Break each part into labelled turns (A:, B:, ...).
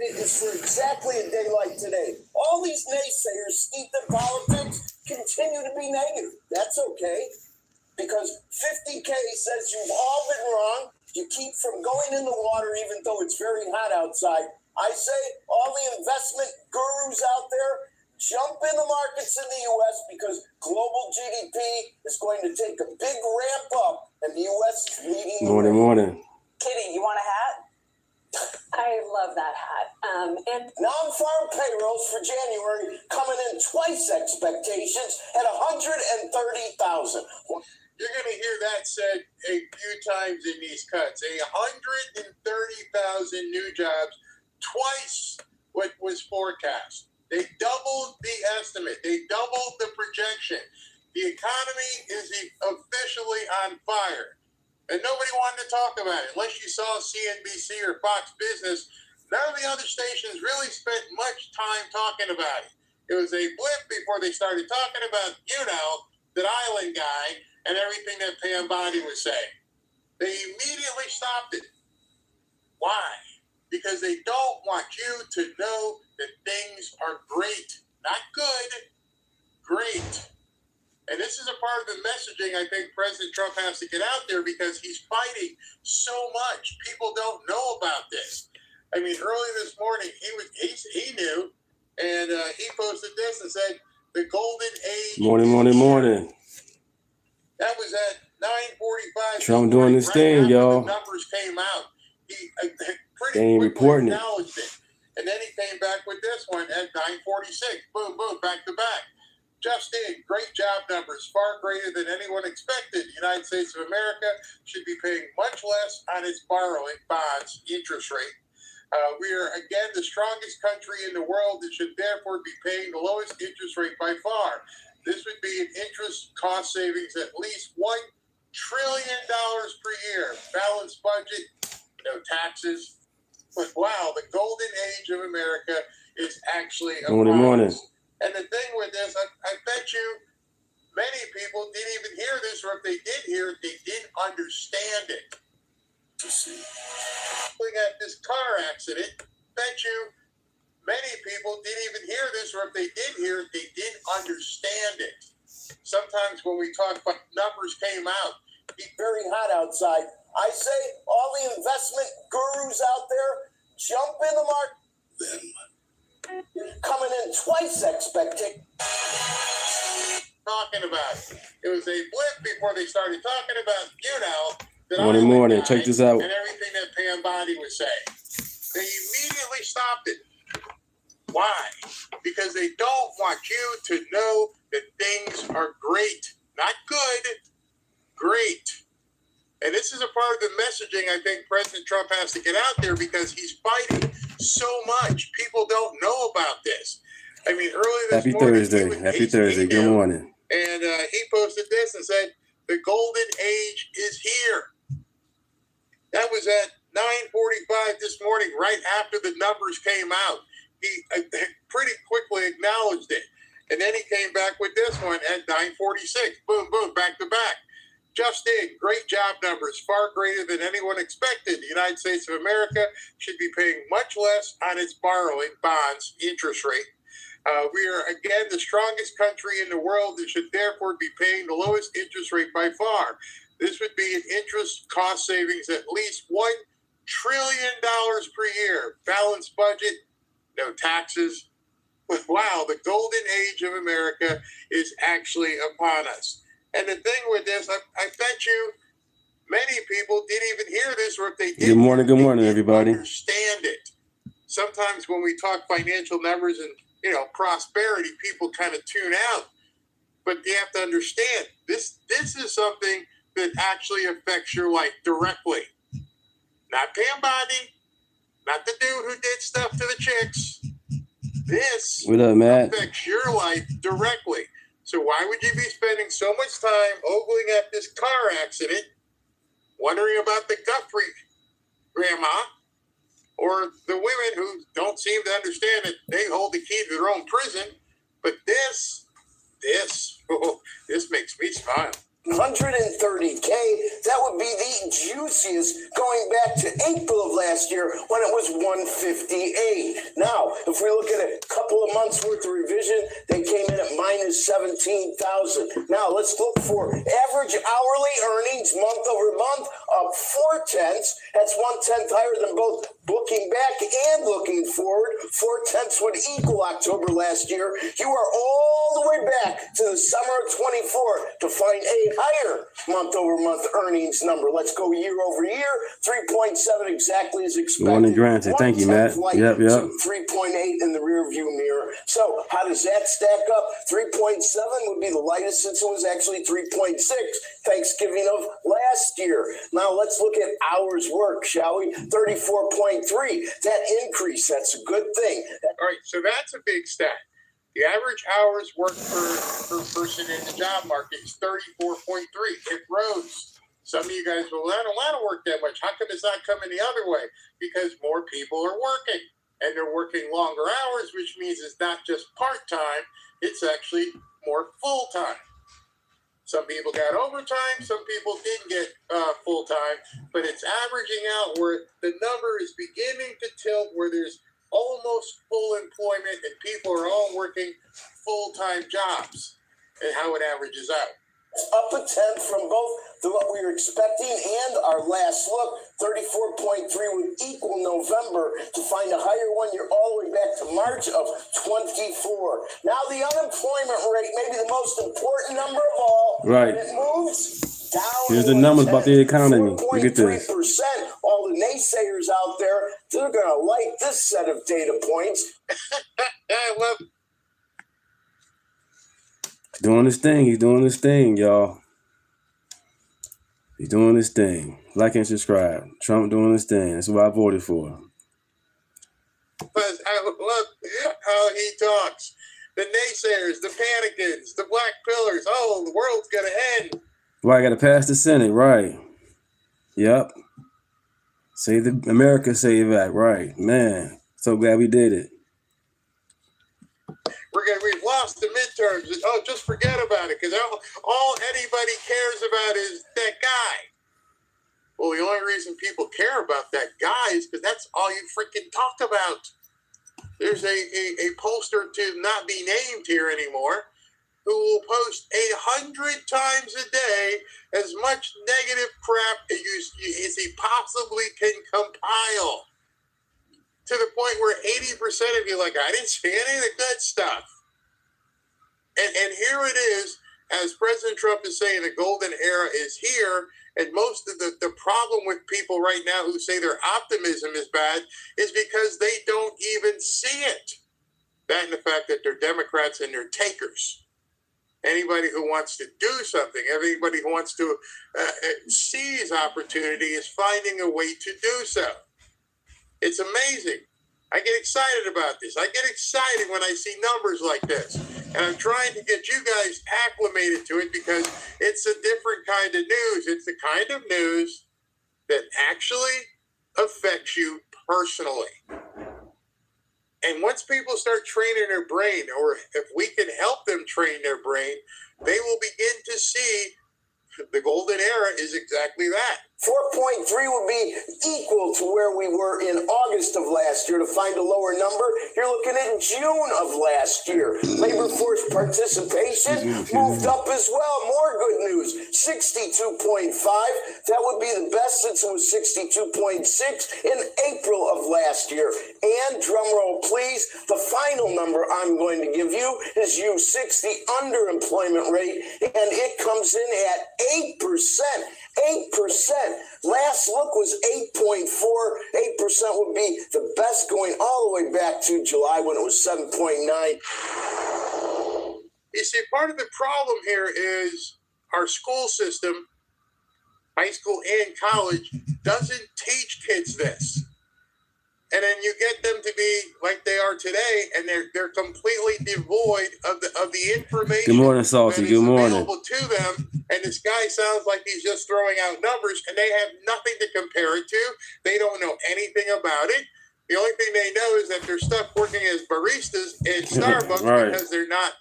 A: it is for exactly a day like today. All these naysayers steeped in politics continue to be negative. That's okay, because 50K says you've all been wrong. You keep from going in the water even though it's very hot outside. I say all the investment gurus out there, jump in the markets in the U.S. because global GDP is going to take a big ramp up, and the U.S. is leading.
B: Morning.
C: Kitty, you want a hat? I love that hat. And
A: non-farm payrolls for January coming in twice expectations at 130,000.
D: You're going to hear that said a few times in these cuts. 130,000 new jobs, twice what was forecast. They doubled the estimate. They doubled the projection. The economy is officially on fire. And nobody wanted to talk about it. Unless you saw CNBC or Fox Business, none of the other stations really spent much time talking about it. It was a blip before they started talking about, that island guy and everything that Pam Bondi was saying. They immediately stopped it. Why? Because they don't want you to know that things are great. Not good, great. And this is a part of the messaging I think President Trump has to get out there because he's fighting so much. People don't know about this. I mean, early this morning, he knew, and he posted this and said, the golden age.
B: Morning.
D: That was at 9:45.
B: Trump doing this thing, y'all.
D: The numbers came out. He pretty
B: ain't
D: quickly
B: reporting it.
D: acknowledged it. And then he came back with this one at 9:46. Boom, back to back. Just in, great job numbers, far greater than anyone expected. The United States of America should be paying much less on its borrowing bonds interest rate. We are, again, the strongest country in the world that should therefore be paying the lowest interest rate by far. This would be an interest cost savings at least $1 trillion per year. Balanced budget, no taxes. But wow, the golden age of America is actually a
B: Morning.
D: And the thing with this, I bet you many people didn't even hear this, or if they did hear it, they didn't understand it. Looking at this car accident, bet you many people didn't even hear this, or if they did hear it, they didn't understand it. Sometimes when we talk about numbers came out,
A: It's very hot outside. I say all the investment gurus out there, jump in the market. Coming in twice expected.
D: talking about it. It was a blip before they started talking about, that
B: Morning. Check this out.
D: And everything that Pam Bondi was saying. They immediately stopped it. Why? Because they don't want you to know that things are great. Not good, great. And this is a part of the messaging I think President Trump has to get out there because he's fighting so much. People don't know about this. I mean, earlier this morning...
B: Happy Thursday. Good morning.
D: And he posted this and said, the golden age is here. That was at 9:45 this morning, right after the numbers came out. He pretty quickly acknowledged it. And then he came back with this one at 9:46. Boom, back to back. Just in, great job numbers, far greater than anyone expected. The United States of America should be paying much less on its borrowing bonds interest rate. We are, again, the strongest country in the world and should therefore be paying the lowest interest rate by far. This would be an interest cost savings at least $1 trillion per year. Balanced budget, no taxes. Wow, the golden age of America is actually upon us. And the thing with this, I bet you many people didn't even hear this, or if they did,
B: Good morning, everybody.
D: Understand it. Sometimes when we talk financial numbers and prosperity, people kind of tune out. But you have to understand this is something that actually affects your life directly. Not Pam Bondi, not the dude who did stuff to the chicks. This
B: What up, Matt?
D: affects your life directly. So why would you be spending so much time ogling at this car accident, wondering about the Guthrie grandma, or the women who don't seem to understand that they hold the key to their own prison? But this makes me smile.
A: 130K, that would be the juiciest going back to April of last last year when it was 158. Now, if we look at a couple of months worth of revision, they came in at minus 17,000. Now, let's look for average hourly earnings month over month up 0.4. That's 1/10 higher than both looking back and looking forward. 0.4 would equal October last year. You are all the way back to the summer of 24 to find a higher month over month earnings number. Let's go year over year. 3.7 exactly as expected.
B: Morning, granted. Thank you, Matt. Yep.
A: 3.8 in the rear view mirror. So how does that stack up? 3.7 would be the lightest since it was actually 3.6 Thanksgiving of last year. Now let's look at hours worked, shall we? 34.3. That increase, that's a good thing.
D: All right, so that's a big stat. The average hours worked per person in the job market is 34.3. It rose. Some of you guys, well, I don't want to work that much. How come it's not coming the other way? Because more people are working, and they're working longer hours, which means it's not just part-time, it's actually more full-time. Some people got overtime, some people didn't get full-time, but it's averaging out where the number is beginning to tilt where there's almost full employment and people are all working full-time jobs, and how it averages out.
A: Up a tenth from both what we were expecting and our last look. 34.3 would equal November. To find a higher one, you're all the way back to March of 24. Now the unemployment rate, maybe the most important number of all.
B: Right.
A: It moves down.
B: Here's the numbers about the economy. Look at this.
A: 4.3%. All the naysayers out there, they're going to like this set of data points.
D: I love it.
B: Doing his thing. He's doing his thing, y'all. He's doing his thing. Like and subscribe. Trump doing his thing. That's what I voted for.
D: But I love how he talks. The naysayers, the panicans, the black pillars. Oh, the world's going to end.
B: Well, I got to pass the Senate. Right. Yep. Save the America, save that. Right. Man. So glad we did it.
D: We've lost the midterms. Oh, just forget about it, because all anybody cares about is that guy. Well, the only reason people care about that guy is because that's all you freaking talk about. There's a poster to not be named here anymore who will post 100 times a day as much negative crap as he possibly can compile. To the point where 80% of you are like, I didn't see any of the good stuff. And here it is, as President Trump is saying, the golden era is here. And most of the problem with people right now who say their optimism is bad is because they don't even see it. That and the fact that they're Democrats and they're takers. Anybody who wants to do something, everybody who wants to seize opportunity is finding a way to do so. It's amazing. I get excited about this. I get excited when I see numbers like this. And I'm trying to get you guys acclimated to it because it's a different kind of news. It's the kind of news that actually affects you personally. And once people start training their brain, or if we can help them train their brain, they will begin to see the golden era is exactly that.
A: 4.3 would be equal to where we were in August of last year. To find a lower number, you're looking at June of last year. Labor force participation moved up as well. More good news, 62.5. That would be the best since it was 62.6 in April of last year. And drumroll please, the final number I'm going to give you is U6, the underemployment rate, and it comes in at 8%. 8%. Last look was 8.4. 8% would be the best going all the way back to July when it was 7.9.
D: You see, part of the problem here is our school system, high school and college, doesn't teach kids this. And then you get them to be like they are today, and they're completely devoid of the information.
B: Good morning, Salty.
D: That is
B: Good morning.
D: available to them. And this guy sounds like he's just throwing out numbers, and they have nothing to compare it to. They don't know anything about it. The only thing they know is that they're stuck working as baristas in Starbucks
B: Right.
D: because they're not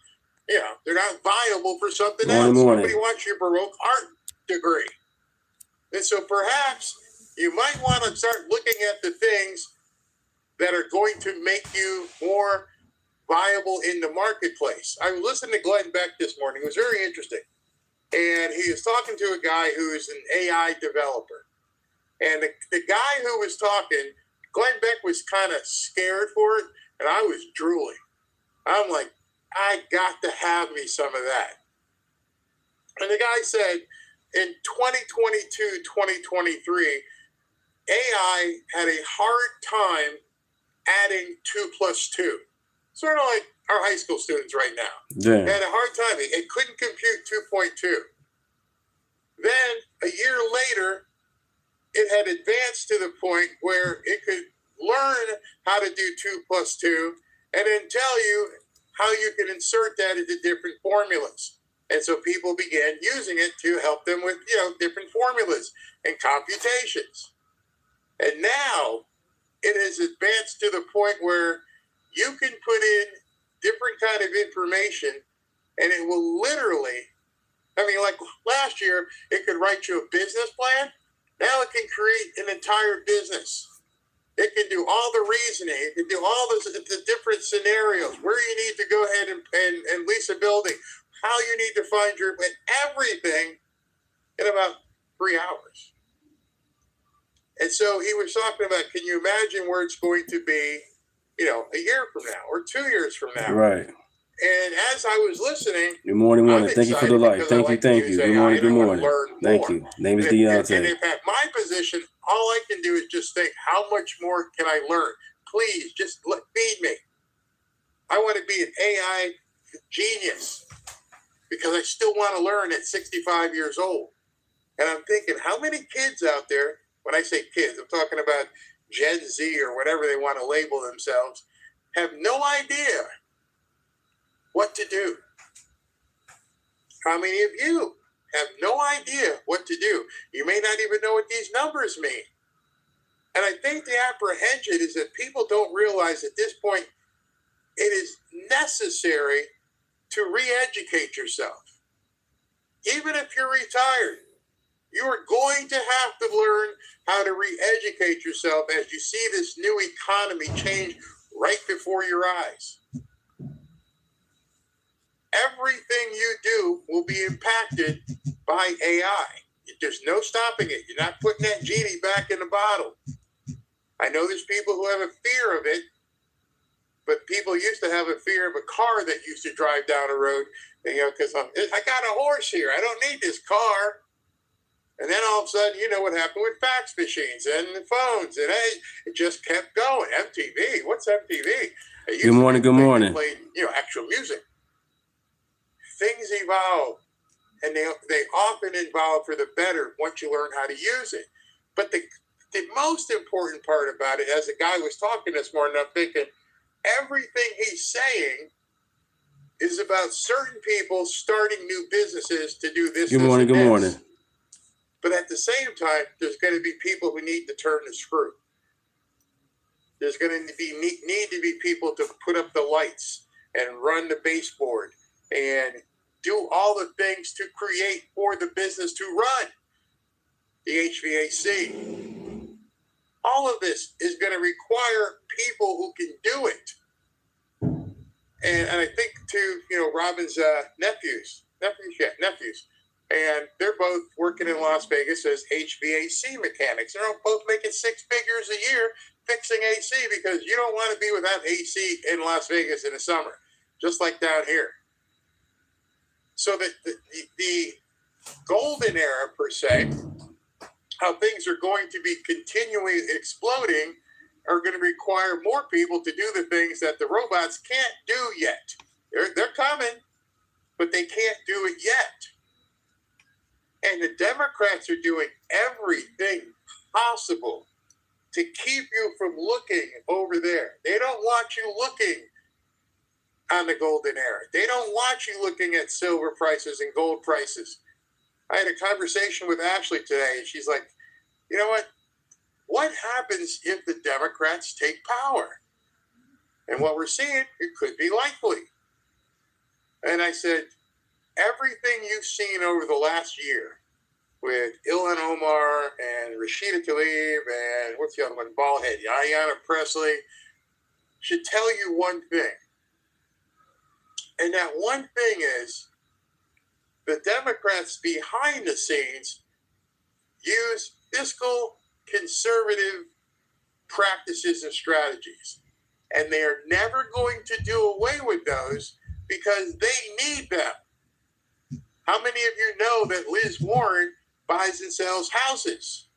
D: viable for something
B: Morning,
D: else.
B: morning.
D: Nobody wants your Baroque art degree. And so perhaps you might want to start looking at the things that are going to make you more viable in the marketplace. I was listening to Glenn Beck this morning. It was very interesting. And he was talking to a guy who is an AI developer. And the guy who was talking, Glenn Beck was kind of scared for it, and I was drooling. I'm like, I got to have me some of that. And the guy said, in 2022, 2023, AI had a hard time adding 2 plus 2. Sort of like our high school students right now.
B: Damn.
D: They had a hard time. It couldn't compute 2.2. Then, a year later, it had advanced to the point where it could learn how to do 2 plus 2 and then tell you how you can insert that into different formulas. And so people began using it to help them with, different formulas and computations. And now it has advanced to the point where you can put in different kind of information and it will literally, like last year, it could write you a business plan. Now it can create an entire business. It can do all the reasoning. It can do all the different scenarios, where you need to go ahead and lease a building, how you need to find everything in about 3 hours. And so he was talking about, can you imagine where it's going to be, a year from now or 2 years from now?
B: Right.
D: And as I was listening,
B: Good morning. Thank you for the light. Thank you. Good morning. Thank you. Name is
D: And
B: Deunta.
D: if at my position, all I can do is just think, how much more can I learn? Please, just feed me. I want to be an AI genius because I still want to learn at 65 years old. And I'm thinking, how many kids out there, when I say kids, I'm talking about Gen Z or whatever they want to label themselves, have no idea what to do. How many of you have no idea what to do? You may not even know what these numbers mean. And I think the apprehension is that people don't realize at this point it is necessary to re-educate yourself. Even if you're retired, you are going to have to learn how to re-educate yourself as you see this new economy change right before your eyes. Everything you do will be impacted by AI. There's no stopping it. You're not putting that genie back in the bottle. I know there's people who have a fear of it, but people used to have a fear of a car that used to drive down a road, because I got a horse here. I don't need this car. And then all of a sudden, you know what happened with fax machines and the phones, and it just kept going. MTV, what's MTV?
B: Good morning.
D: Played, actual music. Things evolve, and they often evolve for the better once you learn how to use it. But the most important part about it, as the guy was talking this morning, I'm thinking everything he's saying is about certain people starting new businesses to do this. Good morning. But at the same time, there's going to be people who need to turn the screw. There's going to need to be people to put up the lights and run the baseboard and do all the things to create for the business to run the HVAC. All of this is going to require people who can do it. And I think to, Robin's nephews. And they're both working in Las Vegas as HVAC mechanics. They're both making 6 figures a year fixing AC because you don't want to be without AC in Las Vegas in the summer, just like down here. So that the golden era, per se, how things are going to be continually exploding, are going to require more people to do the things that the robots can't do yet. They're coming, but they can't do it yet. And the Democrats are doing everything possible to keep you from looking over there. They don't want you looking on the golden era. They don't want you looking at silver prices and gold prices. I had a conversation with Ashley today, and she's like, you know what? What happens if the Democrats take power? And what we're seeing, it could be likely. And I said, everything you've seen over the last year with Ilhan Omar and Rashida Tlaib and what's the other one? Baldhead, Ayanna Presley, should tell you one thing. And that one thing is the Democrats behind the scenes use fiscal conservative practices and strategies. And they are never going to do away with those because they need them. How many of you know that Liz Warren buys and sells houses?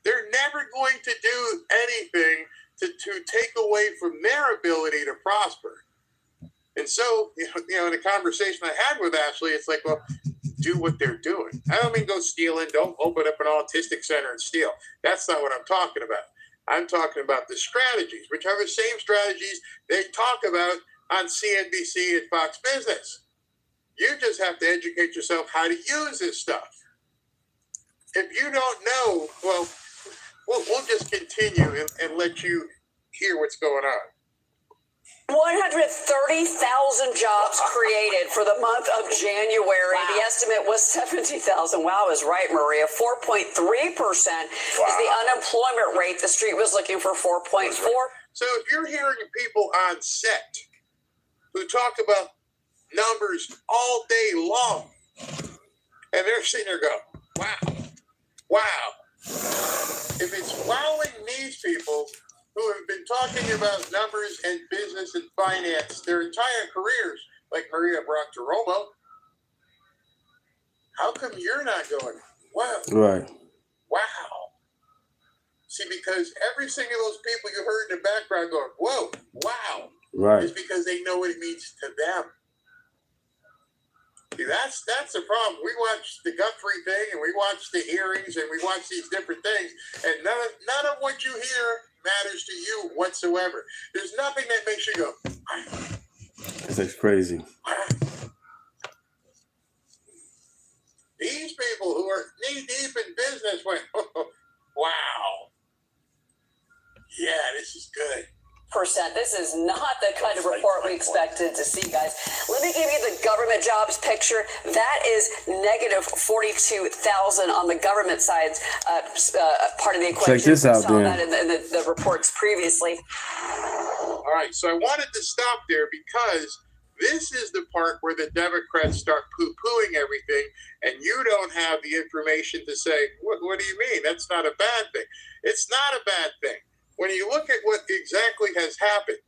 D: They're never going to do anything to take away from their ability to prosper. And so, you know, in a conversation I had with Ashley, it's like, well, do what they're doing. I don't mean go stealing. Don't open up an autistic center and steal. That's not what I'm talking about. I'm talking about the strategies, which are the same strategies they talk about on CNBC and Fox Business. You just have to educate yourself how to use this stuff. If you don't know, well, we'll just continue and let you hear what's going on.
E: 130,000 jobs created for the month of January. Wow. The estimate was 70,000. Wow, I was right, Maria. 4.3% is the unemployment rate. The street was looking for 4.4.
D: So if you're hearing people on set who talk about numbers all day long, and they're sitting there going, wow. If it's wowing these people who have been talking about numbers and business and finance their entire careers, like Maria Bronteromo, how come you're not going, wow?
B: Right.
D: Wow. See, because every single of those people you heard in the background going, whoa, wow,
B: right,
D: is because they know what it means to them. See, that's the problem. We watch the Guthrie thing, and we watch the hearings, and we watch these different things, and none of what you hear matters to you whatsoever. There's nothing that makes you go, wow.
B: That's crazy.
D: Wow. These people who are knee-deep in business went, oh, wow. Yeah, this is good.
E: This is not the kind of report we expected to see, guys. Let me give you the government jobs picture. That is negative 42,000 on the government side, part of the equation.
B: Check this out,
E: we saw that in the reports previously.
D: All right, so I wanted to stop there because this is the part where the Democrats start poo-pooing everything, and you don't have the information to say, what do you mean? That's not a bad thing. It's not a bad thing. When you look at what exactly has happened,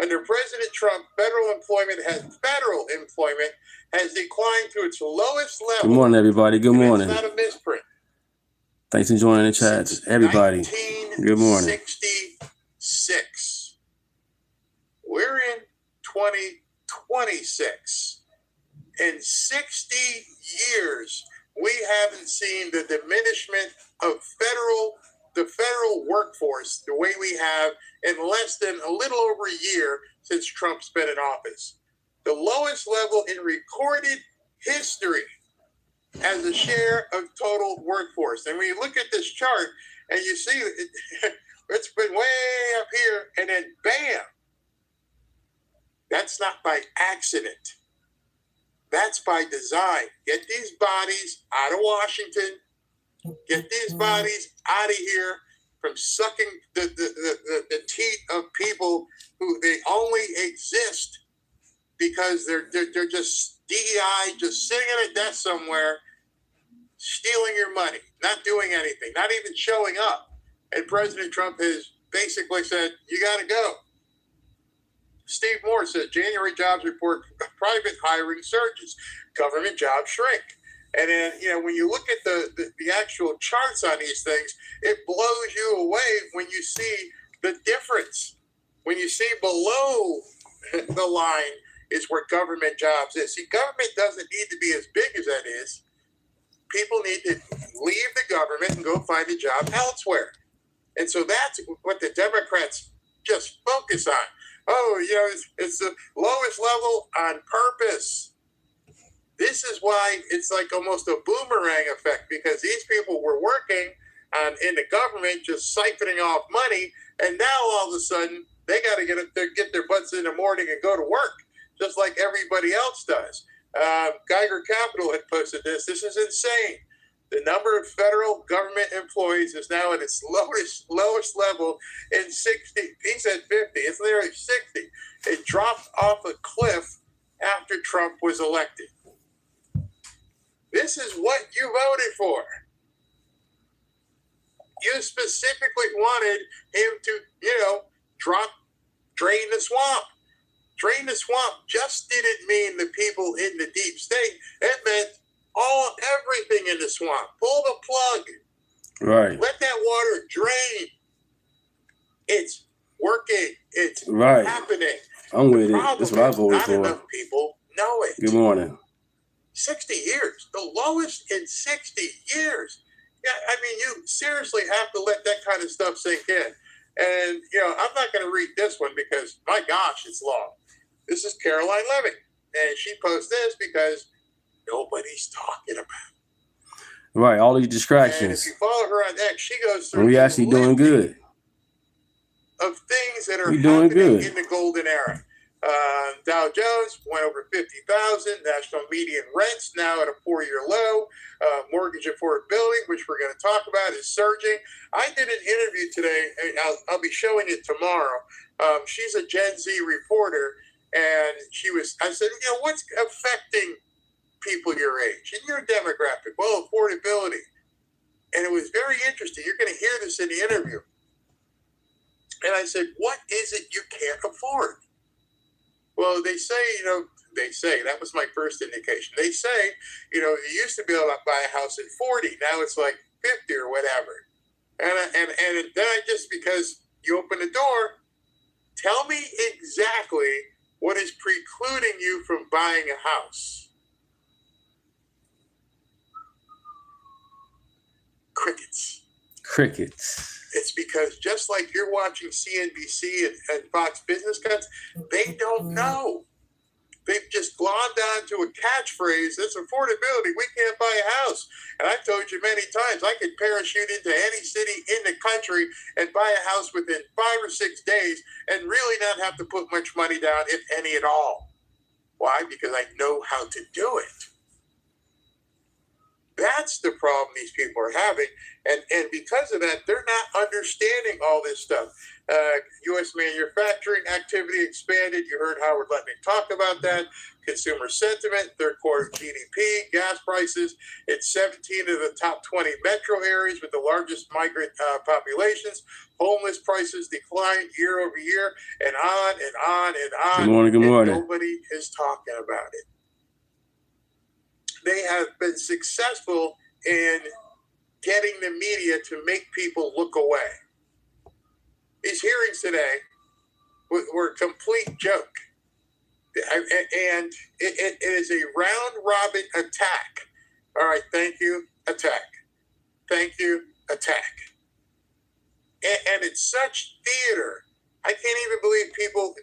D: under President Trump, federal employment has declined to its lowest level.
B: Good morning, everybody. Good morning.
D: It's not a misprint.
B: Thanks for joining the chat, everybody. Good morning.
D: 1966. We're in 2026. In 60 years, we haven't seen the diminishment of the federal workforce the way we have in less than a little over a year since Trump's been in office. The lowest level in recorded history as a share of total workforce. And when you look at this chart and you see it's been way up here and then bam, that's not by accident. That's by design. Get these bodies out of Washington. Get these bodies out of here from sucking the teeth of people who they only exist because they're just DEI, just sitting at a desk somewhere, stealing your money, not doing anything, not even showing up. And President Trump has basically said, you got to go. Steve Moore says, January jobs report private hiring surges, government jobs shrink. And then, when you look at the actual charts on these things, it blows you away when you see the difference. When you see below the line is where government jobs is. See, government doesn't need to be as big as that is. People need to leave the government and go find a job elsewhere. And so that's what the Democrats just focus on. Oh, it's the lowest level on purpose. This is why it's like almost a boomerang effect, because these people were working in the government just siphoning off money, and now all of a sudden they got to get their butts in the morning and go to work, just like everybody else does. Geiger Capital had posted this. This is insane. The number of federal government employees is now at its lowest level in 60. He said 50. It's literally 60. It dropped off a cliff after Trump was elected. This is what you voted for. You specifically wanted him to, drain the swamp. Drain the swamp just didn't mean the people in the deep state. It meant everything in the swamp. Pull the plug.
B: Right.
D: Let that water drain. It's working. It's
B: Right.
D: happening.
B: I'm with it.
D: Problem
B: That's what I
D: is
B: voted
D: not
B: for.
D: enough people know it.
B: Good morning.
D: 60 years. The lowest in 60 years. Yeah, I mean, you seriously have to let that kind of stuff sink in. And, I'm not going to read this one because, my gosh, it's long. This is Caroline Levy. And she posts this because nobody's talking about it.
B: Right. All these
D: And if
B: distractions.
D: you follow her on X, she goes through
B: And we
D: a
B: actually doing
D: litany
B: good.
D: of things that are
B: We doing
D: happening
B: good.
D: in the golden era. Dow Jones went over 50,000. National median rents now at a 4-year low. Mortgage affordability, which we're going to talk about, is surging. I did an interview today. And I'll be showing it tomorrow. She's a Gen Z reporter, and I said, what's affecting people your age and your demographic? Well, affordability. And it was very interesting. You're going to hear this in the interview. And I said, what is it you can't afford? Well, they say, that was my first indication. They say, you used to be able to buy a house at 40. Now it's like 50 or whatever. And then because you open the door, tell me exactly what is precluding you from buying a house. Crickets. It's because just like you're watching CNBC and Fox Business Cuts, they don't know. They've just glommed on to a catchphrase. That's affordability. We can't buy a house. And I've told you many times, I could parachute into any city in the country and buy a house within 5 or 6 days and really not have to put much money down, if any at all. Why? Because I know how to do it. That's the problem these people are having. And because of that, they're not understanding all this stuff. U.S. manufacturing activity expanded. You heard Howard Lutnick talk about that. Consumer sentiment, third quarter GDP, gas prices. It's 17 of the top 20 metro areas with the largest migrant populations. Homeless prices declined year over year, and on and on and on.
B: Good morning. Good morning.
D: And nobody is talking about it. They have been successful in getting the media to make people look away. These hearings today were a complete joke. And it is a round-robin attack. All right, thank you, attack. Thank you, attack. And it's such theater. I can't even believe people,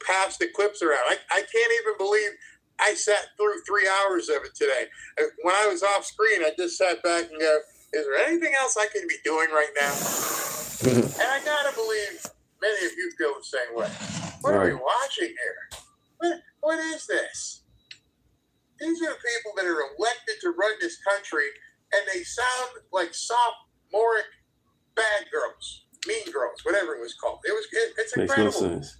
D: pass the clips around. I can't even believe I sat through 3 hours of it today. When I was off screen, I just sat back and go, is there anything else I can be doing right now? And I gotta believe many of you feel the same way. What are we watching here? What is this? These are the people that are elected to run this country, and they sound like sophomoric bad girls, mean girls, whatever it was called. It's incredible.
B: Makes no sense.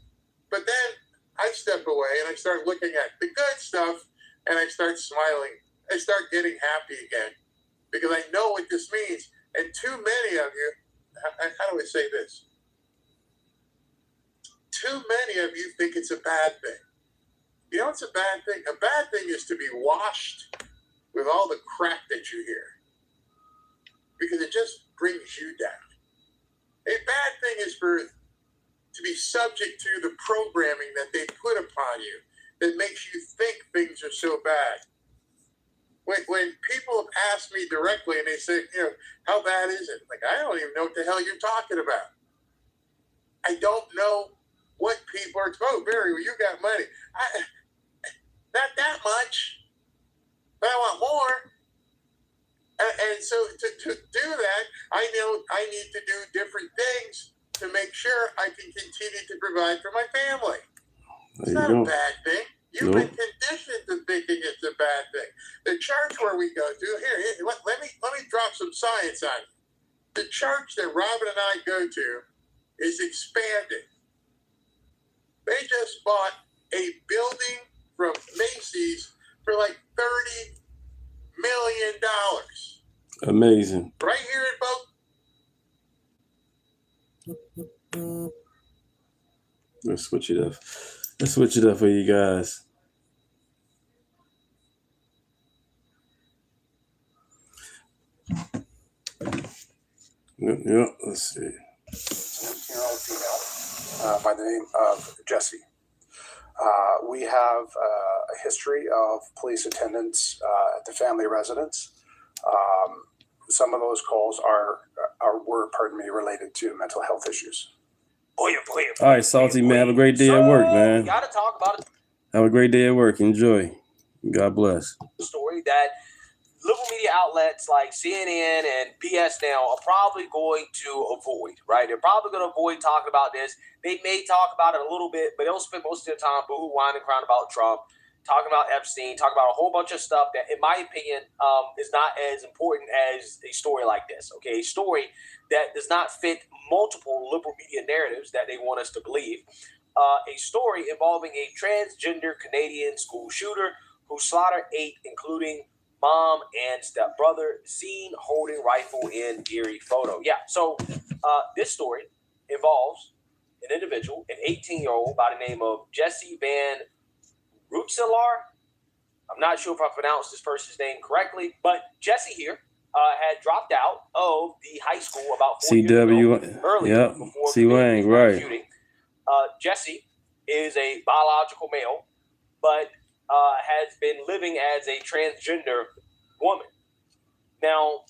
D: But then I step away and I start looking at the good stuff, and I start smiling. I start getting happy again because I know what this means. And too many of you, how do I say this? Too many of you think it's a bad thing. You know, it's a bad thing. A bad thing is to be washed with all the crap that you hear because it just brings you down. A bad thing is to be subject to the programming that they put upon you that makes you think things are so bad. When people have asked me directly and they say, how bad is it? Like, I don't even know what the hell you're talking about. I don't know what people are exposed. Oh, Barry, well, you got money. Not that much, but I want more. And so to do that, I know I need to do different things to make sure I can continue to provide for my family. It's not a bad thing. You've been conditioned to thinking it's a bad thing. The church where we go to, here let me drop some science on it. The church that Robin and I go to is expanding. They just bought a building from Macy's for like $30 million.
B: Amazing.
D: Right here in Boca.
B: Let's switch it up. Let's switch it up for you guys. Yep. Let's see.
F: 17-year-old female by the name of Jessie. We have a history of police attendance at the family residence. Some of those calls were related to mental health issues.
B: All right, Salty man, have a great day at work, man.
G: Gotta talk about it.
B: Have a great day at work. Enjoy. God bless.
G: Story that liberal media outlets like CNN and BS Now are probably going to avoid, right? They're probably going to avoid talking about this. They may talk about it a little bit, but they'll spend most of their time boo-hoo, whining, crying about Trump, talking about Epstein, talking about a whole bunch of stuff that, in my opinion, is not as important as a story like this, okay? A story that does not fit multiple liberal media narratives that they want us to believe. A story involving a transgender Canadian school shooter who slaughtered 8, including mom and stepbrother, seen holding rifle in eerie photo. Yeah, so this story involves an individual, an 18-year-old by the name of Jesse Van Roetselaar. I'm not sure if I pronounced this person's name correctly, but Jesse here had dropped out of the high school about 4 years ago, earlier before
B: C-Wang, right.
G: shooting. Jesse is a biological male, but has been living as a transgender woman. Now,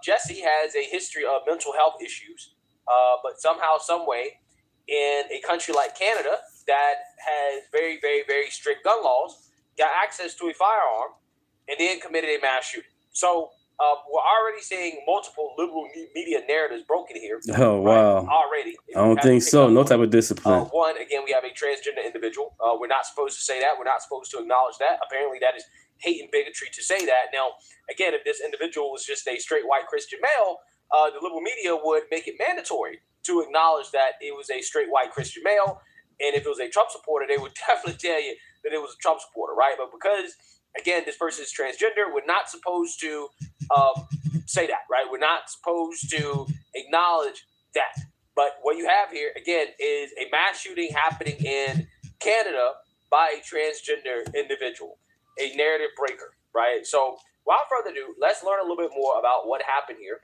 G: Jesse has a history of mental health issues, but somehow, some way, in a country like Canada that has very, very, very strict gun laws, got access to a firearm and then committed a mass shooting. So we're already seeing multiple liberal media narratives broken here.
B: Oh, wow.
G: Right? Already.
B: I don't think so. No type of discipline.
G: One, again, we have a transgender individual. We're not supposed to say that. We're not supposed to acknowledge that. Apparently, that is hate and bigotry to say that. Now, again, if this individual was just a straight white Christian male, the liberal media would make it mandatory to acknowledge that it was a straight white Christian male. And if it was a Trump supporter, they would definitely tell you that it was a Trump supporter, right? But because, again, this person is transgender, we're not supposed to say that, right? We're not supposed to acknowledge that. But what you have here, again, is a mass shooting happening in Canada by a transgender individual, a narrative breaker, right? So without further ado, let's learn a little bit more about what happened here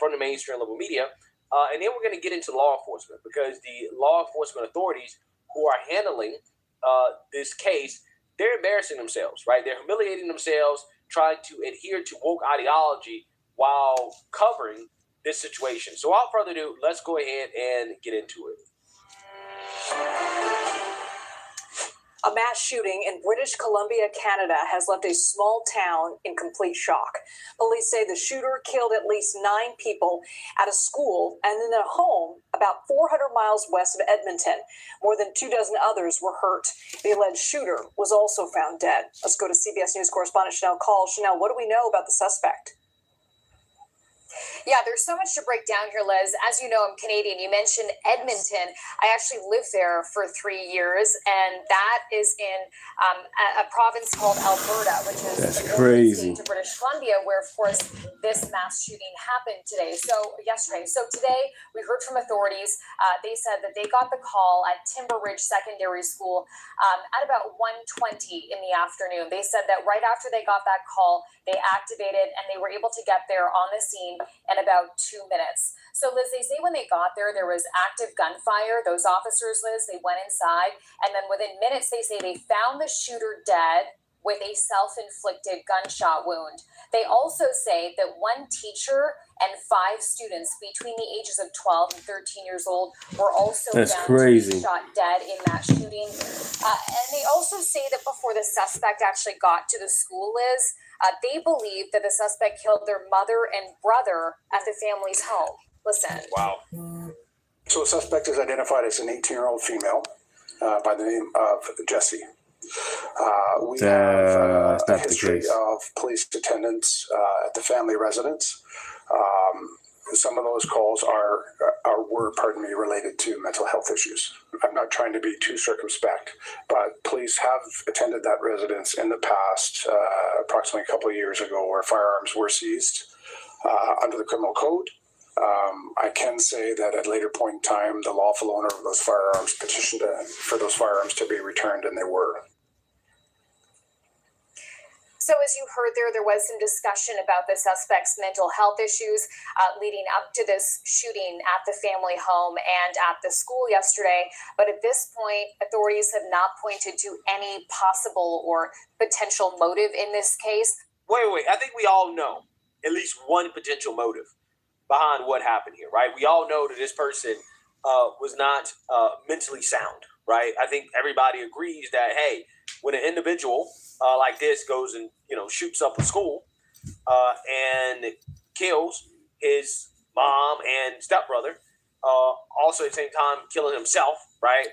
G: from the mainstream liberal media. And then we're going to get into law enforcement, because the law enforcement authorities who are handling this case, they're embarrassing themselves, right? They're humiliating themselves, trying to adhere to woke ideology while covering this situation. So without further ado, let's go ahead and get into it.
C: A mass shooting in British Columbia, Canada, has left a small town in complete shock. Police say the shooter killed at least 9 people at a school and in a home about 400 miles west of Edmonton. More than 24 others were hurt. The alleged shooter was also found dead. Let's go to CBS News correspondent Chanel Call. Chanel, what do we know about the suspect?
H: Yeah, there's so much to break down here, Liz. As you know, I'm Canadian. You mentioned Edmonton. I actually lived there for 3 years, and that is in a province called Alberta, which is
B: crazy.
H: To British Columbia, where, of course, this mass shooting happened yesterday. So today, we heard from authorities. They said that they got the call at Timber Ridge Secondary School at about 1:20 in the afternoon. They said that right after they got that call, they activated and they were able to get there on the scene in about 2 minutes. So, Liz, they say when they got there was active gunfire. Those officers, Liz, they went inside, and then within minutes, they say they found the shooter dead with a self-inflicted gunshot wound. They also say that 1 teacher and 5 students between the ages of 12 and 13 years old were also shot dead in that shooting. And they also say that before the suspect actually got to the school, Liz, they believe that the suspect killed their mother and brother at the family's home. Listen.
G: Wow.
F: So the suspect is identified as an 18-year-old female by the name of Jessie. We have a history of police attendance at the family residence. Some of those calls were related to mental health issues. I'm not trying to be too circumspect, but police have attended that residence in the past, approximately a couple of years ago, where firearms were seized under the criminal code. I can say that at a later point in time, the lawful owner of those firearms petitioned for those firearms to be returned, and they were.
H: So as you heard there was some discussion about the suspect's mental health issues leading up to this shooting at the family home and at the school yesterday. But at this point, authorities have not pointed to any possible or potential motive in this case.
G: Wait. I think we all know at least one potential motive behind what happened here, right? We all know that this person was not mentally sound, right? I think everybody agrees that, hey, when an individual like this goes and shoots up a school and kills his mom and stepbrother, also at the same time killing himself, right?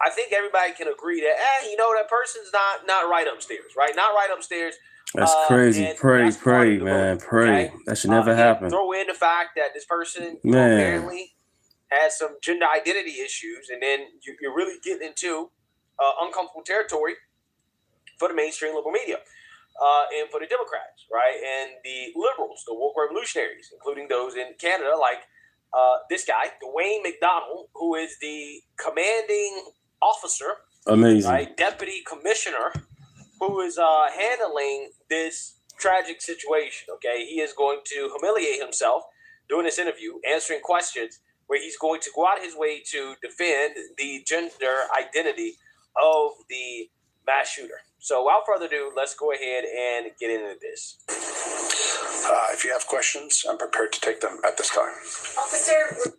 G: I think everybody can agree that that person's not right upstairs, right? Not right upstairs.
B: That's crazy. Pray, man. Pray.
G: Okay?
B: That should never happen.
G: Throw in the fact that this person apparently has some gender identity issues, and then you're really getting into uncomfortable territory for the mainstream liberal media and for the Democrats, right? And the liberals, the woke revolutionaries, including those in Canada, like this guy, Dwayne McDonald, who is the commanding officer,
B: amazing,
G: right? Deputy commissioner, who is handling this tragic situation, okay? He is going to humiliate himself doing this interview, answering questions where he's going to go out his way to defend the gender identity of the mass shooter. So without further ado, let's go ahead and get into this.
F: If you have questions, I'm prepared to take them at this time.
E: Officer.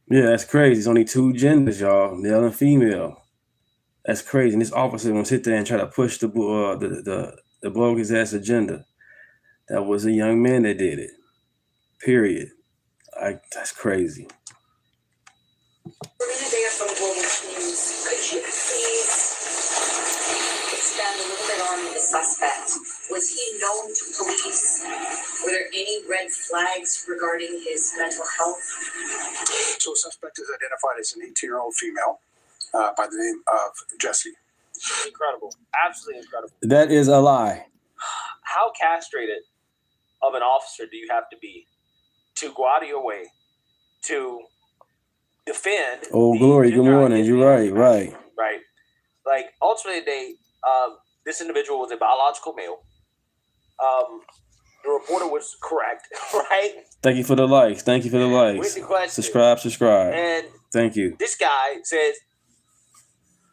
B: Yeah, that's crazy. It's only two genders, y'all, male and female. That's crazy. And this officer gonna sit there and try to push the bogus ass agenda. That was a young man that did it. Period. That's crazy.
E: We're going to dig up from Global News. Could you please expand a little bit on the suspect? Was he known to police? Were there any red flags regarding his mental health?
F: So the suspect is identified as an 18-year-old female by the name of Jessie.
G: Incredible. Absolutely incredible.
B: That is a lie.
G: How castrated of an officer do you have to be to go out of your way to defend?
B: Oh, Glory, good morning. You're right.
G: Like, ultimately, this individual was a biological male. The reporter was correct, right?
B: Thank you for the likes.
G: With the question.
B: Subscribe.
G: And
B: thank you.
G: This guy says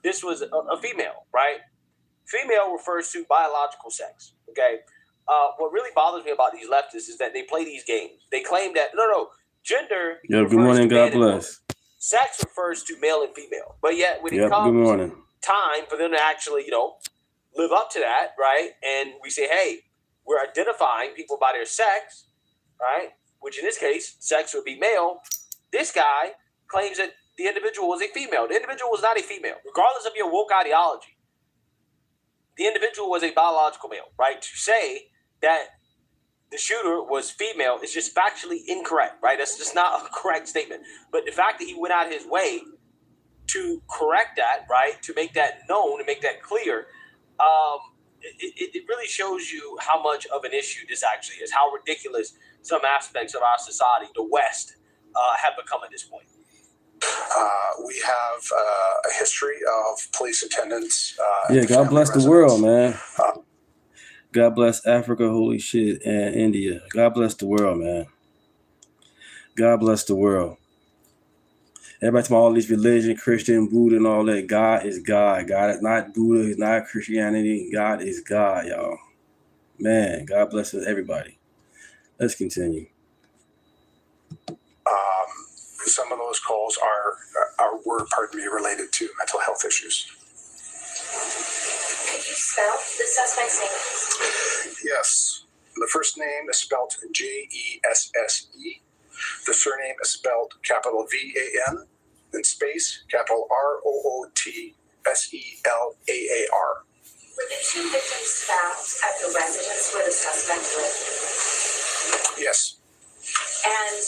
G: this was a female, right? Female refers to biological sex, okay? What really bothers me about these leftists is that they play these games. They claim that, no, gender.
B: Yo, good morning, God bless.
G: Sex refers to male and female. But yet, when it comes time for them to actually, live up to that, right? And we say, hey, we're identifying people by their sex, right? Which in this case, sex would be male. This guy claims that the individual was a female. The individual was not a female, regardless of your woke ideology. The individual was a biological male, right? To say that the shooter was female is just factually incorrect, right? That's just not a correct statement. But the fact that he went out his way to correct that, right, to make that known, to make that clear, it really shows you how much of an issue this actually is, how ridiculous some aspects of our society, the West, have become at this point.
F: We have a history of police attendance.
B: God bless the world, man. God bless Africa, holy shit, and India. God bless the world, man. God bless the world. Everybody talking about all these religion, Christian, Buddha, and all that. God is God. God is not Buddha. It's not Christianity. God is God, y'all. Man, God bless everybody. Let's continue.
F: Some of those calls were related to mental health issues.
E: Could you spell the suspect's name?
F: Yes. The first name is spelled Jesse. The surname is spelled capital VAN, then space, capital ROOTSELAAR.
E: Were the two victims found at the residence where the suspect lived?
F: Yes.
I: And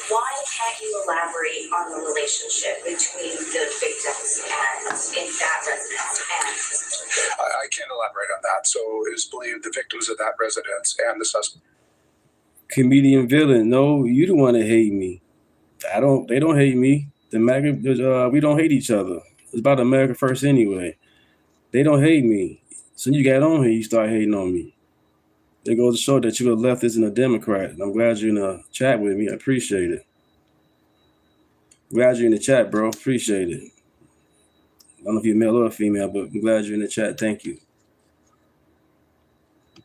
I: why can't you elaborate on the relationship between the victims and in that residence and
F: I can't elaborate on that. So it is believed the victims of that residence and the suspect.
B: Comedian villain, no, you the one that hate me. They don't hate me. We don't hate each other. It's about America first anyway. They don't hate me. So you got on here, you start hating on me. It goes to show that you're a leftist and a Democrat. And I'm glad you're in a chat with me. I appreciate it. Glad you're in the chat, bro. Appreciate it. I don't know if you're male or female, but I'm glad you're in the chat. Thank you.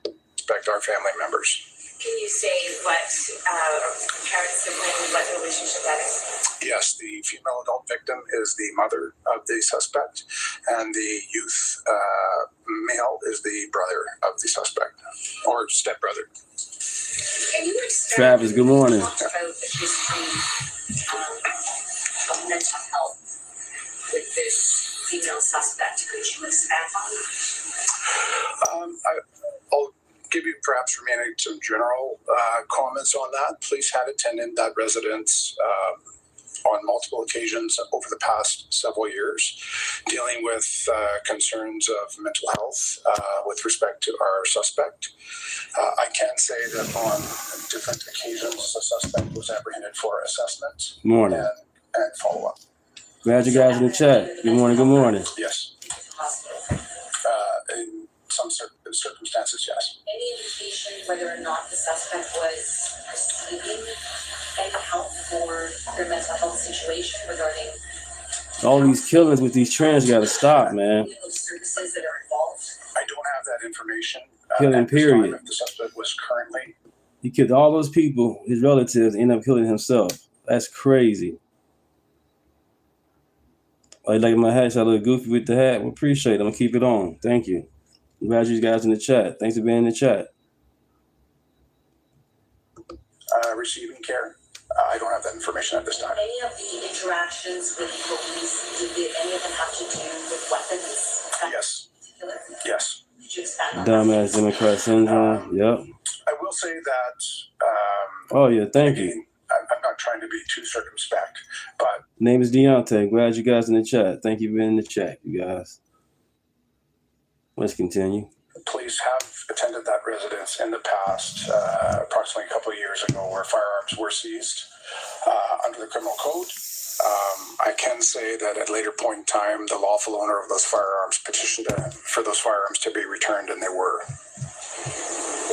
F: Respect our family members.
I: can you say what parent sibling, what relationship that is?
F: Yes, the female adult victim is the mother of the suspect, and the youth male is the brother of the suspect, or stepbrother.
I: Can you explain?
B: Travis, good morning.
I: Talk about the history of mental health with this female suspect. Could you expand on that?
F: I'll give you perhaps remaining some general comments on that. Police had attended that residence on multiple occasions over the past several years, dealing with concerns of mental health with respect to our suspect. I can say that on different occasions, the suspect was apprehended for assessment
B: Morning.
F: and follow-up.
B: Glad you guys in the chat. Good morning, good morning.
F: Yes. In some circumstances, yes.
I: Any indication whether or not the suspect was receiving any help for their mental health situation regarding
B: All these killings with these trans gotta stop, man.
I: legal services that are involved?
F: I don't have that information.
B: Killing,
F: at this
B: period.
F: time, if the suspect was currently.
B: He killed all those people, his relatives, end up killing himself. That's crazy. Oh, you like my hat? So I look goofy with the hat? Well, appreciate it. I'm gonna keep it on. Thank you. I'm glad you guys in the chat. Thanks for being in the chat.
F: Receiving care. I don't have that information at this time.
I: Any of the interactions with police, did any of them have to do with weapons?
F: Yes.
I: Particular?
F: Yes.
I: Could you expand on that?
B: Dumbass Democrat syndrome. Yep.
F: I will say that.
B: Oh yeah, thank you.
F: Again, I'm not trying to be too circumspect, but
B: Name is Deunta. Glad you guys in the chat. Thank you for being in the chat, you guys. Let's continue.
F: police have attended that residence in the past, approximately a couple of years ago, where firearms were seized under the criminal code. I can say that at a later point in time, the lawful owner of those firearms petitioned for those firearms to be returned, and they were.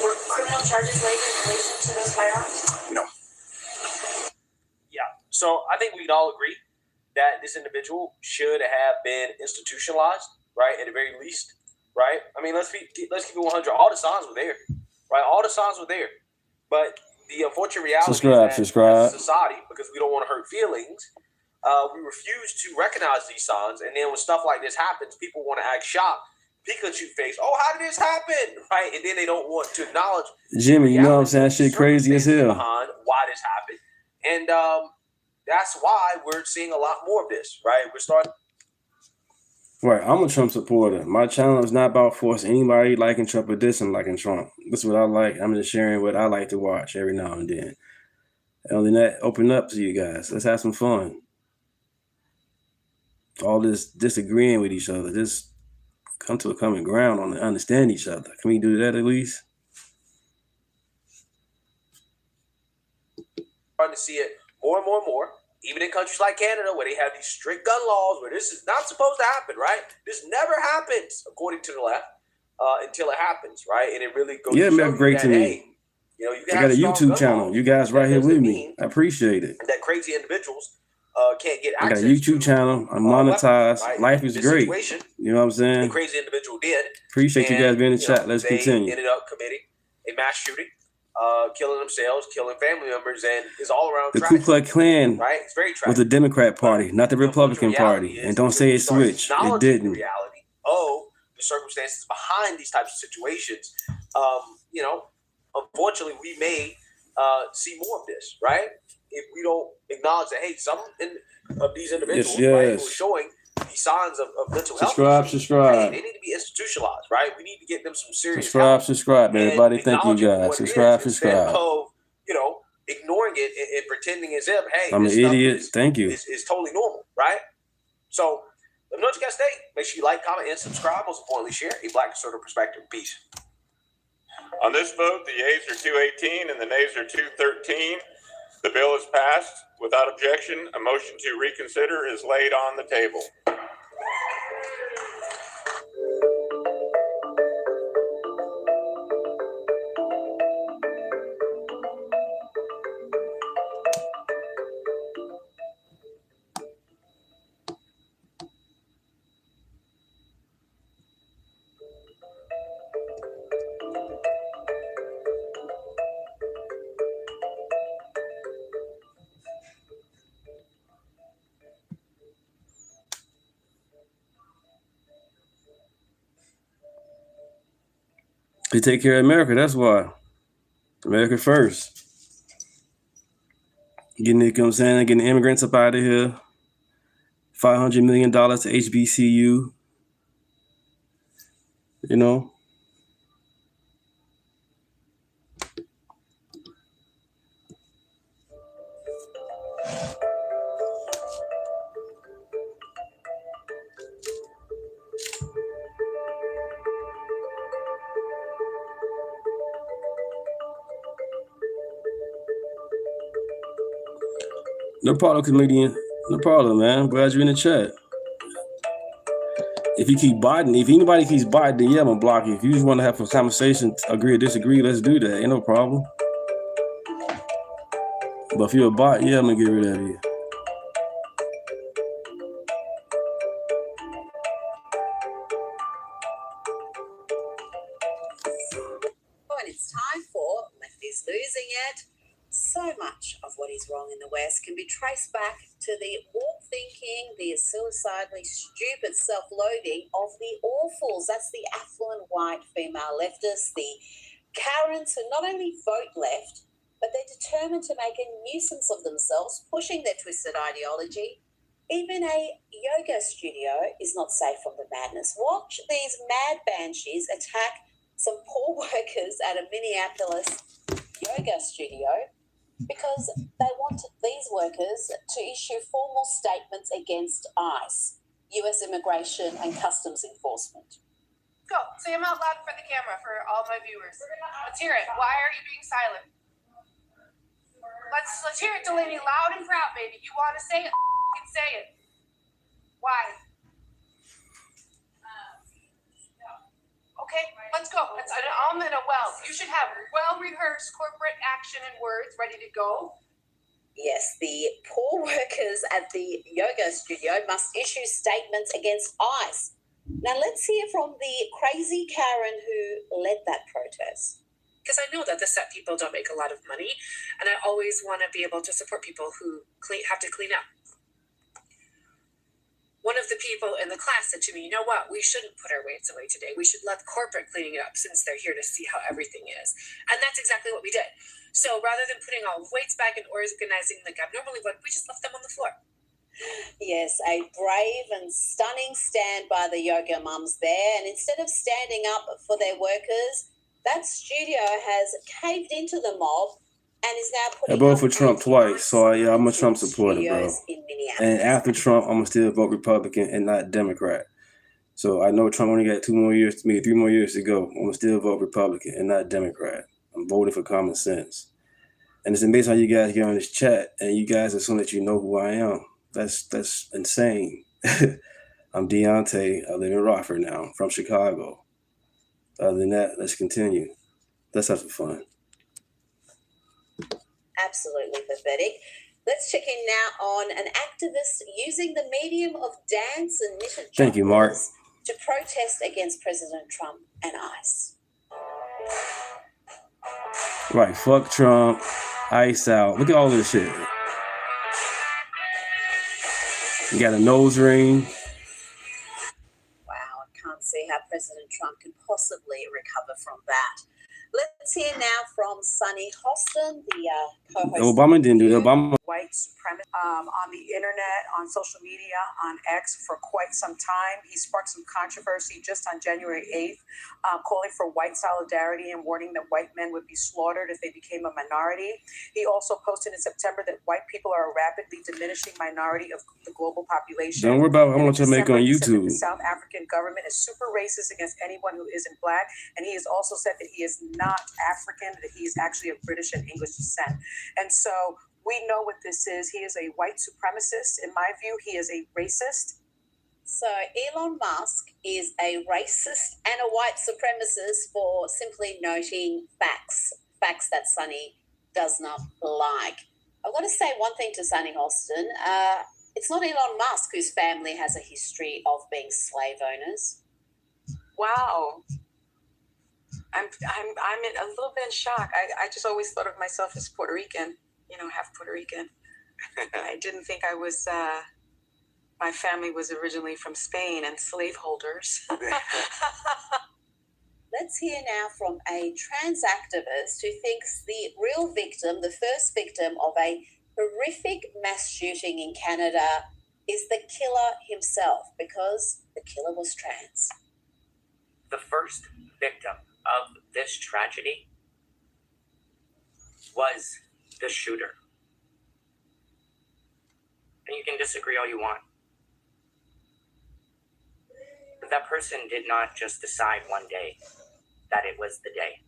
I: Were criminal charges laid in relation to those firearms?
F: No.
G: Yeah. So I think we can all agree that this individual should have been institutionalized, right? At the very least, right? I mean, let's keep it 100. All the signs were there, right? All the signs were there, but the unfortunate reality is that as a society, because we don't want to hurt feelings, we refuse to recognize these signs. And then when stuff like this happens, people want to act shocked. Pikachu face, oh, how did this happen? Right? And then they don't want to acknowledge
B: Jimmy, you know what I'm saying? Shit crazy as hell.
G: Behind why this happened. And that's why we're seeing a lot more of this, right? We're starting.
B: Right, I'm a Trump supporter. My channel is not about forcing anybody liking Trump or disliking Trump. This is what I like. I'm just sharing what I like to watch every now and then. And then that open up to you guys. Let's have some fun. All this disagreeing with each other, just come to a common ground on understand each other. Can we do that at least?
G: Starting to see it more and more and more, even in countries like Canada, where they have these strict gun laws, where this is not supposed to happen, right? This never happens, according to the left, until it happens, right? And it really goes.
B: Yeah,
G: to
B: man, great
G: that,
B: to me.
G: hey, you know, you
B: I got a YouTube channel. You guys right here with me. I appreciate it.
G: That crazy individuals can't get
B: I got
G: access.
B: a YouTube channel. I'm monetized.
G: Right?
B: Life is
G: This
B: great.
G: situation,
B: You know what I'm
G: the
B: saying?
G: crazy individual did.
B: Appreciate you guys being in the
G: you
B: chat.
G: know,
B: Let's
G: they
B: continue.
G: ended up committing a mass shooting, killing themselves, killing family members, and is all around
B: The Ku
G: tragic,
B: Klux Klan
G: right? It's very tragic.
B: was the Democrat Party, not the Republican Party. And don't say it switched. It didn't.
G: The reality of the circumstances behind these types of situations. You know, unfortunately, we may see more of this, right? If we don't acknowledge that, hey, some of these individuals, right, who are showing signs of mental health issues,
B: subscribe.
G: hey, they need to be institutionalized, right? We need to get them some serious help.
B: Subscribe, everybody. Thank you, guys. Subscribe.
G: Instead of, ignoring it and pretending as if, hey,
B: I'm
G: this
B: an
G: stuff
B: idiot. Thank you.
G: is totally normal, right? So let me know what you guys think. Make sure you like, comment, and subscribe. Most importantly, share a Black conservative perspective. Peace.
J: On this vote, the yeas are 218 and the nays are 213. The bill is passed without objection. A motion to reconsider is laid on the table.
B: They take care of America. That's why. America first. Getting it, you know what I'm saying? Getting immigrants up out of here. $500 million to HBCU. You know? No problem, comedian. No problem, man. I'm glad you're in the chat. If you keep botting, if anybody keeps botting, then yeah, I'm gonna block you. If you just want to have a conversation, agree or disagree, let's do that. Ain't no problem. But if you're a bot, yeah, I'm gonna get rid of you.
K: And it's time for Lefty's Losing It. So much of what is wrong in the West can be traced back to the warped thinking, the suicidally stupid self-loathing of the awfuls. That's the affluent white female leftists, the Karens who not only vote left, but they're determined to make a nuisance of themselves, pushing their twisted ideology. Even a yoga studio is not safe from the madness. Watch these mad banshees attack some poor workers at a Minneapolis yoga studio because they want these workers to issue formal statements against ICE, US Immigration and Customs Enforcement.
L: Go. Say them out loud for the camera for all my viewers. Let's hear it. Why are you being silent? Let's hear it, Delaney, loud and proud, baby. You want to say it? You can say it. Why? Okay, let's go. That's an almond, a well. You should have well-rehearsed corporate action and words ready to go.
K: Yes, the poor workers at the yoga studio must issue statements against ICE. Now let's hear from the crazy Karen who led that protest.
M: Because I know that the set people don't make a lot of money, and I always want to be able to support people who have to clean up. One of the people in the class said to me, you know what, we shouldn't put our weights away today. We should let corporate cleaning it up since they're here to see how everything is. And that's exactly what we did. So rather than putting all weights back and organizing like I normally would, we just left them on the floor.
K: Yes, a brave and stunning stand by the yoga mums there. And instead of standing up for their workers, that studio has caved into the mob and is now putting
B: I voted for Trump twice, so yeah, I'm a Trump supporter, bro. And after Trump, I'm gonna still vote Republican and not Democrat. So I know Trump only got 2 more years, maybe 3 more years to go. I'm gonna still vote Republican and not Democrat. I'm voting for common sense. And it's amazing how you guys get on this chat and you guys assume that you know who I am. That's insane. I'm Deontay. I live in Rockford now. I'm from Chicago. Other than that, let's continue. Let's have some fun.
K: Absolutely pathetic. Let's check in now on an activist using the medium of dance and knitted
B: Thank you, Mark.
K: to protest against President Trump and ICE.
B: Right, fuck Trump, ICE out. Look at all this shit. You got a nose ring.
K: Wow, I can't see how President Trump can possibly recover from that. Let's hear now from Sunny Hostin, the co-host.
B: Obama didn't do that. Obama.
C: White supremacy on the internet, on social media, on X for quite some time. He sparked some controversy just on January 8th, calling for white solidarity and warning that white men would be slaughtered if they became a minority. He also posted in September that white people are a rapidly diminishing minority of the global population.
B: Don't worry about how
C: And in
B: much I make on
C: December, he said that
B: YouTube.
C: the South African government is super racist against anyone who isn't black. And he has also said that he is not African, that he is actually of British and English descent. And so we know what this is. He is a white supremacist. In my view, he is a racist.
K: So Elon Musk is a racist and a white supremacist for simply noting facts that Sunny does not like. I want to say one thing to Sunny Hostin. It's not Elon Musk whose family has a history of being slave owners.
C: Wow. I'm in a little bit in shock. I just always thought of myself as Puerto Rican, half Puerto Rican. I didn't think I was, my family was originally from Spain and slaveholders.
K: Let's hear now from a trans activist who thinks the real victim, the first victim of a horrific mass shooting in Canada is the killer himself, because the killer was trans.
N: The first victim of this tragedy was the shooter. And you can disagree all you want. But that person did not just decide one day that it was the day.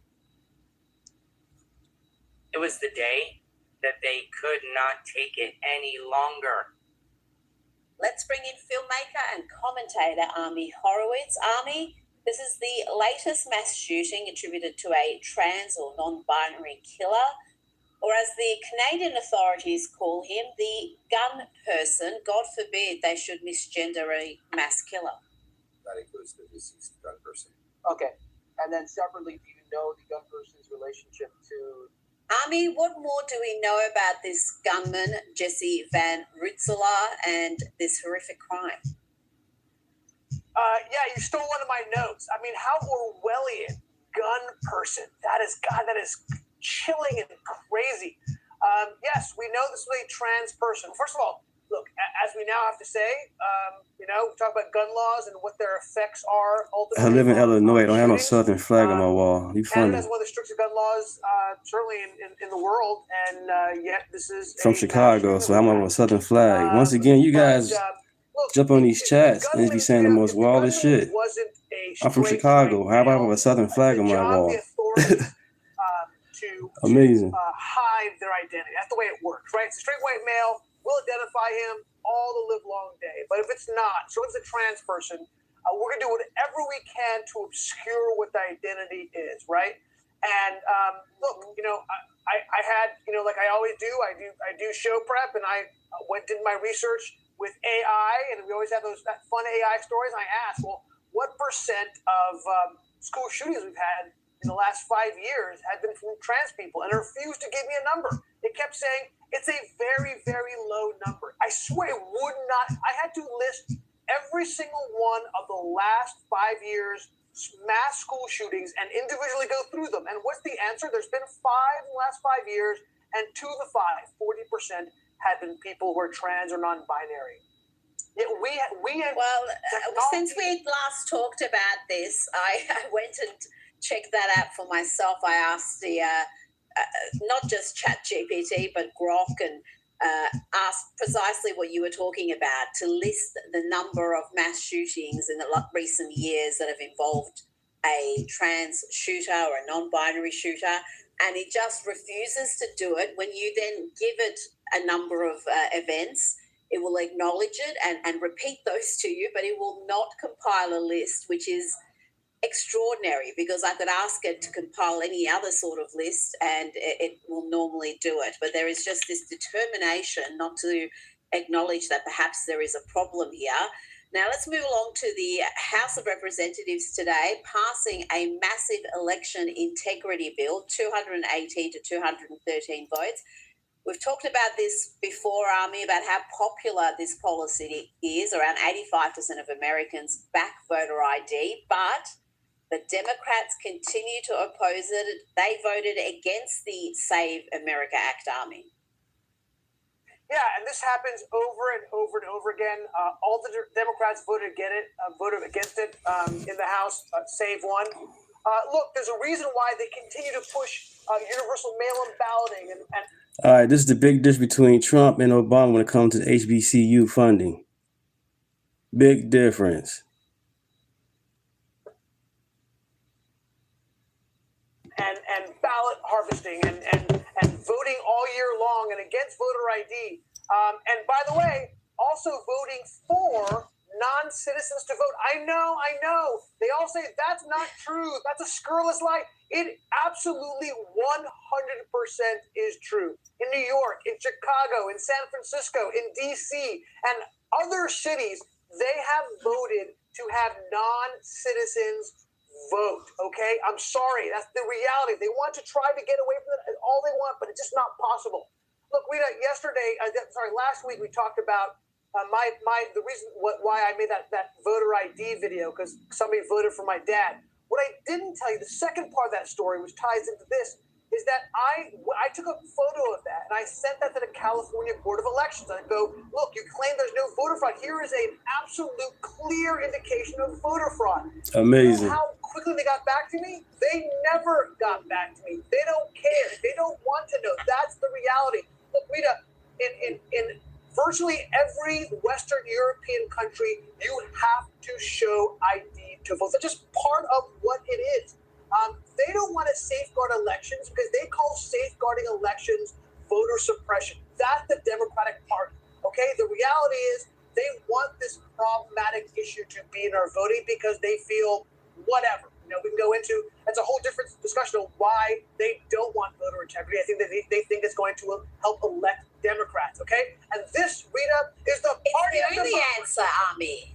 N: It was the day that they could not take it any longer.
K: Let's bring in filmmaker and commentator Ami Horowitz. Ami, this is the latest mass shooting attributed to a trans or non-binary killer, or as the Canadian authorities call him, the gun person. God forbid they should misgender a mass killer.
F: That includes the deceased gun person.
O: Okay. And then separately, do you know the gun person's relationship to...
K: Ami, what more do we know about this gunman, Jesse Van Rutselaar, and this horrific crime?
O: Yeah, you stole one of my notes. I mean, how Orwellian, gun person. That is chilling and crazy. Yes, we know this is a trans person. First of all, look, as we now have to say, we talk about gun laws and what their effects are.
B: I live in Illinois. I don't have no Southern flag on my wall. You funny.
O: Canada has one of the strictest gun laws, certainly in the world, and yet this is
B: From Chicago, so I'm on a Southern flag. Once again, you guys jump on these chats and be saying the most wildest shit. I'm from Chicago. How about a Southern flag on my wall? Amazing.
O: Hide their identity. That's the way it works, right? It's a straight white male. We'll identify him all the live long day. But if it's not, so it's a trans person, we're going to do whatever we can to obscure what the identity is, right? And look, I had, like I always do, I do show prep, and I did my research with AI, and we always have those fun AI stories. I asked, well, what percent of school shootings we've had in the last 5 years have been from trans people? And it refused to give me a number. It kept saying it's a very, very low number. I swear it would not. I had to list every single one of the last 5 years mass school shootings and individually go through them. And what's the answer? There's been 5 in the last 5 years, and 2 of the 5, 40%, have been people who are trans or non-binary. Yet
K: since we last talked about this, I went and checked that out for myself. I asked the not just ChatGPT but Grok, and asked precisely what you were talking about, to list the number of mass shootings in the recent years that have involved a trans shooter or a non-binary shooter, and it just refuses to do it. When you then give it a number of events, it will acknowledge it and repeat those to you, but it will not compile a list, which is extraordinary, because I could ask it to compile any other sort of list and it will normally do it. But there is just this determination not to acknowledge that perhaps there is a problem here. Now let's move along to the House of Representatives today, passing a massive election integrity bill, 218 to 213 votes. We've talked about this before, Ami, about how popular this policy is. Around 85% of Americans back voter ID, but The Democrats continue to oppose it. They voted against the Save America Act Army.
O: Yeah, and this happens over and over and over again. All the Democrats voted against it in the House, save one. Look, there's a reason why they continue to push universal mail-in balloting. And
B: All right, this is the big difference between Trump and Obama when it comes to HBCU funding. Big difference.
O: and ballot harvesting and voting all year long and against voter ID. And by the way, also voting for non-citizens to vote. I know. They all say that's not true. That's a scurrilous lie. It absolutely 100% is true. In New York, in Chicago, in San Francisco, in DC, and other cities, they have voted to have non-citizens vote, okay? I'm sorry, that's the reality. They want to try to get away from it all they want, but it's just not possible. Look, last week we talked about the reason why I made that voter ID video, because somebody voted for my dad. What I didn't tell you, the second part of that story, which ties into this, is that I took a photo of that and I sent that to the California Board of Elections. I go, look, you claim there's no voter fraud. Here is an absolute clear indication of voter fraud.
B: Amazing.
O: You know how quickly they got back to me? They never got back to me. They don't care. They don't want to know. That's the reality. Look, Rita, in virtually every Western European country, you have to show ID to vote. That's just part of what it is. They don't want to safeguard elections because they call safeguarding elections voter suppression. That's the Democratic Party. Okay, the reality is they want this problematic issue to be in our voting because they feel whatever. You know, we can go into, that's a whole different discussion of why they don't want voter integrity. I think that they think it's going to help elect Democrats. Okay, and this, Rita, is the party.
K: It's the only answer, Ami.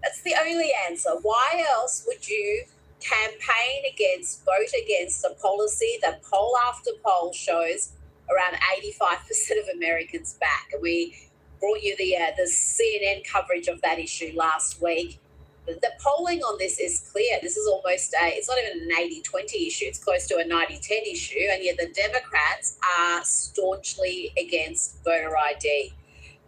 K: That's the only answer. Why else would you campaign against, vote against a policy that poll after poll shows around 85% of Americans back? And we brought you the CNN coverage of that issue last week. The polling on this is clear. This is almost it's not even an 80-20 issue. It's close to a 90-10 issue. And yet the Democrats are staunchly against voter ID.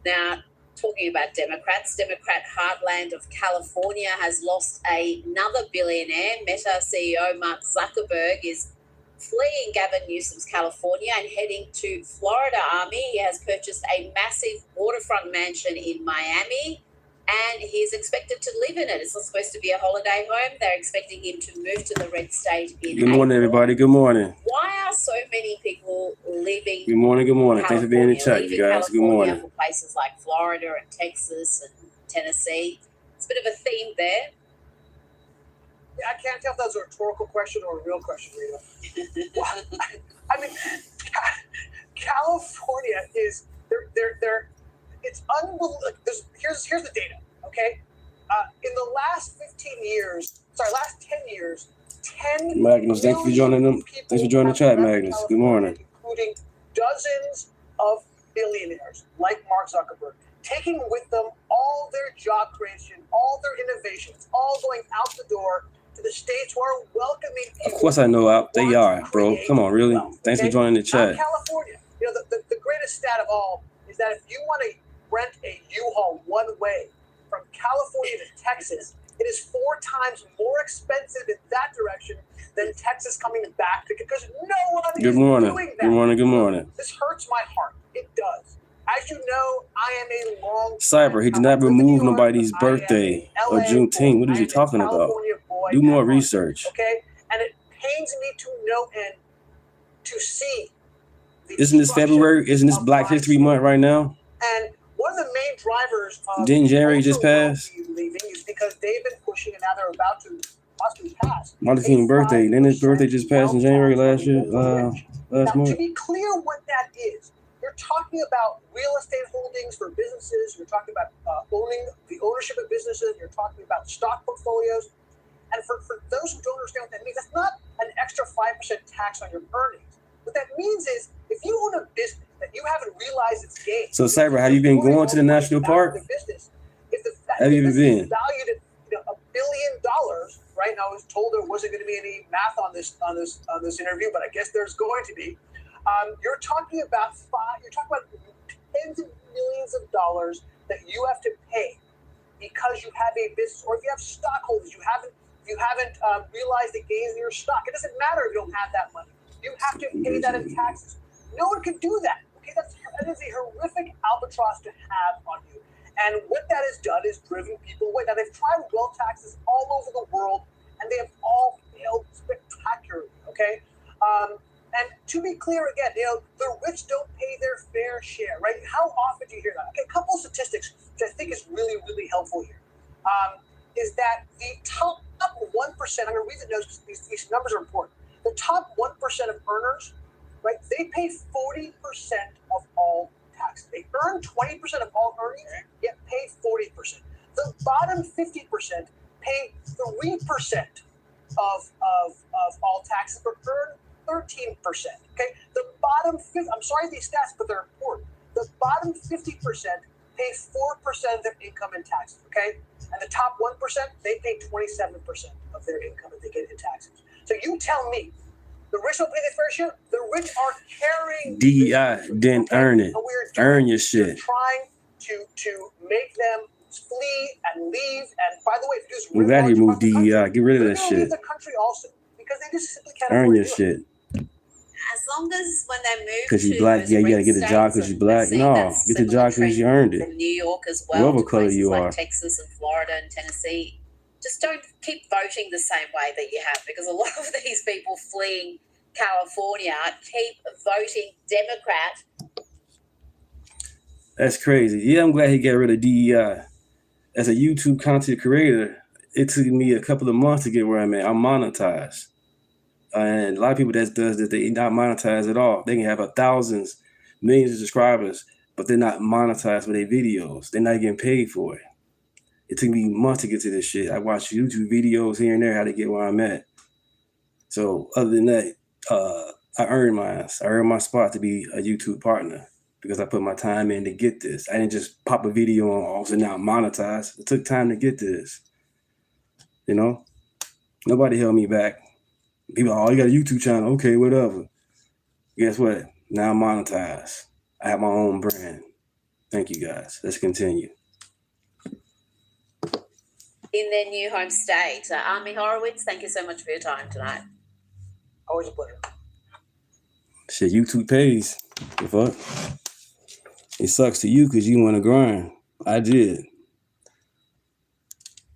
K: Now, talking about Democrats, Democrat heartland of California has lost another billionaire. Meta CEO Mark Zuckerberg is fleeing Gavin Newsom's California and heading to Florida. Army. He has purchased a massive waterfront mansion in Miami, and he's expected to live in it. It's not supposed to be a holiday home. They're expecting him to move to the red state in
B: Good morning,
K: April.
B: everybody. Good morning.
K: Why are so many people leaving?
B: Good morning. Good morning. Thanks for being in the chat, you guys. Good morning.
K: For places like Florida and Texas and Tennessee. It's a bit of a theme there.
O: Yeah, I can't tell if that's a rhetorical question or a real question, Rita. I mean, California is they're it's unbelievable. Here's the data, okay? In the last 10 years, 10
B: Magnus, thanks for joining them. Thanks for joining the chat, Magnus. Good morning.
O: Including dozens of billionaires like Mark Zuckerberg, taking with them all their job creation, all their innovations, all going out the door to the states who are welcoming people.
B: Of course I know they are, bro. Come on, really? Thanks for joining the chat.
O: California, you know, the greatest stat of all is that if you want to rent a U-Haul one way from California to Texas, it is 4 times more expensive in that direction than Texas coming back because no one is doing that.
B: Good morning. Good morning.
O: This hurts my heart. It does. As you know, I am a long
B: Cyber, he did not remove nobody's birthday or Juneteenth. What is he talking about? Do more research.
O: Okay, and it pains me to no end to see.
B: Isn't this February? Isn't this Black History Month right now?
O: And one of the main drivers of
B: didn't January just pass?
O: Leaving is because they've been pushing, and now they're about to possibly pass.
B: Martin King King's birthday. Didn't his birthday just pass in January last month?
O: To be clear, what that is, you're talking about real estate holdings for businesses. You're talking about owning the ownership of businesses. You're talking about stock portfolios. And for those who don't understand what that means, that's not an extra 5% tax on your earnings. What that means is if you own a business that you haven't realized its gain.
B: So, Cyber, have you been going to the national park? Have you even been?
O: Valued at $1 billion, right? right? And I was told there wasn't going to be any math on this interview, but I guess there's going to be. You're talking about tens of millions of dollars that you have to pay because you have a business, or if you have stockholders, you haven't realized the gains in your stock. It doesn't matter if you don't have that money. You have to pay that in taxes. No one can do that. Okay, that is a horrific albatross to have on you. And what that has done is driven people away. Now, they've tried wealth taxes all over the world, and they have all failed spectacularly, okay? And to be clear again, the rich don't pay their fair share, right? How often do you hear that? Okay, a couple of statistics, which I think is really, really helpful here, is that the top 1%, I'm going to read the notes because these numbers are important. The top 1% of earners, right, they pay 40% of all taxes. They earn 20% of all earnings, yet pay 40%. The bottom 50% pay 3% of all taxes, but earn 13%. Okay, the bottom 50, I'm sorry these stats, but they're important. The bottom 50% pay 4% of their income in taxes. Okay, and the top 1%, they pay 27% of their income that they get in taxes. So you tell me, the rich don't pay their fair share. The rich are carrying
B: DEI, didn't earn it. Earn your shit.
O: Trying to make them flee and leave. And by the way, if you just
B: We got to remove DEI. Get rid of that shit.
O: leave the country also because they just simply can't
B: earn
O: afford
B: your
O: to do
B: shit.
K: As long as when they move
B: Because
K: to
B: you black,
K: those
B: yeah, you got to
K: red
B: get a job
K: states,
B: because you black.
K: and
B: No,
K: that's
B: get the
K: similar
B: job because you earned it.
K: from New York as well,
B: Whatever
K: to
B: color
K: places
B: you
K: like
B: are.
K: Texas and Florida and Tennessee. Just don't keep voting the same way that you have, because a lot of these people fleeing California keep voting Democrat.
B: That's crazy. Yeah, I'm glad he got rid of DEI. As a YouTube content creator, it took me a couple of months to get where I'm at. I'm monetized. And a lot of people that does that, they not monetized at all. They can have thousands, millions of subscribers, but they're not monetized for their videos. They're not getting paid for it. It took me months to get to this shit. I watch YouTube videos here and there how to get where I'm at. So other than that, I earned mine. I earned my spot to be a YouTube partner because I put my time in to get this. I didn't just pop a video on all of a sudden now I'm monetized. It took time to get to this. You know? Nobody held me back. People, oh, you got a YouTube channel. Okay, whatever. Guess what? Now I'm monetized. I have my own brand. Thank you, guys. Let's continue.
K: In their new home state. Army Horowitz, thank you so much for your time tonight.
O: Always a pleasure.
B: Shit, YouTube pays. The fuck? It sucks to you because you want to grind. I did.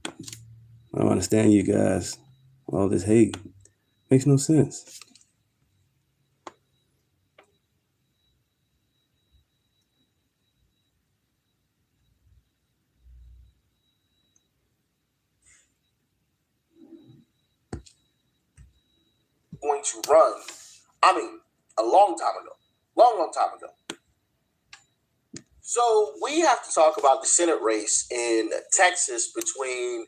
B: I don't understand you guys. All this hate. Makes no sense.
P: Going to run, I mean, a long time ago. Long time ago. So we have to talk about the Senate race in Texas between,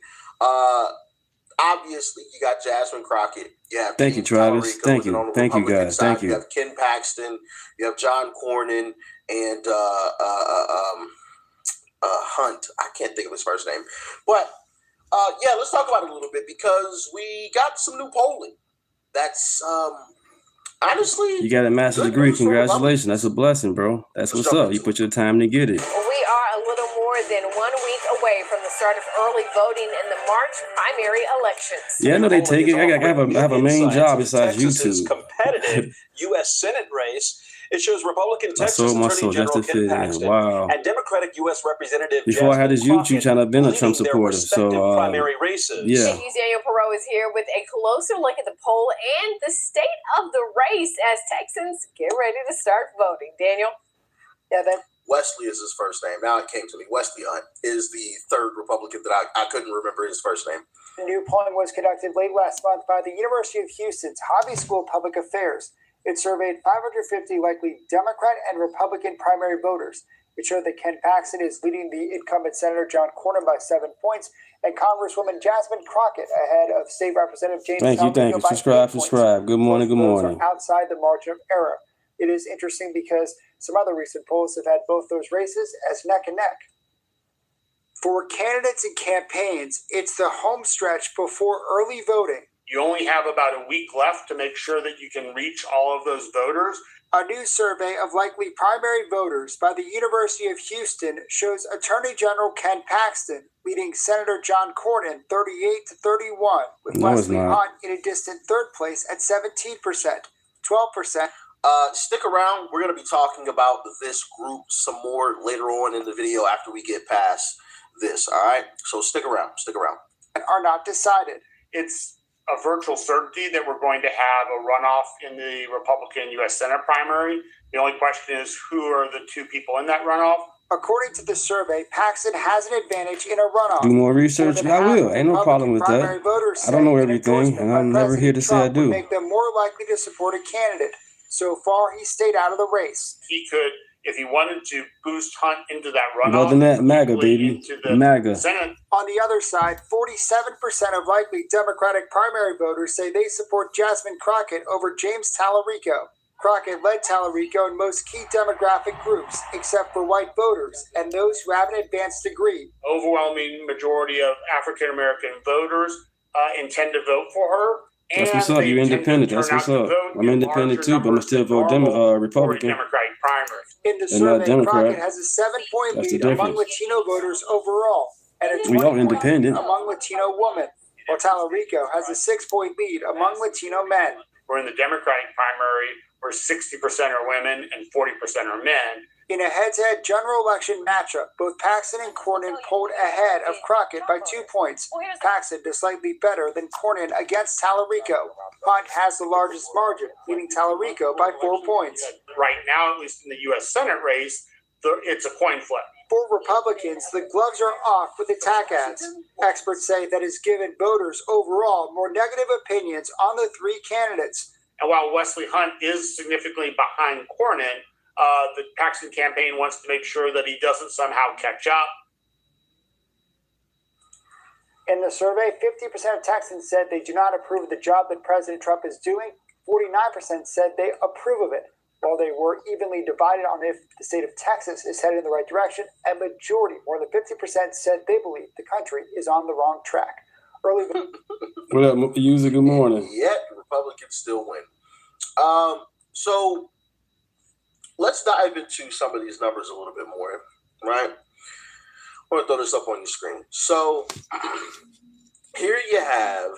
P: obviously, you got Jasmine Crockett. You have
B: Thank you, Travis. Thank you. Thank you, guys. Thank you.
P: You have Ken Paxton. You have John Cornyn and Hunt. I can't think of his first name. But, yeah, let's talk about it a little bit because we got some new polling. That's, honestly,
B: you got a master's degree. Congratulations. That's a blessing, bro. That's what's up. You put your time to get it.
Q: We are a little more than 1 week away from the start of early voting in the March primary elections.
B: Yeah, I know they take it. I have a main job besides YouTube.
R: Competitive U.S. Senate race. It shows Republican
B: I
R: Texas
B: sold my
R: Attorney
B: soul just
R: General
B: to
R: Ken
B: fit in.
R: Paxton
B: Wow.
R: and Democratic U.S. Representative
B: Before I had this YouTube channel, I've been a Trump
R: their
B: supporter.
R: respective
B: So,
R: primary races.
B: yeah.
Q: News Daniel Perot is here with a closer look at the poll and the state of the race as Texans get ready to start voting. Daniel?
O: Yeah, that
P: Wesley is his first name. Now it came to me. Wesley Hunt is the third Republican that I couldn't remember his first name.
S: New polling was conducted late last month by the University of Houston's Hobby School of Public Affairs. It surveyed 550 likely Democrat and Republican primary voters. It showed that Ken Paxton is leading the incumbent Senator John Cornyn by 7 points and Congresswoman Jasmine Crockett ahead of State Representative James
B: Thank you. Subscribe. Good morning. Good morning.
S: Outside the margin of error. It is interesting because some other recent polls have had both those races as neck and neck. For candidates and campaigns, it's the home stretch before early voting.
T: You only have about a week left to make sure that you can reach all of those voters.
S: A new survey of likely primary voters by the University of Houston shows Attorney General Ken Paxton leading Senator John Cornyn 38-31, with Wesley Hunt in a distant third place at 17%, 12%.
P: Stick around. We're going to be talking about this group some more later on in the video after we get past this. All right. So stick around. Stick around.
S: Are not decided.
T: It's a virtual certainty that we're going to have a runoff in the Republican U.S. Senate primary. The only question is who are the two people in that runoff?
S: According to the survey, Paxton has an advantage in a runoff.
B: Do more research? I will. Ain't no problem with that. I don't know everything, and I'm never here to say I do.
S: Make them more likely to support a candidate. So far, he stayed out of the race.
T: He could, if he wanted to, boost Hunt into that runoff.
B: Other than that, MAGA, baby. MAGA.
T: Senate.
S: On the other side, 47% of likely Democratic primary voters say they support Jasmine Crockett over James Tallarico. Crockett led Tallarico in most key demographic groups, except for white voters and those who have an advanced degree.
T: Overwhelming majority of African American voters intend to vote for her.
B: That's what's up. You're independent. That's what's up. I'm independent too, but I'm still vote Republican.
T: Democratic primary.
S: In the survey, Crockett has a 7-point lead among Latino voters overall, and a 20-point lead among Latino women, while Tallarico has a 6-point lead among Latino men.
T: We're in the Democratic primary, where 60% are women and 40% are men.
S: In a head-to-head general election matchup, both Paxton and Cornyn pulled ahead of Crockett by 2 points. Paxton does slightly better than Cornyn against Tallarico. Hunt has the largest margin, leading Tallarico by 4 points.
T: Right now, at least in the U.S. Senate race, it's a coin flip.
S: For Republicans, the gloves are off with attack ads. Experts say that has given voters overall more negative opinions on the three candidates.
T: And while Wesley Hunt is significantly behind Cornyn, the Paxton campaign wants to make sure that he doesn't somehow catch up.
S: In the survey, 50% of Texans said they do not approve of the job that President Trump is doing. 49% said they approve of it. While they were evenly divided on if the state of Texas is headed in the right direction, a majority, more than 50%, said they believe the country is on the wrong track.
B: What up, user? Good morning.
P: Yet Republicans still win. So let's dive into some of these numbers a little bit more, right? I want to throw this up on your screen. So here you have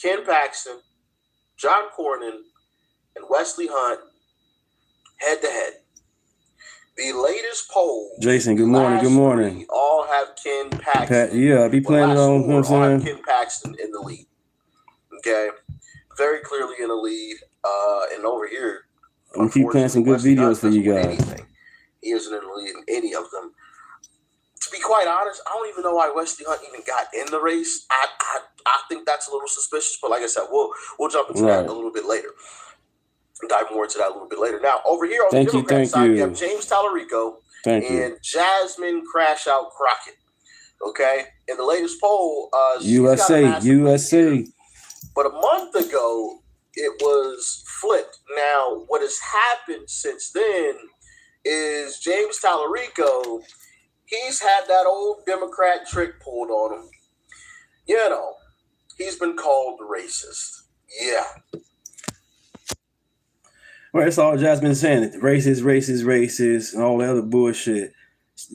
P: Ken Paxton, John Cornyn, and Wesley Hunt head to head. The latest poll.
B: Jason, good morning. Good morning.
P: All have Ken Paxton.
B: Yeah, I be playing it on. You know what I'm saying?
P: Ken Paxton in the lead. Okay, very clearly in the lead. And over here,
B: I'm keep playing some good videos for you guys.
P: He isn't in the lead in any of them. To be quite honest, I don't even know why Wesley Hunt even got in the race. I think that's a little suspicious. But like I said, we'll jump into that a little bit later. Dive more into that a little bit later. Now, over here on the Democrat side, we have James Tallarico and Jasmine Crash Out Crockett. Okay? In the latest poll,
B: USA.
P: But a month ago, it was flipped. Now, what has happened since then is James Tallarico, he's had that old Democrat trick pulled on him. You know, he's been called racist. Yeah.
B: Well, that's all Jasmine saying. Racist, and all that other bullshit.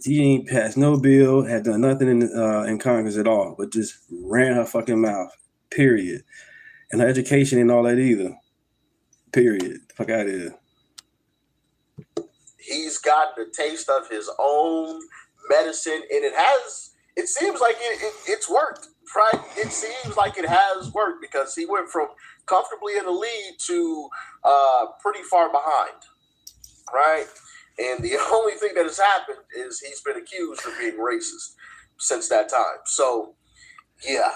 B: He ain't passed no bill, had done nothing in Congress at all, but just ran her fucking mouth. Period. And her education ain't all that either. Period. Fuck out of here.
P: He's gotten a taste of his own medicine, and it seems like it's worked, right? It seems like it has worked because he went from comfortably in the lead to pretty far behind, right? And the only thing that has happened is he's been accused of being racist since that time. So, yeah.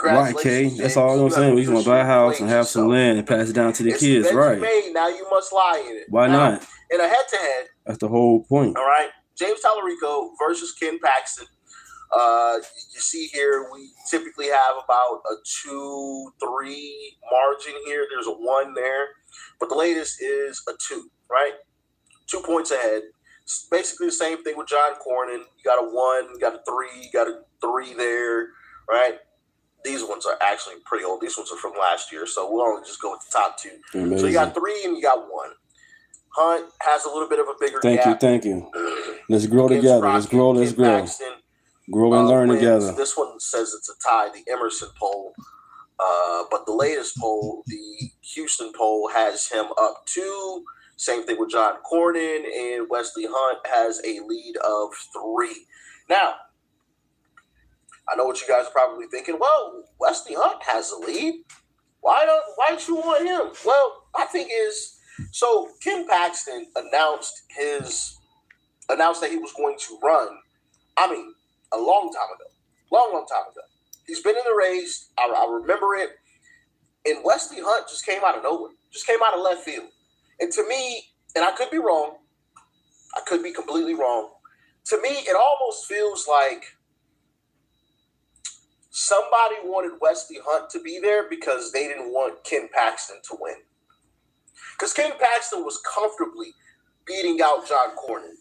B: Right, Kay. That's all I'm saying. We just want to buy a house and have some land and pass it down to the kids, right?
P: Made, now you must lie in it.
B: Why not?
P: In a head-to-head.
B: That's the whole point.
P: All right. James Tallarico versus Ken Paxton. You see here, we typically have about a 2-3 margin here. There's a 1 there. But the latest is a 2, right? 2 points ahead. It's basically the same thing with John Cornyn. You got a 1, you got a 3, you got a 3 there, right? These ones are actually pretty old. These ones are from last year, so we'll only just go with the top 2.
B: Amazing.
P: So you got 3 and you got 1. Hunt has a little bit of a bigger gap.
B: Thank you. Let's grow together. Let's grow.
P: Paxton,
B: grow and learn
P: wins.
B: together.
P: This one says it's a tie, the Emerson poll. But the latest poll, the Houston poll, has him up 2. Same thing with John Cornyn, and Wesley Hunt has a lead of 3. Now, I know what you guys are probably thinking. Well, Wesley Hunt has a lead. Why don't you want him? Well, my thing is, so Ken Paxton announced that he was going to run. I mean, a long time ago. Long time ago. He's been in the race. I remember it. And Wesley Hunt just came out of nowhere. Just came out of left field. And to me, and I could be wrong. I could be completely wrong. To me, it almost feels like somebody wanted Wesley Hunt to be there because they didn't want Ken Paxton to win. Because Ken Paxton was comfortably beating out John Cornyn.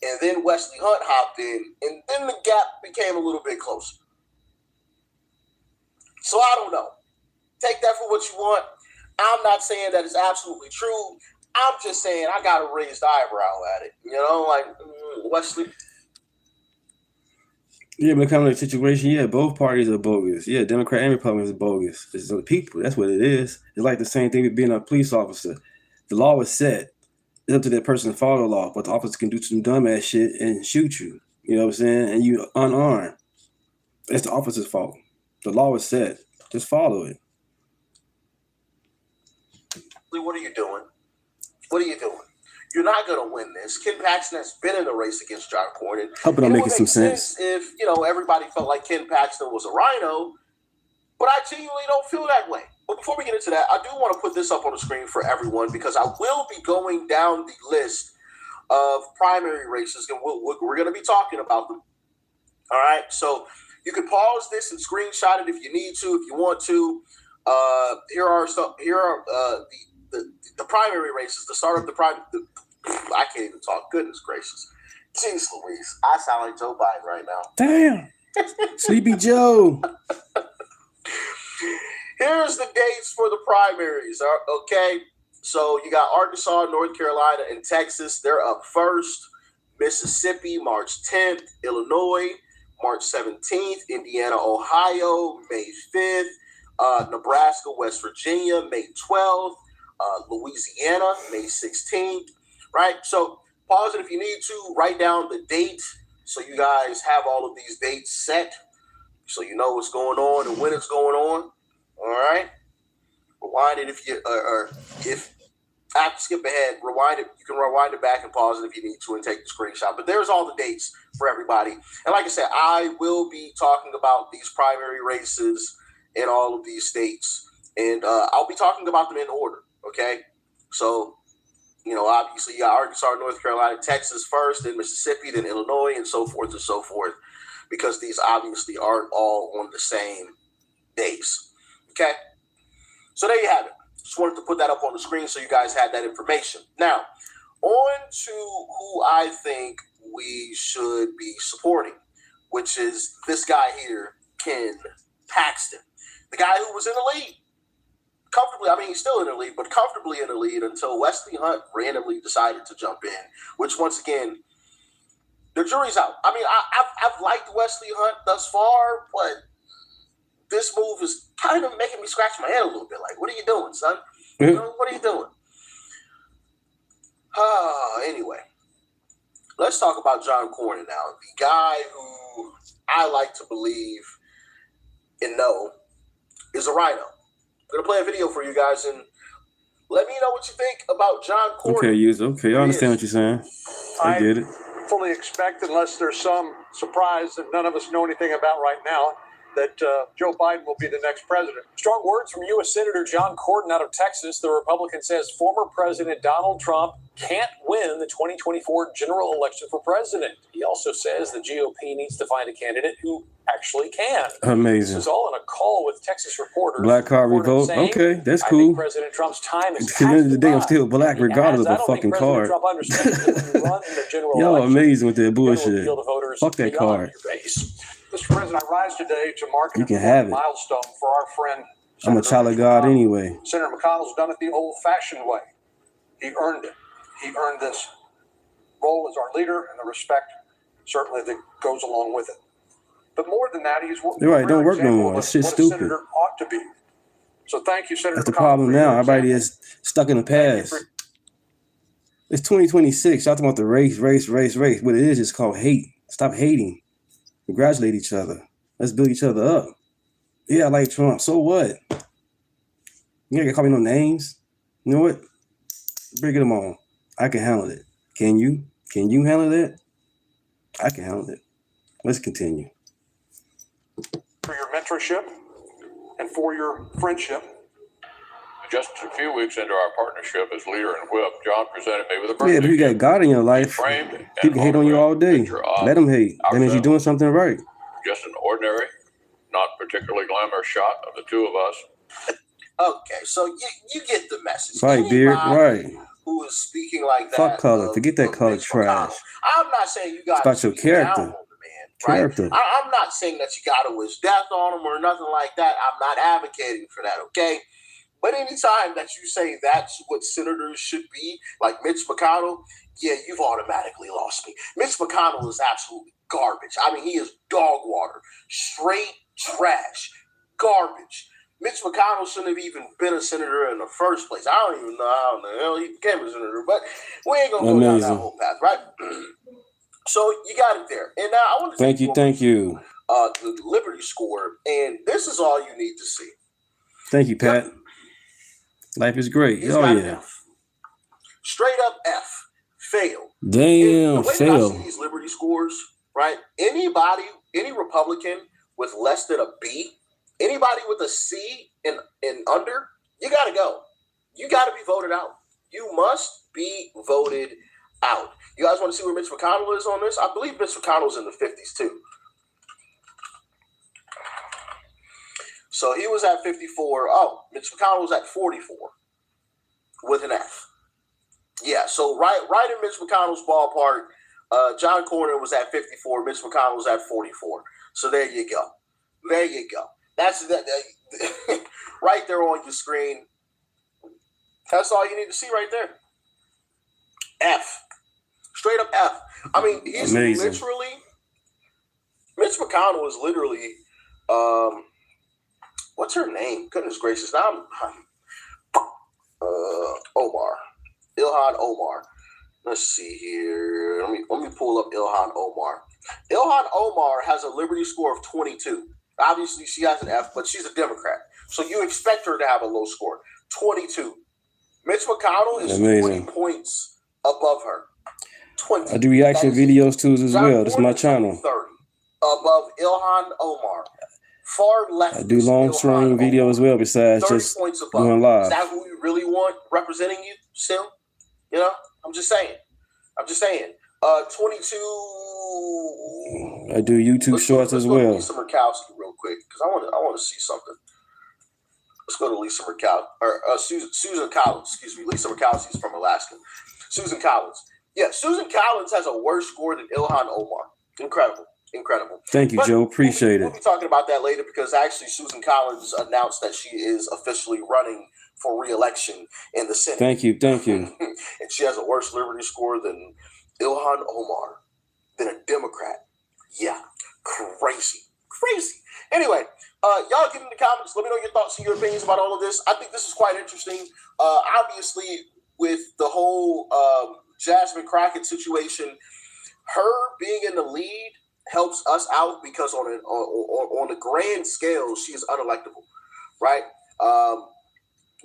P: And then Wesley Hunt hopped in, and then the gap became a little bit closer. So I don't know. Take that for what you want. I'm not saying that it's absolutely true. I'm just saying I got a raised eyebrow at it. You know, like Wesley.
B: Yeah, but coming to the situation, yeah, both parties are bogus. Yeah, Democrat and Republicans are bogus. It's the people. That's what it is. It's like the same thing with being a police officer. The law was set. It's up to that person to follow the law, but the officer can do some dumbass shit and shoot you. You know what I'm saying? And you unarmed. It's the officer's fault. The law was set. Just follow it.
P: What are you doing? What are you doing? You're not going to win this. Ken Paxton has been in the race against John Cornyn.
B: Hope I'm making some sense.
P: If, everybody felt like Ken Paxton was a rhino, but I genuinely don't feel that way. But before we get into that, I do want to put this up on the screen for everyone because I will be going down the list of primary races, and we're going to be talking about them. All right? So you can pause this and screenshot it if you need to, if you want to. Here are the primary races. The start of the primary. I can't even talk. Goodness gracious. Jeez Louise. I sound like Joe Biden right now.
B: Damn. Sleepy Joe.
P: Here's the dates for the primaries. Okay. So you got Arkansas, North Carolina, and Texas. They're up first. Mississippi, March 10th. Illinois, March 17th. Indiana, Ohio, May 5th. Nebraska, West Virginia, May 12th. Louisiana, May 16th. Right? So pause it if you need to. Write down the date so you guys have all of these dates set so you know what's going on and when it's going on. All right? Rewind it if you if I have to skip ahead, rewind it. You can rewind it back and pause it if you need to and take the screenshot. But there's all the dates for everybody. And like I said, I will be talking about these primary races in all of these states. And I'll be talking about them in order, okay? So, obviously you got Arkansas, North Carolina, Texas first, then Mississippi, then Illinois, and so forth, because these obviously aren't all on the same days, okay? So there you have it. Just wanted to put that up on the screen so you guys had that information. Now, on to who I think we should be supporting, which is this guy here, Ken Paxton, the guy who was in the lead. Comfortably, I mean, he's still in the lead, but comfortably in the lead until Wesley Hunt randomly decided to jump in, which once again, the jury's out. I mean, I've liked Wesley Hunt thus far, but this move is kind of making me scratch my head a little bit. Like, what are you doing, son? What are you doing? Anyway, let's talk about John Cornyn now. The guy who I like to believe and know is a rhino. I'm going to play a video for you guys and let me know what you think about John Cornyn.
B: Okay, I understand what you're saying. I get it.
O: Fully expect, unless there's some surprise that none of us know anything about right now, that Joe Biden will be the next president.
U: Strong words from U.S. Senator John Cornyn out of Texas. The Republican says former President Donald Trump can't win the 2024 general election for president. He also says the GOP needs to find a candidate who actually can.
B: Amazing.
U: This is all in a call with Texas reporters.
B: Black card revolt. Okay, that's cool.
U: I think President Trump's time is
B: At the end of the day, I'm still black regardless of the fucking card.
U: Y'all
B: amazing with that bullshit. Fuck that card.
U: Mr. President, I rise today to mark an
B: You can have
U: important
B: it.
U: milestone for our friend.
B: I'm a child of God anyway.
U: Senator McConnell's done it the old-fashioned way. He earned it. He earned this role as our leader and the respect certainly that goes along with it. But more than that, he's
B: You're right. It don't work no more. This shit's
U: what a
B: stupid.
U: senator ought to be. So thank you, Senator
B: That's the
U: McConnell,
B: problem
U: for
B: now.
U: your
B: Everybody
U: example.
B: is stuck in the past. It's 2026. Y'all talking about the race. What it is called hate. Stop hating. Congratulate each other. Let's build each other up. Yeah, I like Trump. So what? You ain't gonna call me no names. You know what? Bring them on. I can handle it. Can you? Can you handle that? I can handle it. Let's continue.
U: For your mentorship and for your friendship.
A: Just a few weeks into our partnership as leader and whip, John presented me with a birthday.
B: Yeah, but you got God in your life. People can hate on you all day. Let them hate. That means you're doing something right.
A: Just an ordinary, not particularly glamorous shot of the two of us.
P: Okay, so you get the message.
B: Right, Beard. Right.
P: Who is speaking like that?
B: Fuck color. Forget that color trash.
P: I'm not saying you got.
B: It's about your character. Character.
P: I'm not saying that you got to wish death on him or nothing like that. I'm not advocating for that. Okay. But anytime that you say that's what senators should be, like Mitch McConnell, yeah, you've automatically lost me. Mitch McConnell is absolutely garbage. I mean, he is dog water, straight trash, garbage. Mitch McConnell shouldn't have even been a senator in the first place. I don't even know how the hell he became a senator, but we ain't gonna go down that whole path, right? So you got it there. And now I want to
B: Thank you.
P: the Liberty score, and this is all you need to see.
B: Thank you, Pat. Life is great.
P: He's
B: Oh
P: got
B: yeah.
P: F. Straight up F. Fail.
B: Damn,
P: the way
B: fail.
P: that I see these Liberty scores, right? Any Republican with less than a B, anybody with a C and under, you gotta go. You gotta be voted out. You must be voted out. You guys want to see where Mitch McConnell is on this? I believe Mitch McConnell's in the 50s too. So he was at 54. Oh, Mitch McConnell was at 44 with an F. Yeah, so right in Mitch McConnell's ballpark. John Cornyn was at 54. Mitch McConnell was at 44. So there you go. There you go. That's that right there on your screen. That's all you need to see right there. F. Straight up F. I mean, he's
B: amazing.
P: Literally, Mitch McConnell is literally, what's her name? Goodness gracious. Now Omar. Ilhan Omar. Let's see here. Let me pull up Ilhan Omar. Ilhan Omar has a Liberty score of 22. Obviously, she has an F, but she's a Democrat. So you expect her to have a low score. 22. Mitch McConnell is
B: amazing.
P: 20 points above her. 20.
B: I do reaction videos too as well. This is my channel.
P: 30 above Ilhan Omar. Far left.
B: I do long string video as well besides
P: 30
B: just
P: points above.
B: going live.
P: Is that who you really want representing you still? You know, I'm just saying. 22.
B: I do YouTube shorts as well.
P: Lisa Murkowski real quick because I want to see something. Let's go to Lisa Murkowski or Susan Collins. Excuse me, Lisa Murkowski is from Alaska. Susan Collins. Yeah, Susan Collins has a worse score than Ilhan Omar. Incredible.
B: Thank you, Joe. Appreciate
P: We'll be talking about that later because actually Susan Collins announced that she is officially running for re-election in the Senate.
B: Thank you.
P: And she has a worse Liberty score than Ilhan Omar, than a Democrat. Yeah, crazy. Anyway, y'all get in the comments. Let me know your thoughts and your opinions about all of this. I think this is quite interesting. Obviously, with the whole Jasmine Crockett situation, her being in the lead helps us out because on the grand scale, she is unelectable, right?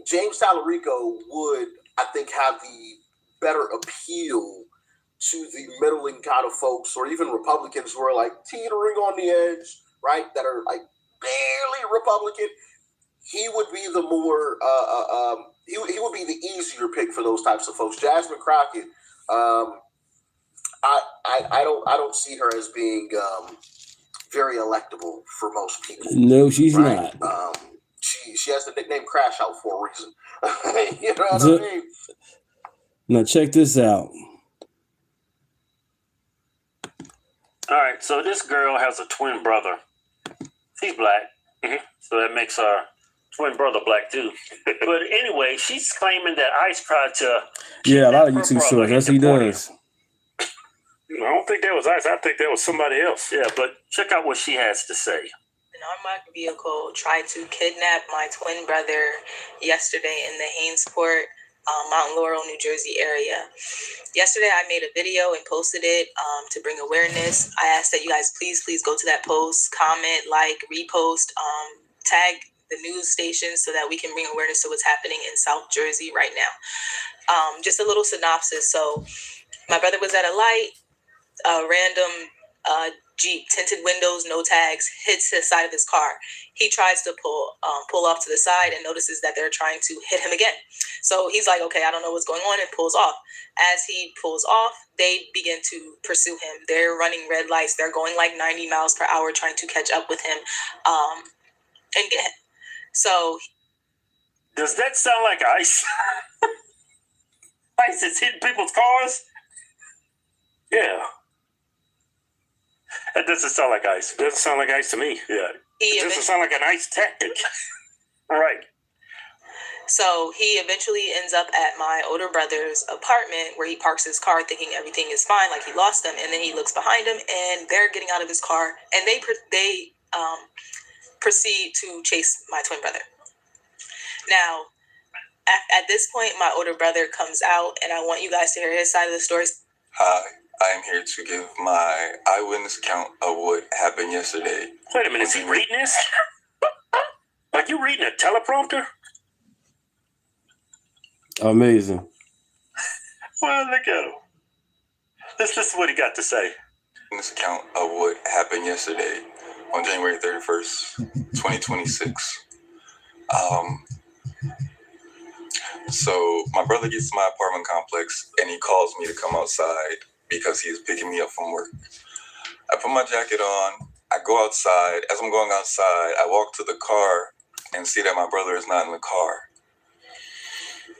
P: James Tallarico would, I think, have the better appeal to the middling kind of folks, or even Republicans who are like teetering on the edge, right? That are like barely Republican. He would be the more, he would be the easier pick for those types of folks. Jasmine Crockett, I don't see her as being very electable for most people.
B: No, she's
P: right?
B: not.
P: She has the nickname Crash Out for a reason. You know what I mean?
B: Now check this out.
D: All right, so this girl has a twin brother. She's black, so that makes her twin brother black too. But anyway, she's claiming that ICE tried to.
B: Yeah, a lot of YouTube shorts. That's what he does.
D: I don't think that was ICE. I think that was somebody else. Yeah, but check out what she has to say.
V: An unmarked vehicle tried to kidnap my twin brother yesterday in the Hainesport, Mount Laurel, New Jersey area. Yesterday, I made a video and posted it to bring awareness. I asked that you guys please go to that post, comment, like, repost, tag the news stations so that we can bring awareness to what's happening in South Jersey right now. Just a little synopsis. So my brother was at a light, a random Jeep, tinted windows, no tags, hits the side of his car. He tries to pull off to the side and notices that they're trying to hit him again. So he's like, okay, I don't know what's going on, and pulls off. As he pulls off, they begin to pursue him. They're running red lights. They're going like 90 miles per hour trying to catch up with him and get him. So
D: does that sound like ICE? ICE is hitting people's cars? Yeah. That doesn't sound like ICE. It doesn't sound like ICE to me. Yeah. It doesn't sound like an ICE tactic. All right.
V: So he eventually ends up at my older brother's apartment where he parks his car thinking everything is fine, like he lost them. And then he looks behind him and they're getting out of his car and they proceed to chase my twin brother. Now, at this point, my older brother comes out and I want you guys to hear his side of the story.
W: Hi, I am here to give my eyewitness account of what happened yesterday.
D: Wait a minute, is he reading this? Like you reading a teleprompter?
B: Amazing.
W: Well, look at him.
D: Let's listen to what he got to say.
W: This account of what happened yesterday on January 31st, 2026. So my brother gets to my apartment complex and he calls me to come outside because he is picking me up from work. I put my jacket on. I go outside. As I'm going outside, I walk to the car and see that my brother is not in the car.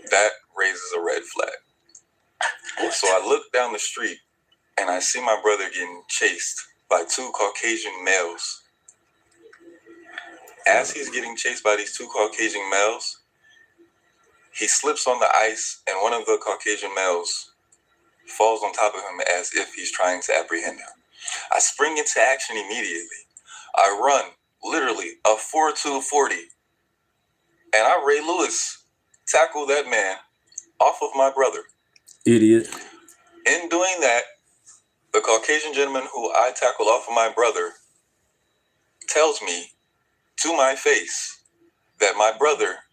W: That raises a red flag. So I look down the street and I see my brother getting chased by two Caucasian males. As he's getting chased by these two Caucasian males, he slips on the ice and one of the Caucasian males falls on top of him as if he's trying to apprehend him. I spring into action immediately. I run, literally, a 4-2-40. And I, Ray Lewis, tackle that man off of my brother.
B: Idiot.
W: In doing that, the Caucasian gentleman who I tackled off of my brother tells me to my face that my brother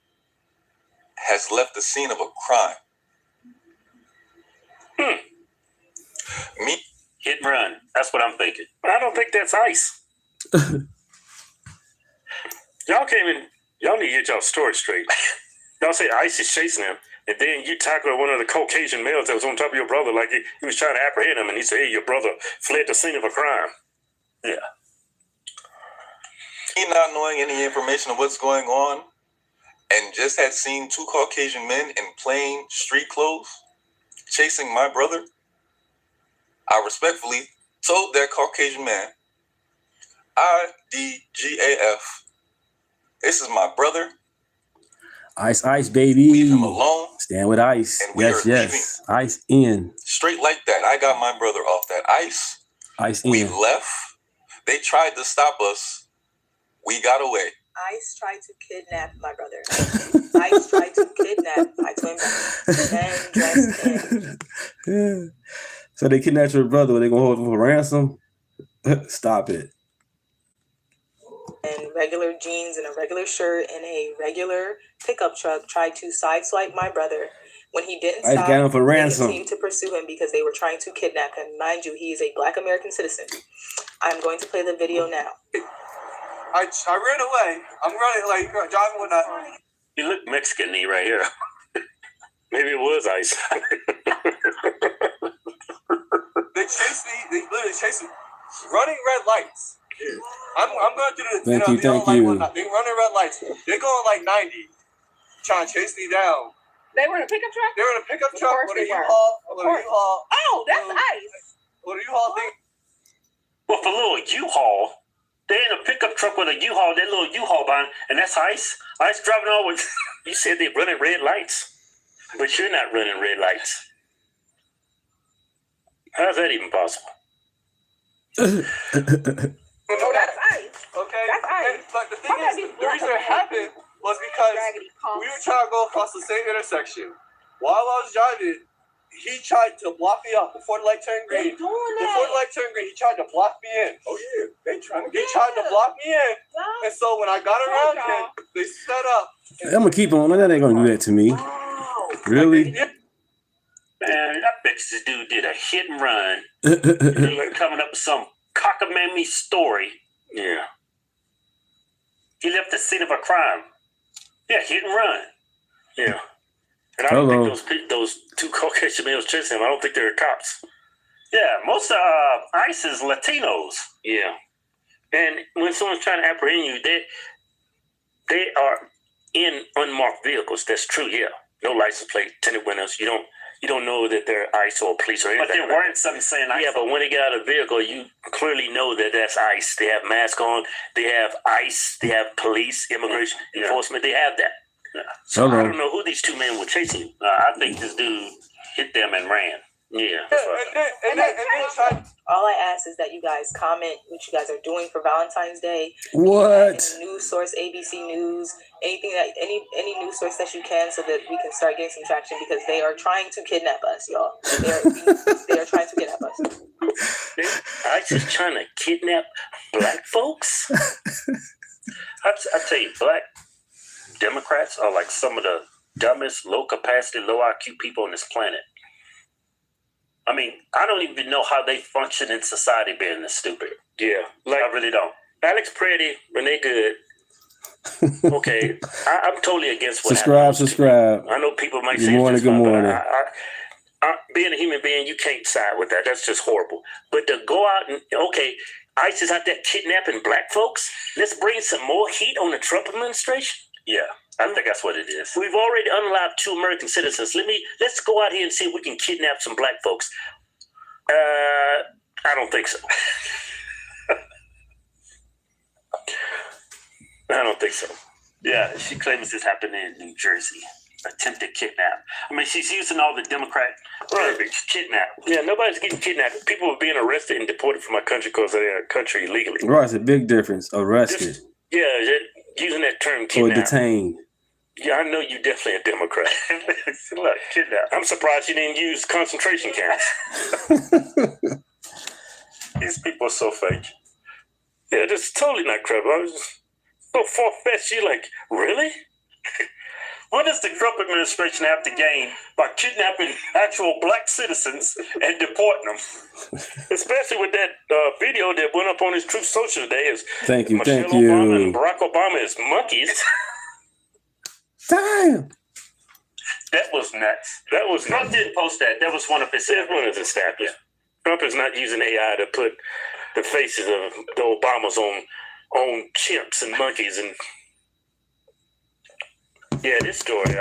W: has left the scene of a crime. Me?
D: Hit and run. That's what I'm thinking. But I don't think that's ICE. Y'all came in. Y'all need to get y'all story straight. Y'all say ICE is chasing him, and then you tackle one of the Caucasian males that was on top of your brother like he was trying to apprehend him, and he said, hey, your brother fled the scene of a crime. Yeah.
W: He not knowing any information of what's going on and just had seen two Caucasian men in plain street clothes chasing my brother, I respectfully told that Caucasian man, IDGAF, this is my brother.
B: Ice, ice, baby.
W: Leave him alone.
B: Stand with ice.
W: Yes.
B: Ice in.
W: Straight like that. I got my brother off that ice.
B: Ice
W: we
B: in.
W: left. They tried to stop us. We got away.
V: ICE tried to kidnap my brother. ICE tried to kidnap my twin brother. And dressed in.
B: So they kidnapped your brother. Are they gonna hold him for ransom? Stop it.
V: And regular jeans and a regular shirt and a regular pickup truck tried to sideswipe my brother. When he didn't
B: ICE
V: stop,
B: got him for ransom.
V: They continued to pursue him because they were trying to kidnap him. Mind you, he is a Black American citizen. I'm going to play the video now.
X: I ran away. I'm running like driving with a.
D: You look Mexican-y right here. Maybe it was ICE.
X: They chased me. They literally chased me. Running red lights. I'm going through the
B: Thank you.
X: They running red lights. They're going like 90, trying to chase me down.
L: They were in a pickup truck?
X: They were in a pickup truck with a
L: they were.
X: U-Haul.
L: Oh, that's ICE.
X: With a U-Haul thing.
D: with a little U-Haul. They're in a pickup truck with a U-Haul, that little U-Haul behind, and that's ICE. ICE driving all with. You said they're running red lights, but you're not running red lights. How's that even possible?
X: Oh, that's ICE. Okay. That's ICE. But the thing is, the reason it happened was because we were trying to go across the same intersection. While I was driving, he tried to block me up before the light turned green. Before the light turned green, he tried to block me in. Oh yeah, he tried to block me in. And so when I got around him, they set up.
B: I'm gonna keep on. That ain't gonna do that to me. Really?
D: Man, I bet this dude did a hit and run. Like coming up with some cockamamie story. Yeah. He left the scene of a crime. Yeah, hit and run. Yeah. And I don't think those two Caucasian males chasing him, I don't think they're cops. Yeah, most of ICE is Latinos. Yeah. And when someone's trying to apprehend you, they are in unmarked vehicles. That's true, yeah. No license plate, tinted windows. You don't know that they're ICE or police or anything. But there weren't something saying ICE. Yeah, but when they get out of the vehicle, you clearly know that that's ICE. They have masks on. They have ICE. They have police, immigration enforcement. They have that. Yeah. So I don't know who these two men were chasing. I think this dude hit them and ran. Yeah.
V: All I ask is that you guys comment what you guys are doing for Valentine's Day.
B: What?
V: Any news source, ABC News, anything that any news source that you can, so that we can start getting some traction, because they are trying to kidnap us, y'all. They are trying to kidnap us.
D: ICE is trying to kidnap black folks. I tell you, black Democrats are like some of the dumbest, low capacity, low IQ people on this planet. I mean, I don't even know how they function in society being this stupid. Yeah, like, I really don't. Alex Pretty, Renee Good. Okay, I'm totally against what
B: Subscribe.
D: I know people might
B: Good
D: say
B: morning,
D: it's
B: good
D: fun,
B: morning.
D: but being a human being, you can't side with that. That's just horrible. But to go out and, okay, ICE is out there kidnapping black folks. Let's bring some more heat on the Trump administration. Yeah, I think that's what it is. We've already unalived 2 American citizens. Let's go out here and see if we can kidnap some black folks. I don't think so. I don't think so. Yeah, she claims this happened in New Jersey. Attempted kidnap. I mean, she's using all the Democrat verbiage. Kidnap. Yeah, nobody's getting kidnapped. People are being arrested and deported from our country because they're in our country illegally.
B: Right, it's a big difference. Arrested.
D: Yeah, using that term
B: or
D: kidnap.
B: detained.
D: Yeah, I know you're definitely a Democrat. Look, kidnap. I'm surprised you didn't use concentration camps. These people are so fake. Yeah, this is totally not credible. I was just so far-fetched. You're like, really? What does the Trump administration have to gain by kidnapping actual black citizens and deporting them? Especially with that video that went up on his Truth Social today.
B: Thank you,
D: Michelle
B: thank
D: Obama
B: you.
D: and Barack Obama as monkeys.
B: Damn.
D: That was nuts. Trump didn't post that. That was one of his staff. Yeah. Trump is not using AI to put the faces of the Obamas on chimps and monkeys and. Yeah, this story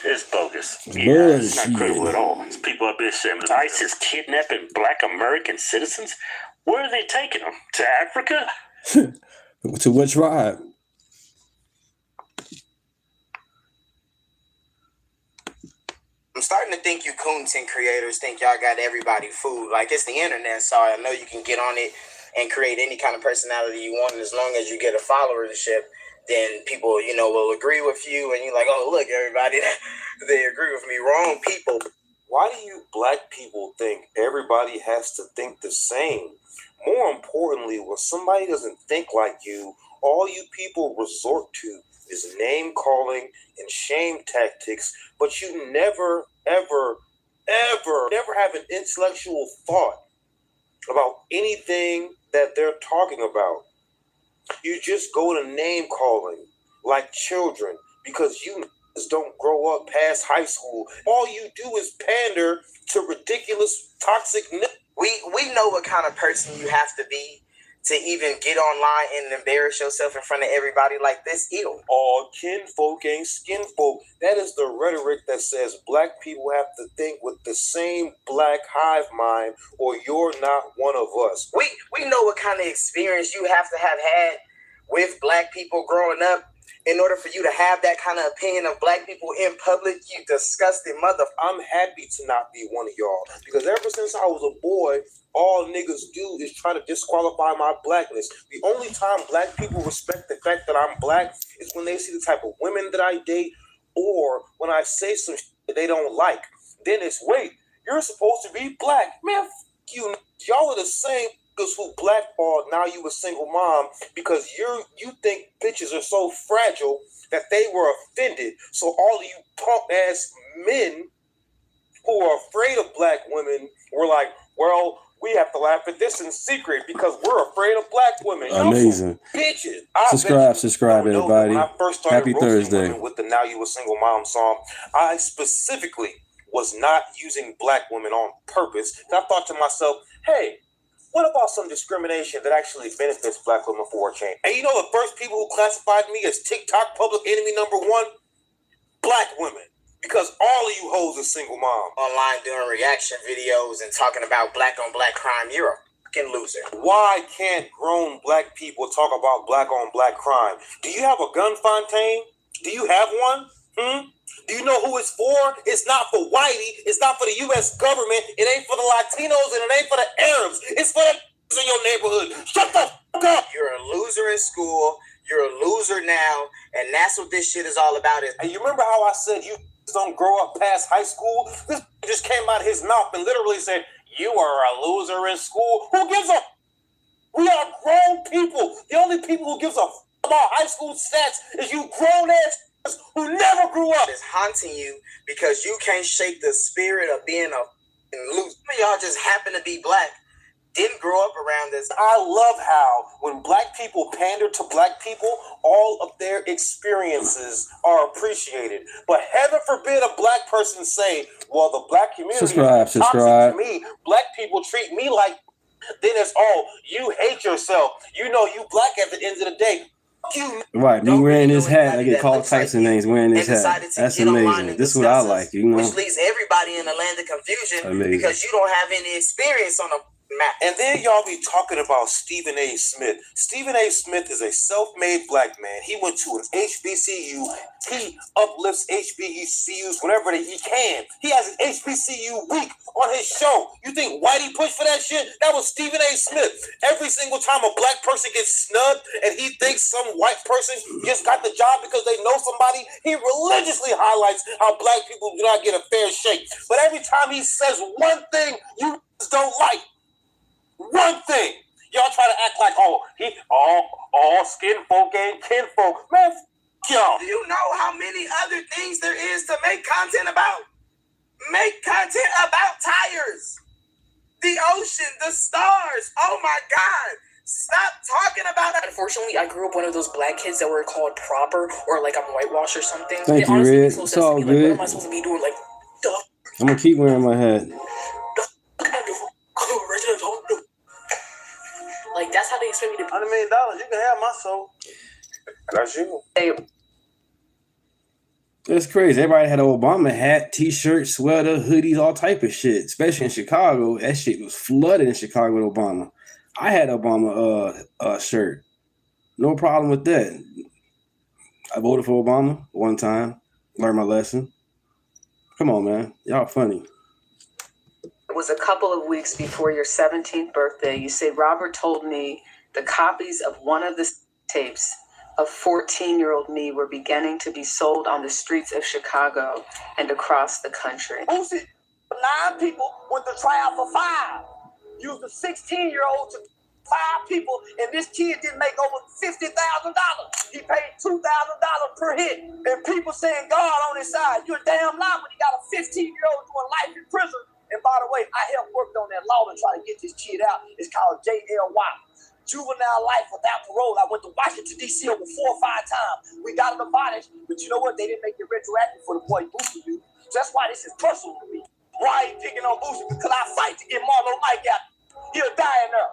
D: is bogus. Yeah, it's not credible at all. It's people up there saying ICE is kidnapping black American citizens. Where are they taking them? To Africa?
B: To which tribe?
E: I'm starting to think you content creators think y'all got everybody fooled. Like, it's the internet, so I know you can get on it and create any kind of personality you want, and as long as you get a followership, then people, will agree with you, and you're like, oh, look, everybody, they agree with me. Wrong people.
G: Why do you black people think everybody has to think the same? More importantly, when somebody doesn't think like you, all you people resort to is name calling and shame tactics, but you never, ever have an intellectual thought about anything that they're talking about. You just go to name calling like children because you don't grow up past high school. All you do is pander to ridiculous, toxic.
E: We know what kind of person you have to be to even get online and embarrass yourself in front of everybody like this. Ew.
G: All kinfolk ain't skinfolk. That is the rhetoric that says black people have to think with the same black hive mind, or you're not one of us.
E: We know what kind of experience you have to have had with black people growing up in order for you to have that kind of opinion of black people in public, you disgusting mother.
G: I'm happy to not be one of y'all, because ever since I was a boy, all niggas do is try to disqualify my blackness. The only time black people respect the fact that I'm black is when they see the type of women that I date, or when I say some shit that they don't like. Then it's, wait, you're supposed to be black. Man, f*** you. Y'all are the same niggas who blackballed now you a single mom because you think bitches are so fragile that they were offended. So all of you punk ass men who are afraid of black women were like, well, we have to laugh at this in secret because we're afraid of black women.
B: Amazing.
G: Bitches.
B: Subscribe, everybody.
G: When I first started
B: Happy
G: roasting
B: Thursday.
G: women with the Now You a Single Mom song, I specifically was not using black women on purpose. And I thought to myself, hey, what about some discrimination that actually benefits black women for a change? And you know the first people who classified me as TikTok public enemy number one? Black women. Because all of you hoes are single mom.
E: Online doing reaction videos and talking about black on black crime, you're a fucking loser.
G: Why can't grown black people talk about black on black crime? Do you have a gun, Fontaine? Do you have one? Do you know who it's for? It's not for whitey. It's not for the U.S. government. It ain't for the Latinos and it ain't for the Arabs. It's for the in your neighborhood. Shut the fuck up.
E: You're a loser in school. You're a loser now. And that's what this shit is all about.
G: And you remember how I said you don't grow up past high school? This just came out of his mouth and literally said, you are a loser in school. Who gives a? We are grown people. The only people who gives a about high school stats is you grown ass who never grew up.
E: It's haunting you because you can't shake the spirit of being a loser. Some of y'all just happen to be black. Didn't grow up around this.
G: I love how when black people pander to black people, all of their experiences are appreciated. But heaven forbid a black person say, well, the black community is toxic to me. Black people treat me like, then it's, oh, you hate yourself. You know you black at the end of the day. You
B: Right, me wearing this hat, I get called types of names wearing this hat. That's amazing. This is what I like, you know.
E: Which leaves everybody in a land of confusion
B: Amazing.
E: Because you don't have any experience on a map.
G: And then y'all be talking about Stephen A. Smith. Stephen A. Smith is a self-made black man. He went to an HBCU. He uplifts HBCUs whenever he can. He has an HBCU week on his show. You think Whitey pushed for that shit? That was Stephen A. Smith. Every single time a black person gets snubbed and he thinks some white person just got the job because they know somebody, he religiously highlights how black people do not get a fair shake. But every time he says one thing you don't like, one thing, y'all try to act like, oh, he all skin folk ain't kinfolk. Man, y'all.
E: Do you know how many other things there is to make content about? Make content about tires, the ocean, the stars. Oh my God. Stop talking about it.
H: Unfortunately, I grew up one of those black kids that were called proper or like I'm whitewashed or something.
B: Thank you, Red. It's all good.
H: What am I supposed to be doing? Like,
B: I'm gonna keep wearing my hat.
H: Like, that's how they expect me to.
G: $100 million, you can have my soul. That's you.
B: That's crazy. Everybody had an Obama hat, t-shirt, sweater, hoodies, all type of shit. Especially in Chicago, that shit was flooded in Chicago with Obama. I had Obama shirt. No problem with that. I voted for Obama one time. Learned my lesson. Come on, man. Y'all funny.
I: It was a couple of weeks before your 17th birthday. You say, Robert told me the copies of one of the tapes of 14-year-old me were beginning to be sold on the streets of Chicago and across the country.
J: 9 people went to trial for 5. Used a 16-year-old to 5 people, and this kid didn't make over $50,000. He paid $2,000 per hit. And people saying God on his side. You're a damn lie when you got a 15-year-old doing life in prison. And by the way, I helped work on that law to try to get this kid out. It's called JLY. Juvenile life without parole. I went to Washington, D.C. over 4 or 5 times. We got it abolished, but you know what? They didn't make it retroactive for the boy Boosie dude. So that's why this is personal to me. Why he picking on Boosie? Because I fight to get Marlo Mike out. He'll die in there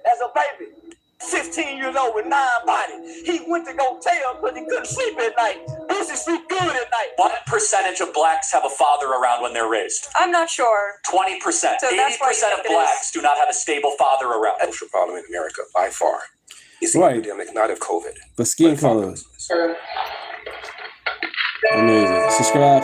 J: as a baby. 15 years old with 9 bodies. He went to go tell because he couldn't sleep at night. Pussy sleep good at night.
C: What percentage of blacks have a father around when they're raised?
I: I'm not sure.
C: 20%.
I: So that's why
C: 80% of blacks do not have a stable father around.
F: The social problem in America, by far, is the
B: Right.
F: epidemic, not of COVID.
B: But skin color. Amazing. Subscribe.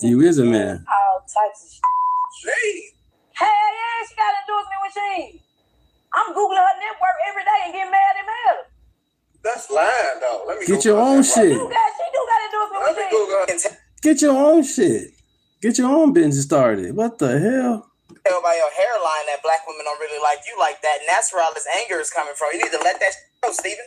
B: You is a man.
J: All types of shit.
F: Hey.
J: Hell yeah, she got an endorsement machine. I'm Googling her network every day and getting mad at mail.
P: That's lying, though. Let me
B: Get your own shit.
J: She do got endorsement machine.
B: Get your own shit. Get your own business started. What the hell?
E: Tell by your hairline that black women don't really like you like that, and that's where all this anger is coming from. You need to let that go, Steven.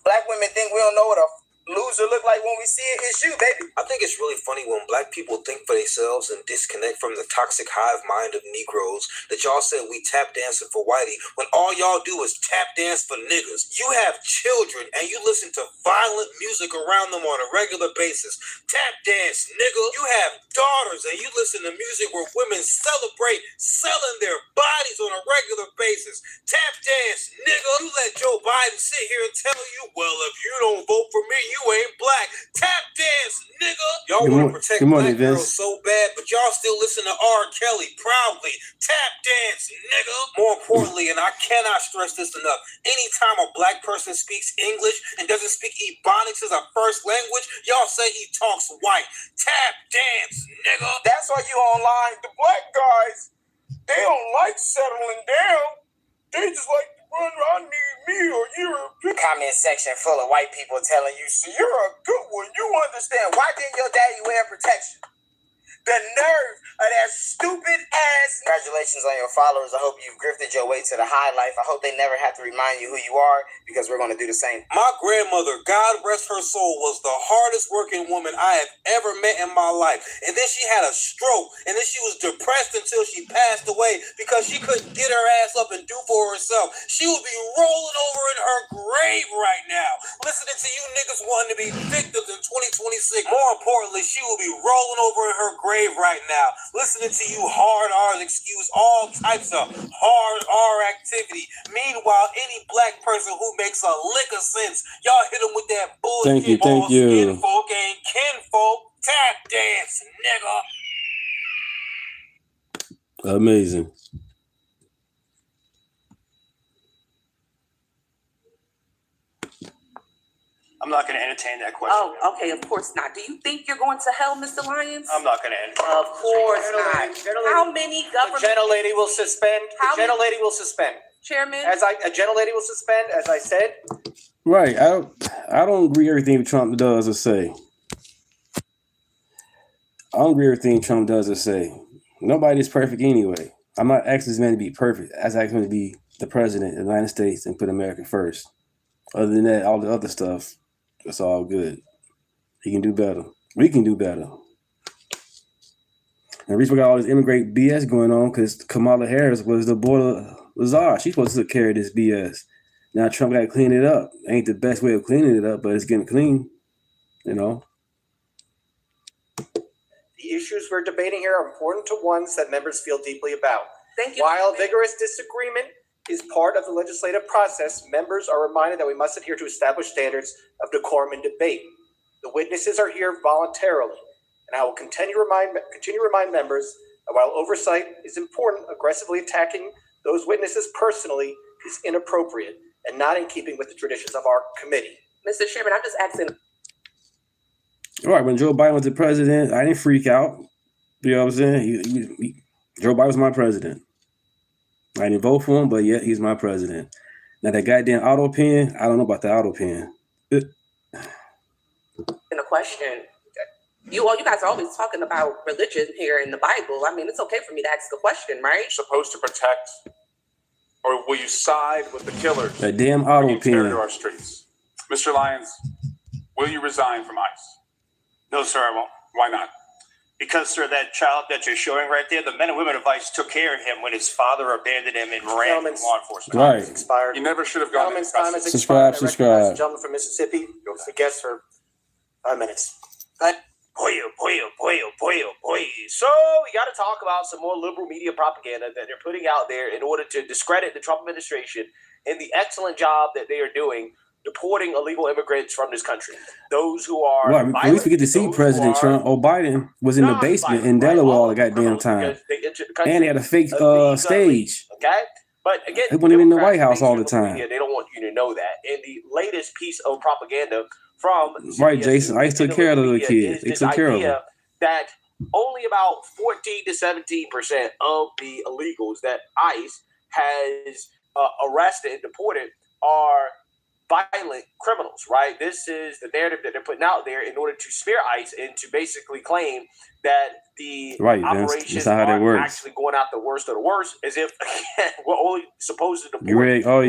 E: Black women think we don't know what a loser look like when we see it. It's you, baby.
G: I think it's really funny when black people think for themselves and disconnect from the toxic hive mind of Negroes that y'all said we tap dancing for whitey when all y'all do is tap dance for niggas. You have children and you listen to violent music around them on a regular basis. Tap dance, nigga. You have daughters and you listen to music where women celebrate selling their bodies on a regular basis. Tap dance, nigga. You let Joe Biden sit here and tell you, well, if you don't vote for me, you ain't black. Tap dance, nigga. Y'all want to protect black girls so bad, but y'all still listen to R. Kelly proudly. Tap dance, nigga. More importantly, and I cannot stress this enough, anytime a black person speaks English and doesn't speak Ebonics as a first language, y'all say he talks white. Tap dance, nigga.
E: That's why you online. The black guys, they don't like settling down. They just like to run around me or you're a comment section full of white people telling you, so you're a good one. You understand. Why didn't your daddy wear protection? The nerve of that stupid ass. Congratulations on your followers. I hope you've grifted your way to the high life. I hope they never have to remind you who you are, because we're going to do the same.
G: My grandmother, God rest her soul, was the hardest working woman I have ever met in my life. And then she had a stroke. And then she was depressed until she passed away because she couldn't get her ass up and do for herself. She would be rolling over in her grave right now, listening to you niggas wanting to be victims in 2026. More importantly, she will be rolling over in her grave right now, listening to you hard R's excuse all types of hard R activity. Meanwhile, any black person who makes a lick of sense, y'all hit them with that bullshit.
B: Thank you.
G: Skinfolk ain't kinfolk. Tap dance, nigga.
B: Amazing.
M: I'm not going to entertain that question.
H: Oh, okay, of course not. Do you think you're going to hell, Mr. Lyons?
M: I'm not going to entertain.
H: Of course not. How many government...
N: The gentlelady will suspend. The gentlelady will suspend.
H: Chairman?
N: A gentlelady will suspend, as I said.
B: Right. I don't agree with everything Trump does or say. I don't agree with everything Trump does or say. Nobody's perfect anyway. I'm not asking this man to be perfect. I'm asking him to be the president of the United States and put America first. Other than that, all the other stuff, it's all good. He can do better. We can do better. And the reason we got all this immigrant BS going on because Kamala Harris was the border czar. She's supposed to take care of this BS. Now Trump got to clean it up. Ain't the best way of cleaning it up, but it's getting clean. You know?
N: The issues we're debating here are important to ones that members feel deeply about.
H: Thank you.
N: While vigorous disagreement is part of the legislative process, members are reminded that we must adhere to established standards of decorum in debate. The witnesses are here voluntarily, and I will continue to remind members that while oversight is important, aggressively attacking those witnesses personally is inappropriate and not in keeping with the traditions of our committee.
H: Mr. Chairman, I'm just asking.
B: All right, when Joe Biden was the president, I didn't freak out. You know what I'm saying? Joe Biden was my president. I didn't vote for him, but yet he's my president. Now that goddamn auto pen, I don't know about the auto pen.
H: In a question, you guys are always talking about religion here in the Bible. I mean, it's okay for me to ask a question, right?
Y: You're supposed to protect, or will you side with the killers?
B: That damn auto
Y: tear
B: pen.
Y: into our streets. Mr. Lyons, will you resign from ICE?
T: No, sir, I won't.
Y: Why not?
T: Because, sir, that child that you're showing right there, the men and women of ICE took care of him when his father abandoned him and ran from law enforcement.
B: Right.
N: Expired.
Y: You never should have gone
N: Gentleman's time has
B: Subscribe,
N: expired. I recognize
B: subscribe.
N: the gentleman from Mississippi. The guest for 5 minutes.
K: Boy. So we got to talk about some more liberal media propaganda that they're putting out there in order to discredit the Trump administration and the excellent job that they are doing deporting illegal immigrants from this country. Those who are
B: Right, we forget to see President Trump or Biden was in the basement in Delaware all the goddamn time, and they had a fake stage.
K: Okay, but again,
B: they weren't even in the White House all the time.
K: Media, they don't want you to know that. And the latest piece of propaganda from
B: right, Jason, ICE took care of the little kids. They took care of them.
K: That only about 14 to 17% of the illegals that ICE has arrested and deported are violent criminals, right? This is the narrative that they're putting out there in order to smear ICE and to basically claim that the operations are actually going out the worst of the worst, as if, again, we're only supposed to deport the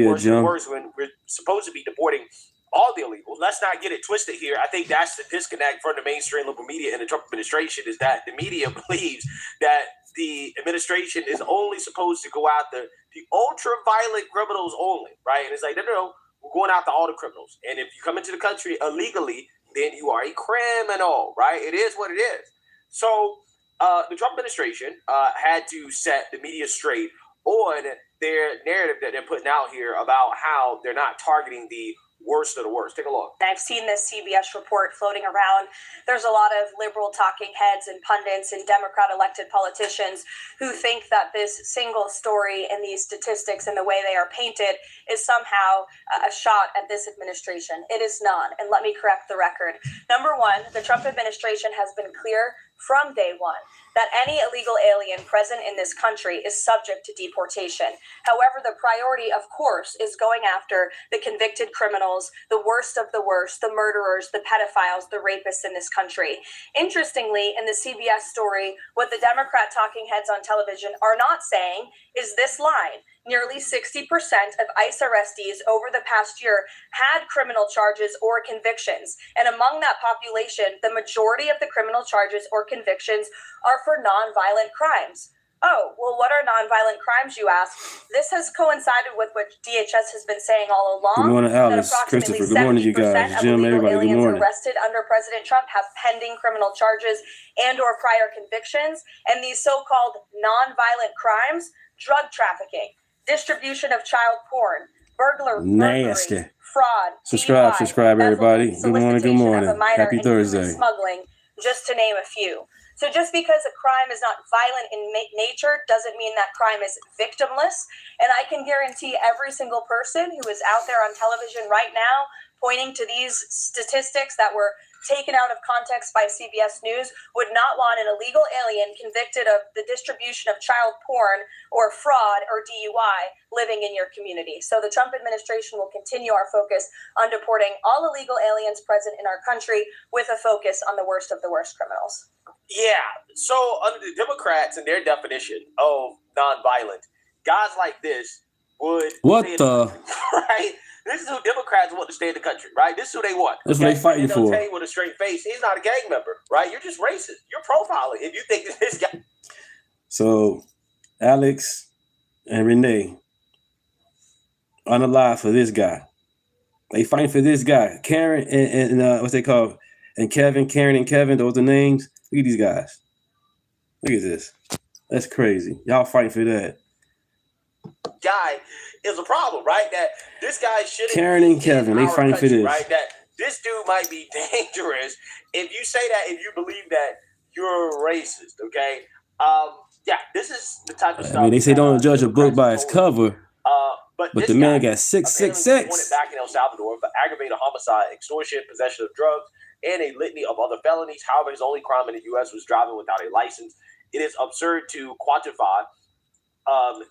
K: worst of the worst when we're supposed to be deporting all the illegals. Let's not get it twisted here. I think that's the disconnect from the mainstream liberal media and the Trump administration, is that the media believes that the administration is only supposed to go after the ultra-violent criminals only, right? And it's like, no, we're going after all the criminals. And if you come into the country illegally, then you are a criminal, right? It is what it is. So the Trump administration had to set the media straight on their narrative that they're putting out here about how they're not targeting the worst of the worst. Take a look.
O: I've seen this CBS report floating around. There's a lot of liberal talking heads and pundits and Democrat elected politicians who think that this single story and these statistics and the way they are painted is somehow a shot at this administration. It is not. And let me correct the record. Number one, the Trump administration has been clear from day one that any illegal alien present in this country is subject to deportation. However, the priority, of course, is going after the convicted criminals, the worst of the worst, the murderers, the pedophiles, the rapists in this country. Interestingly, in the CBS story, what the Democrat talking heads on television are not saying is this line. Nearly 60% of ICE arrestees over the past year had criminal charges or convictions. And among that population, the majority of the criminal charges or convictions are for nonviolent crimes. Oh, well, what are nonviolent crimes, you ask? This has coincided with what DHS has been saying all along.
B: Good morning, Alice, Christopher. Good morning, you guys. Jim, everybody, good morning.
O: Arrested under President Trump have pending criminal charges and or prior convictions. And these so-called nonviolent crimes, drug trafficking, distribution of child porn, burglary, fraud,
B: subscribe, everybody. Good morning. Happy Thursday.
O: Smuggling, just to name a few. So just because a crime is not violent in nature doesn't mean that crime is victimless. And I can guarantee every single person who is out there on television right now pointing to these statistics that were taken out of context by CBS News would not want an illegal alien convicted of the distribution of child porn or fraud or DUI living in your community. So the Trump administration will continue our focus on deporting all illegal aliens present in our country with a focus on the worst of the worst criminals.
K: Yeah. So under the Democrats and their definition of nonviolent, guys like this would right? This is who Democrats want to stay in the country, right? This is who they want.
B: That's what they fighting for.
K: They'll tell you with a straight face, he's not a gang member, right? You're just racist. You're profiling if you think that this guy.
B: So, Alex and Renee on the line for this guy. They fighting for this guy. Karen and what's they called? And Kevin, Karen and Kevin, those are names. Look at these guys. Look at this. That's crazy. Y'all fighting for that.
K: Guy is a problem, right? That this guy shouldn't.
B: Karen and Kevin, they fighting for this,
K: right? That this dude might be dangerous. If you say that, if you believe that, you're racist. Okay. Yeah, this is the type of stuff.
B: I mean, they say don't judge a book by its cover. But the man got 666.
K: Back in El Salvador for aggravated homicide, extortion, possession of drugs, and a litany of other felonies. However, his only crime in the U.S. was driving without a license. It is absurd to quantify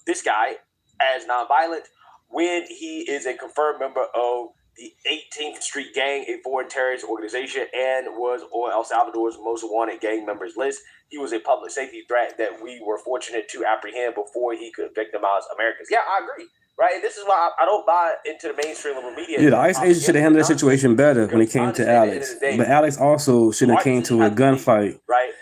K: this guy as nonviolent when he is a confirmed member of the 18th Street Gang, a foreign terrorist organization, and was on El Salvador's most wanted gang members list. He was a public safety threat that we were fortunate to apprehend before he could victimize Americans. Yeah, I agree. Right, this is why I don't buy into the mainstream liberal media.
B: Yeah, the ICE agent should have handled that situation better when it came to Alex. But Alex also shouldn't have came to a gunfight.
K: Right,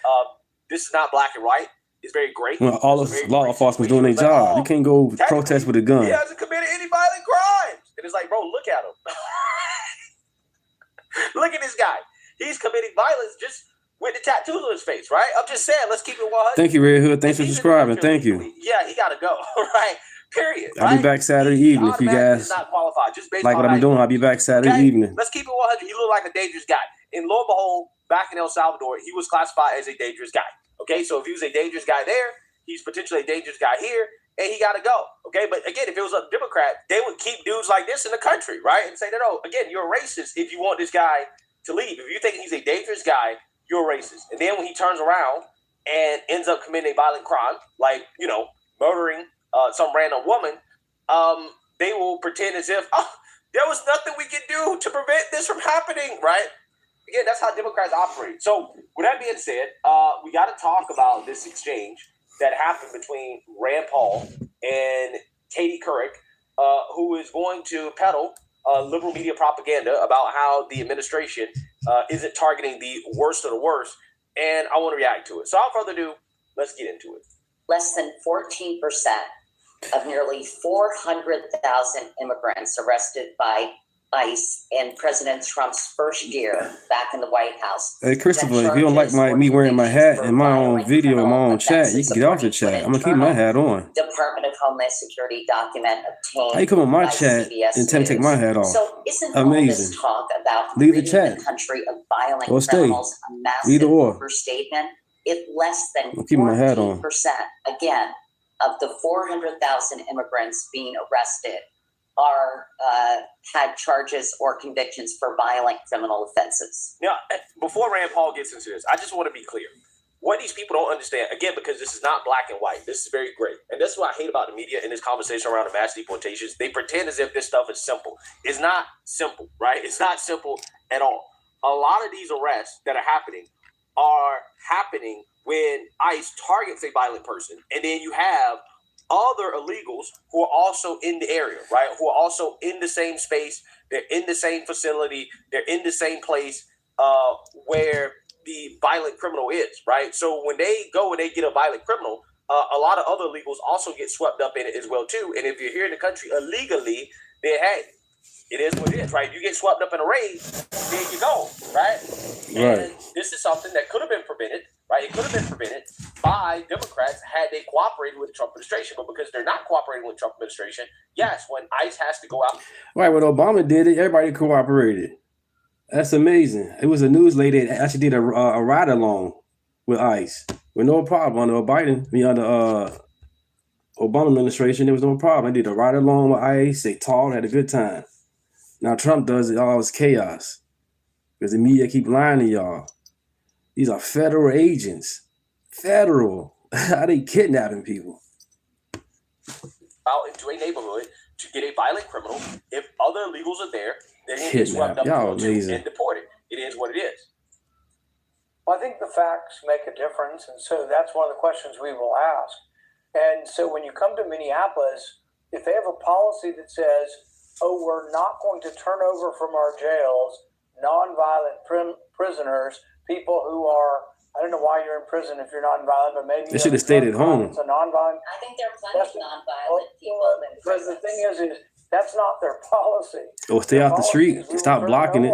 K: this is not black and white. It's very great.
B: Well, all of law enforcement doing their job. You can't go protest with a gun.
K: He hasn't committed any violent crimes. And it's like, bro, look at him. Look at this guy. He's committing violence just with the tattoos on his face, right? I'm just saying, let's keep it 100.
B: Thank you, Red Hood. Thanks for subscribing. Thank you.
K: Yeah, he got to go, right? Period.
B: I'll be back Saturday evening if you guys
K: He's not qualified, just based
B: like
K: on
B: what
K: how
B: I'm doing. I'll be back Saturday evening.
K: Let's keep it 100. He looked like a dangerous guy. And lo and behold, back in El Salvador, he was classified as a dangerous guy. Okay, so if he was a dangerous guy there, he's potentially a dangerous guy here, and he got to go. Okay, but again, if it was a Democrat, they would keep dudes like this in the country, right? And say that, oh, again, you're a racist if you want this guy to leave. If you think he's a dangerous guy, you're a racist. And then when he turns around and ends up committing a violent crime, like, you know, murdering some random woman, they will pretend as if, oh, there was nothing we could do to prevent this from happening, right? Again, that's how Democrats operate. So with that being said, we got to talk about this exchange that happened between Rand Paul and Katie Couric, who is going to peddle liberal media propaganda about how the administration isn't targeting the worst of the worst. And I want to react to it. So without further ado, let's get into it.
A: Less than 14% of nearly 400,000 immigrants arrested by ICE in President Trump's first year back in the White House.
B: Hey, Christopher, if you don't like me wearing my hat in my own video, in my own chat, you can get off the chat. I'm going to keep my hat on.
A: Department of Homeland Security document obtained.
B: How you come on my chat and tell me to take my hat off?
A: So isn't
B: amazing.
A: All this talk about
B: leave the chat.
A: The country of violent
B: or stay.
A: Criminals a massive
B: either or.
A: Overstatement? If less than
B: 14%,
A: again, of the 400,000 immigrants being arrested are had charges or convictions for violent criminal offenses.
K: Now, before Rand Paul gets into this, I just want to be clear. What these people don't understand, again, because this is not black and white, this is very gray. And that's what I hate about the media in this conversation around the mass deportations. They pretend as if this stuff is simple. It's not simple, right? It's not simple at all. A lot of these arrests that are happening when ICE targets a violent person, and then you have other illegals who are also in the area, right? Who are also in the same space, they're in the same facility, they're in the same place where the violent criminal is, right? So when they go and they get a violent criminal, a lot of other illegals also get swept up in it as well too. And if you're here in the country illegally, then hey, it is what it is, right? You get swept up in a raid, then you go, right? And this is something that could have been prevented, right? It could have been prevented by Democrats had they cooperated with the Trump administration. But because they're not cooperating with the Trump administration, yes, when ICE has to go out.
B: Right, when Obama did it, everybody cooperated. That's amazing. It was a news lady that actually did a ride along with ICE with no problem under Biden, under Obama administration. There was no problem. They did a ride along with ICE. They talked, had a good time. Now Trump does it all as chaos because the media keep lying to y'all. These are federal agents. Federal. How they kidnapping people?
K: Out into a neighborhood to get a violent criminal. If other illegals are there, then he gets
B: Kidnap.
K: swept up
B: Y'all amazing.
K: and deported. It is what it is.
Q: Well, I think the facts make a difference, and so that's one of the questions we will ask. And so when you come to Minneapolis, if they have a policy that says, oh, we're not going to turn over from our jails nonviolent prisoners, people who are, I don't know why you're in prison if you're nonviolent, but maybe
B: they should have stayed at home.
Q: It's a nonviolent.
A: I think there are plenty of nonviolent people in
Q: But the thing is that's not their policy.
B: Or stay off the street. Stop blocking it.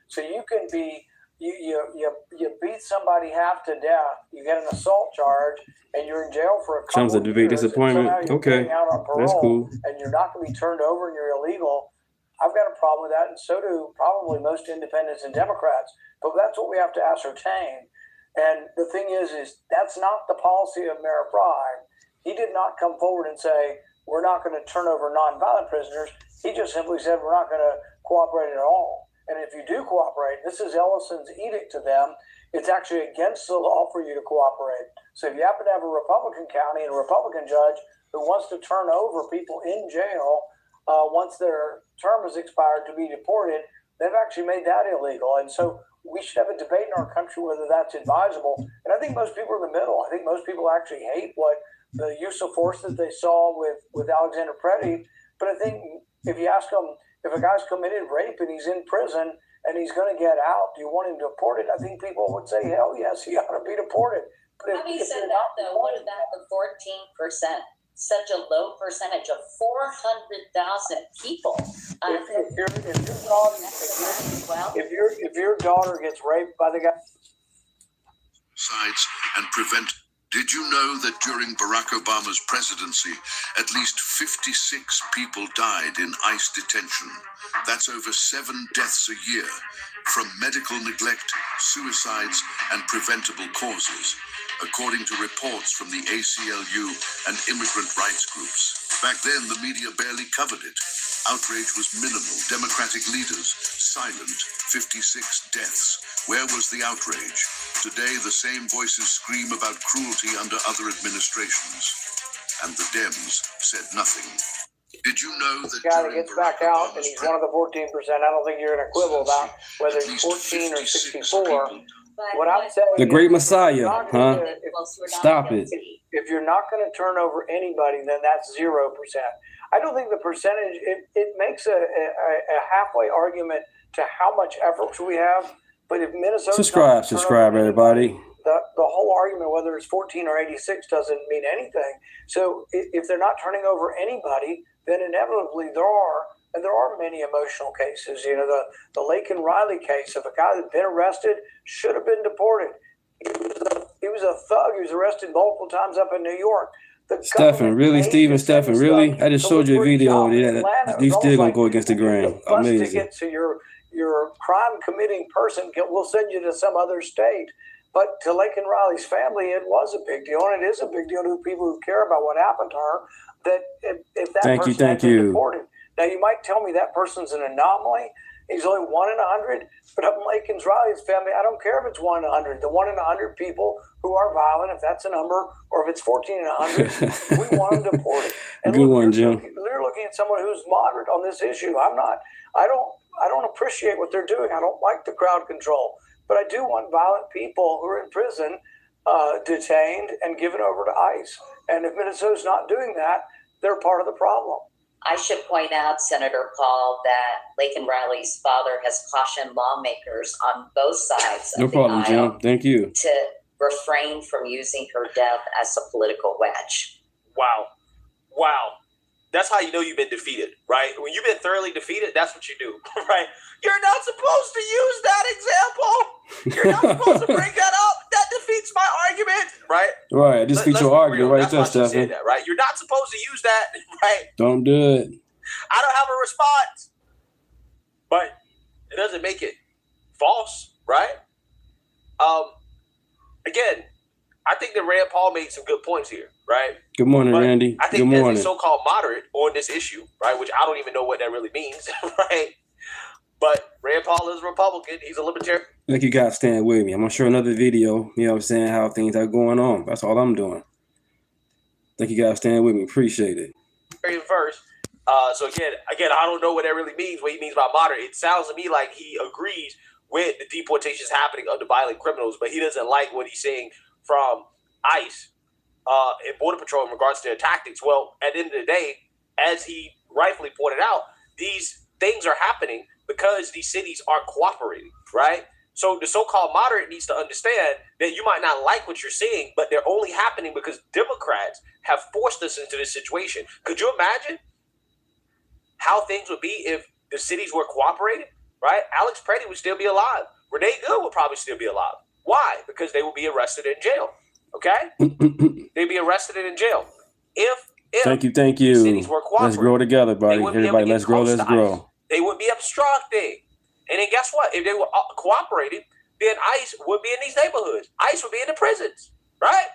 Q: So you can be, you beat somebody half to death, you get an assault charge, and you're in jail for a couple
B: Trump's a
Q: of
B: big
Q: years.
B: disappointment.
Q: And so now
B: Okay,
Q: you're getting out on parole,
B: that's cool.
Q: and you're not going to be turned over and you're illegal. I've got a problem with that, and so do probably most independents and Democrats. But that's what we have to ascertain. And the thing is that's not the policy of Mayor Fry. He did not come forward and say, we're not going to turn over nonviolent prisoners. He just simply said, we're not going to cooperate at all. And if you do cooperate, this is Ellison's edict to them. It's actually against the law for you to cooperate. So if you happen to have a Republican county and a Republican judge who wants to turn over people in jail once their term is expired to be deported, they've actually made that illegal. And so we should have a debate in our country whether that's advisable. And I think most people are in the middle. I think most people actually hate what the use of force that they saw with Alexander Preddy. But I think if you ask them, if a guy's committed rape and he's in prison and he's going to get out, do you want him deported? I think people would say, hell yes, he ought to be deported. But
A: Having said that, though, what about the 14% such a low percentage of 400,000 people.
Q: If your daughter gets raped by the guy.
L: Sides and prevent. Did you know that during Barack Obama's presidency, at least 56 people died in ICE detention? That's over 7 deaths a year from medical neglect, suicides, and preventable causes, according to reports from the ACLU and immigrant rights groups. Back then, the media barely covered it. Outrage was minimal. Democratic leaders silent. 56 deaths. Where was the outrage? Today, the same voices scream about cruelty under other administrations. And the Dems said nothing. Did you know that
Q: the guy that gets back out and he's one of the 14%, I don't think you're going to quibble about whether he's 14 or 64. What I'm saying
B: The great Messiah, huh? Stop it.
Q: If you're not going to turn over anybody, then that's 0%. I don't think the percentage, it makes a halfway argument to how much effort we have. But if Minnesota
B: subscribe, everybody.
Q: The whole argument, whether it's 14 or 86, doesn't mean anything. So if they're not turning over anybody, then inevitably there are many emotional cases. You know, the Laken Riley case of a guy that's been arrested, should have been deported. He was a thug. He was arrested multiple times up in New York.
B: Stephen, really? Stephen, really? I just showed you a video. You still gonna go against the grain. Amazing.
Q: To get to your crime committing person, we'll send you to some other state. But to Laken Riley's family, it was a big deal, and it is a big deal to people who care about what happened to her. That if that person had been deported. Now you might tell me that person's an anomaly. He's only 1 in 100. But up in Laken Riley's family, I don't care if it's 1 in 100. The 1 in 100 people who are violent, if that's a number, or if it's 14 in 100, we want them deported. And
B: Good one, Jim.
Q: They're looking at someone who's moderate on this issue. I'm not. I don't appreciate what they're doing. I don't like the crowd control. But I do want violent people who are in prison detained and given over to ICE. And if Minnesota's not doing that, they're part of the problem.
A: I should point out, Senator Paul, that Laken Riley's father has cautioned lawmakers on both sides
B: No
A: of
B: problem,
A: the aisle
B: Jim. Thank you.
A: to refrain from using her death as a political wedge.
K: Wow. That's how you know you've been defeated, right? When you've been thoroughly defeated, that's what you do, right? You're not supposed to use that example. You're not supposed to bring that up. That defeats my argument, right?
B: Right. This defeats your argument right there, Stephen.
K: That, right? You're not supposed to use that, right?
B: Don't do it.
K: I don't have a response. But it doesn't make it false, right? Again, I think that Rand Paul made some good points here, right?
B: Good morning, Randy.
K: I think
B: Good
K: as
B: morning.
K: a so-called moderate on this issue, right, which I don't even know what that really means, right? But Rand Paul is a Republican. He's a libertarian.
B: I think you got to stand with me. I'm going to show another video, you know what I'm saying, how things are going on. That's all I'm doing. I think you got to stand with me. Appreciate it.
K: First. So again, I don't know what that really means, what he means by moderate. It sounds to me like he agrees with the deportations happening of the violent criminals, but he doesn't like what he's saying from ICE and Border Patrol in regards to their tactics. Well, at the end of the day, as he rightfully pointed out, these things are happening because these cities aren't cooperating, right? So the so-called moderate needs to understand that you might not like what you're seeing, but they're only happening because Democrats have forced us into this situation. Could you imagine how things would be if the cities were cooperating, right? Alex Preddy would still be alive. Renee Good would probably still be alive. Why? Because they will be arrested in jail. Okay? They'd be arrested and in jail. If
B: Thank you.
K: cities were cooperating,
B: Let's grow together, buddy. Everybody, let's grow.
K: They wouldn't be obstructing. And then guess what? If they were cooperating, then ICE would be in these neighborhoods. ICE would be in the prisons, right?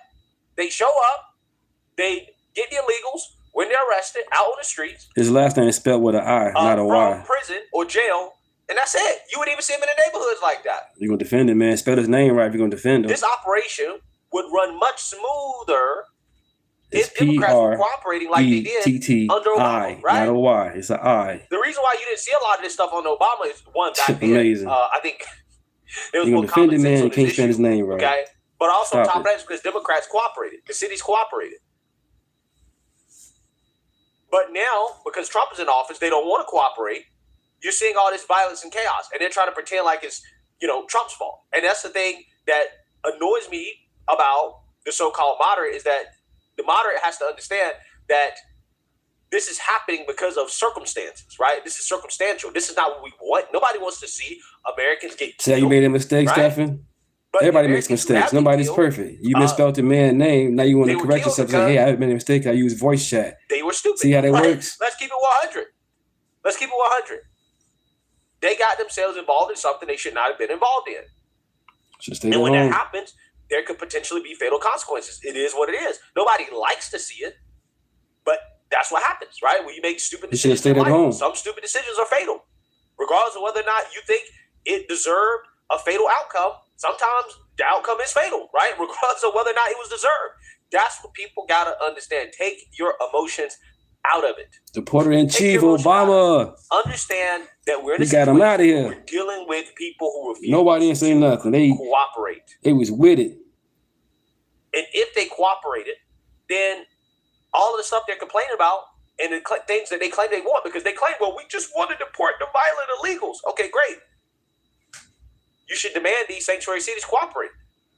K: They show up, they get the illegals when they're arrested out on the streets.
B: His last name is spelled with an I, not a Y.
K: From prison or jail, and that's it. You wouldn't even see him in the neighborhoods like that.
B: You're going to defend him, man. Spell his name right if you're going to defend him.
K: This operation would run much smoother
B: It's
K: if Democrats were cooperating like they did under Obama, right?
B: Not a Y. It's an I.
K: The reason why you didn't see a lot of this stuff under Obama is one, back then,
B: Amazing.
K: I think there was
B: You're
K: more
B: going to defend him,
K: common sense
B: man.
K: on
B: You can't
K: this
B: spell his
K: issue,
B: name right.
K: okay? But also on
B: Stop
K: top of
B: it.
K: that is because Democrats cooperated. The cities cooperated. But now, because Trump is in office, they don't want to cooperate. You're seeing all this violence and chaos, and they're trying to pretend like it's, Trump's fault. And that's the thing that annoys me about the so-called moderate is that the moderate has to understand that this is happening because of circumstances, right? This is circumstantial. This is not what we want. Nobody wants to see Americans get killed.
B: See how you made a mistake,
K: right?
B: Stephen?
K: But
B: Everybody makes mistakes. Nobody's perfect. You misspelled the man's name. Now you want to correct yourself and say, hey, I made a mistake. I used voice chat.
K: They were stupid.
B: See how that works?
K: Let's keep it 100. Let's keep it 100. They got themselves involved in something they should not have been involved in. And when that happens, there could potentially be fatal consequences. It is what it is. Nobody likes to see it, but that's what happens, right? When you make stupid decisions in life, some stupid decisions are fatal. Regardless of whether or not you think it deserved a fatal outcome, sometimes the outcome is fatal, right? Regardless of whether or not it was deserved. That's what people got to understand. Take your emotions out of it.
B: The Porter-in-Chief, Obama.
K: Understand that we're in a
B: He got him out of
K: situation
B: here.
K: where we're dealing with people who refuse
B: Nobody ain't saying nothing. They
K: cooperate.
B: They was with it.
K: And if they cooperated, then all of the stuff they're complaining about and the things that they claim they want, because they claim, well, we just want to deport the violent illegals. Okay, great. You should demand these sanctuary cities cooperate.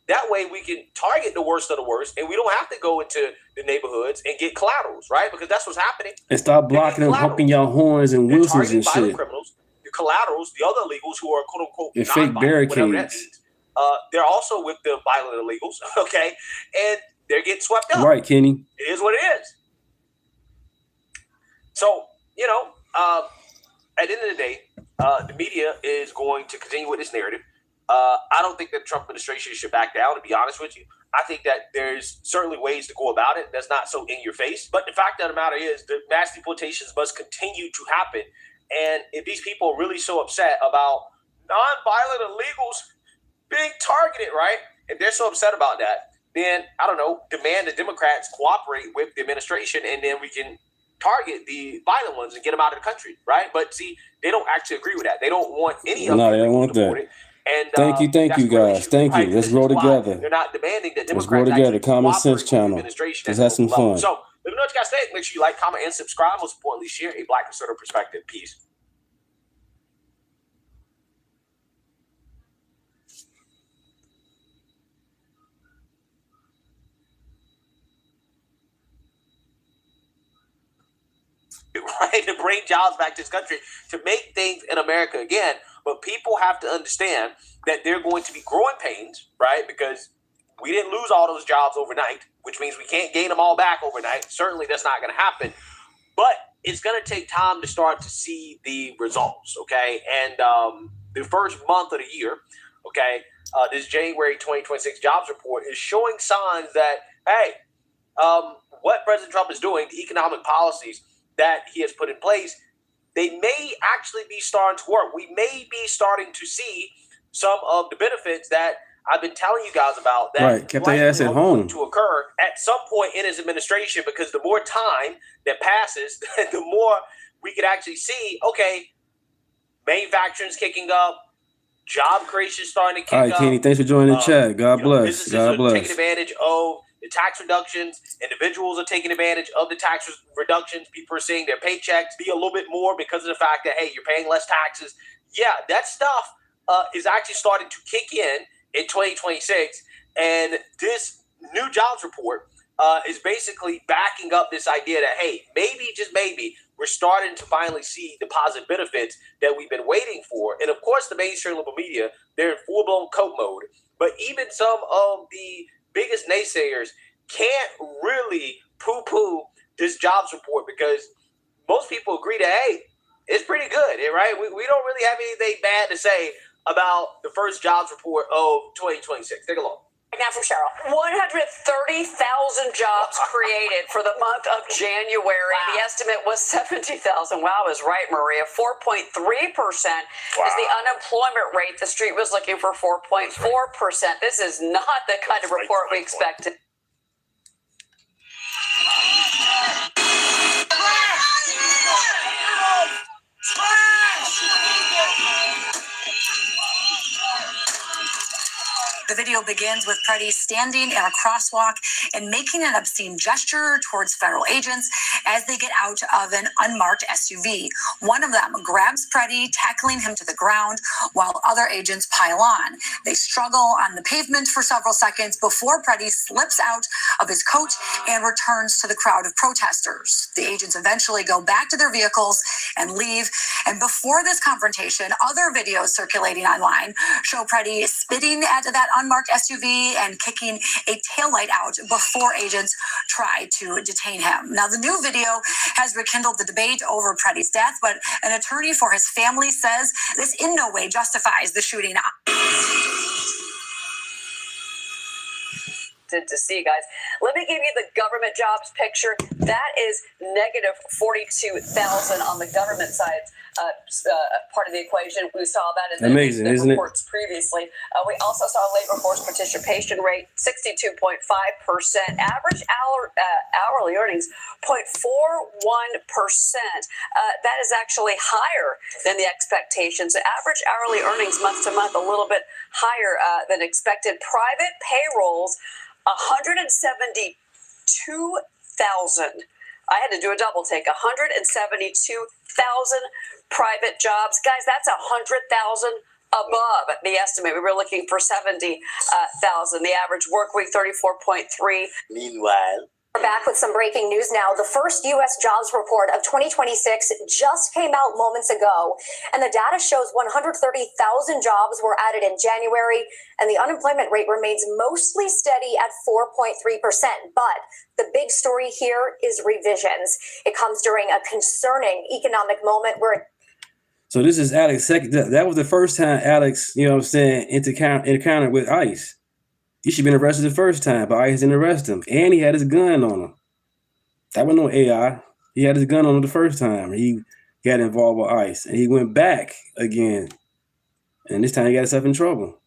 K: That way we can target the worst of the worst, and we don't have to go into the neighborhoods and get collaterals, right? Because that's what's happening.
B: And stop blocking them, honking y'all horns and whistles and shit.
K: Criminals, the collaterals, the other illegals who are quote unquote
B: and fake barricades.
K: They're also with the violent illegals, okay? And they're getting swept up.
B: Right, Kenny.
K: It is what it is. So, you know, at the end of the day, the media is going to continue with this narrative. I don't think that the Trump administration should back down, to be honest with you. I think that there's certainly ways to go about it that's not so in your face. But the fact of the matter is the mass deportations must continue to happen. And if these people are really so upset about non-violent illegals being targeted, right? If they're so upset about that, then, I don't know, demand the Democrats cooperate with the administration, and then we can target the violent ones and get them out of the country, right? But see, they don't actually agree with that. They don't want any of
B: No, they don't want that.
K: And
B: thank you, guys. Thank you. Let's grow together.
K: They're not demanding that
B: Let's grow
K: Democrats
B: together. Common Sense Channel. Let's have some fun.
K: So, let me know what you guys think. Make sure you like, comment, and subscribe. Most importantly, share a Black conservative perspective. Peace. Right, to bring jobs back to this country, to make things in America again. But people have to understand that they're going to be growing pains, right? Because we didn't lose all those jobs overnight, which means we can't gain them all back overnight. Certainly that's not going to happen. But it's going to take time to start to see the results, okay? And the first month of the year, okay, this January 2026 jobs report is showing signs that, hey, what President Trump is doing, the economic policies that he has put in place, they may actually be starting to work. We may be starting to see some of the benefits that I've been telling you guys about that
B: right, kept their ass at home
K: to occur at some point in his administration, because the more time that passes, the more we could actually see, okay, manufacturing's kicking up, job creation starting to kick up.
B: All right, Kenny, thanks for joining the chat. God bless. God bless.
K: Taking advantage of the tax reductions. Individuals are taking advantage of the tax reductions. People are seeing their paychecks be a little bit more because of the fact that, hey, you're paying less taxes. Yeah, that stuff is actually starting to kick in 2026. And this new jobs report is basically backing up this idea that, hey, maybe, just maybe, we're starting to finally see the positive benefits that we've been waiting for. And of course, the mainstream liberal media, they're in full-blown cope mode. But even some of the biggest naysayers can't really poo-poo this jobs report, because most people agree that, hey, it's pretty good, right? We don't really have anything bad to say about the first jobs report of 2026. Take a look.
R: Now from Cheryl. 130,000 jobs created for the month of January. Wow. The estimate was 70,000. Wow, I was right, Maria. 4.3% is the unemployment rate. The street was looking for 4.4%. This is not the kind of report we expected.
S: The video begins with Freddie standing in a crosswalk and making an obscene gesture towards federal agents as they get out of an unmarked SUV. One of them grabs Preddy, tackling him to the ground while other agents pile on. They struggle on the pavement for several seconds before Preddy slips out of his coat and returns to the crowd of protesters. The agents eventually go back to their vehicles and leave. And before this confrontation, other videos circulating online show Preddy spitting at that unmarked SUV and kicking a taillight out before agents try to detain him. Now, the new video has rekindled the debate over Preddy's death, but an attorney for his family says this in no way justifies the shooting.
R: To see, guys. Let me give you the government jobs picture. That is negative 42,000 on the government side, part of the equation. We saw that in the reports previously. We also saw labor force participation rate 62.5%. Average hourly earnings 0.41%. That is actually higher than the expectations. Average hourly earnings month to month a little bit higher than expected. Private payrolls 172,000. I had to do a double take. 172,000 private jobs. Guys, that's 100,000 above the estimate. We were looking for 70,000. The average work week, 34.3.
K: Meanwhile,
O: we're back with some breaking news now. The first U.S. jobs report of 2026 just came out moments ago, and the data shows 130,000 jobs were added in January, and the unemployment rate remains mostly steady at 4.3%. But the big story here is revisions. It comes during a concerning economic moment where
B: So this is Alex' second. That was the first time Alex, you know what I'm saying, encountered with ICE. He should have been arrested the first time, but ICE didn't arrest him. And he had his gun on him. That was no AI. He had his gun on him the first time. He got involved with ICE. And he went back again. And this time he got himself in trouble.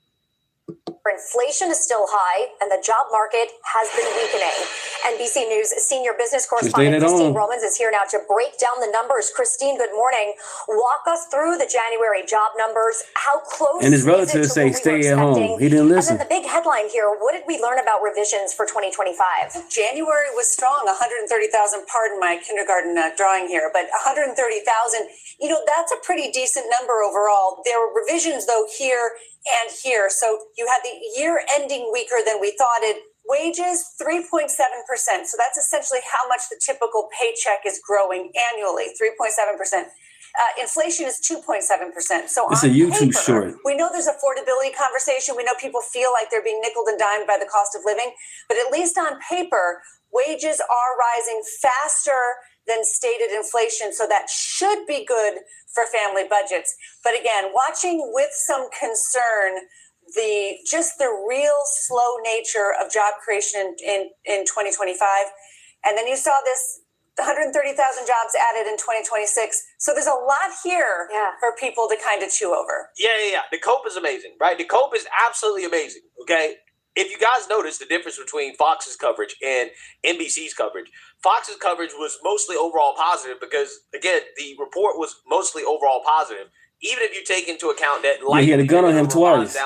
O: inflation is still high and the job market has been weakening. NBC News senior business correspondent Christine Romans is here now to break down the numbers. Christine, good morning. Walk us through the January job numbers. How close
B: and his relatives say stay at home. He didn't listen.
O: And then the big headline here, what did we learn about revisions for 2025?
S: January was strong, 130,000, pardon my kindergarten drawing here, but 130,000, you know, that's a pretty decent number overall. There were revisions, though, here and here. So you had the year ending weaker than we thought it. Wages, 3.7%. So that's essentially how much the typical paycheck is growing annually, 3.7%. Inflation is 2.7%. So
B: it's
S: on
B: a YouTube
S: paper,
B: short.
S: we know there's affordability conversation. We know people feel like they're being nickeled and dimed by the cost of living. But at least on paper, wages are rising faster than stated inflation. So that should be good for family budgets. But again, watching with some concern the real slow nature of job creation in 2025. And then you saw this 130,000 jobs added in 2026. So there's a lot here for people to kind of chew over.
K: Yeah. The COPE is amazing, right? The COPE is absolutely amazing, okay? If you guys notice the difference between Fox's coverage and NBC's coverage, Fox's coverage was mostly overall positive because, again, the report was mostly overall positive. Even if you take into account that,
B: he had a gun on him twice.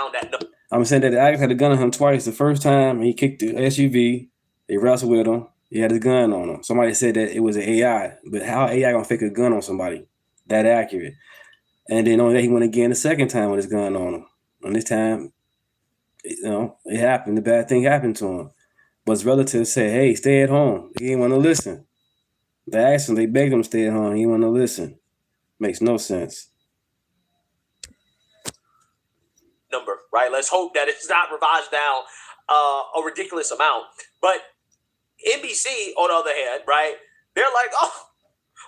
B: I'm saying that Alex had a gun on him twice. The first time he kicked the SUV, they wrestled with him. He had his gun on him. Somebody said that it was an AI, but how AI gonna fake a gun on somebody that accurate? And then on that, he went again the second time with his gun on him. And this time, you know, it happened. The bad thing happened to him. But his relatives said, "Hey, stay at home." He didn't want to listen. They asked him. They begged him to stay at home. He didn't want to listen. Makes no sense.
K: Number, right? Let's hope that it's not revised down a ridiculous amount. But NBC, on the other hand, right? They're like, oh,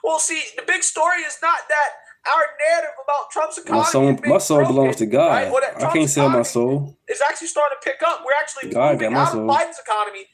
K: well, see, the big story is not that our narrative about Trump's economy.
B: My soul belongs to God.
K: Right? Well,
B: I can't sell my soul.
K: It's actually starting to pick up. We're actually
B: God
K: moving
B: got my
K: out of
B: soul.
K: Biden's economy.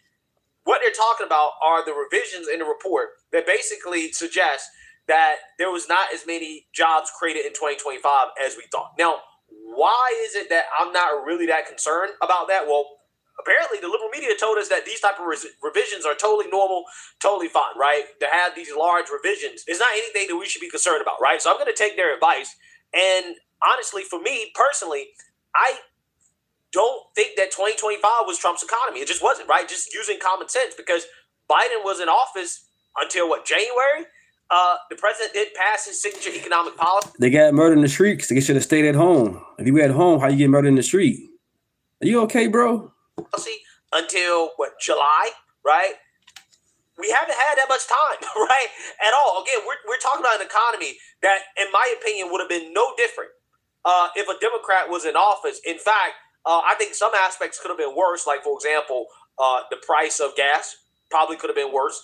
K: What they're talking about are the revisions in the report that basically suggest that there was not as many jobs created in 2025 as we thought. Now, why is it that I'm not really that concerned about that? Well, apparently the liberal media told us that these type of revisions are totally normal, totally fine, right? To have these large revisions is not anything that we should be concerned about, right? So I'm going to take their advice. And honestly, for me personally, I don't think that 2025 was Trump's economy. It just wasn't, right? Just using common sense, because Biden was in office until January? The president did pass his signature economic policy.
B: They got murdered in the street because they should have stayed at home. If you were at home, how you get murdered in the street? Are you okay, bro?
K: Until July, right? We haven't had that much time, right? At all. Again, we're talking about an economy that, in my opinion, would have been no different if a Democrat was in office. In fact, I think some aspects could have been worse. Like, for example, the price of gas probably could have been worse.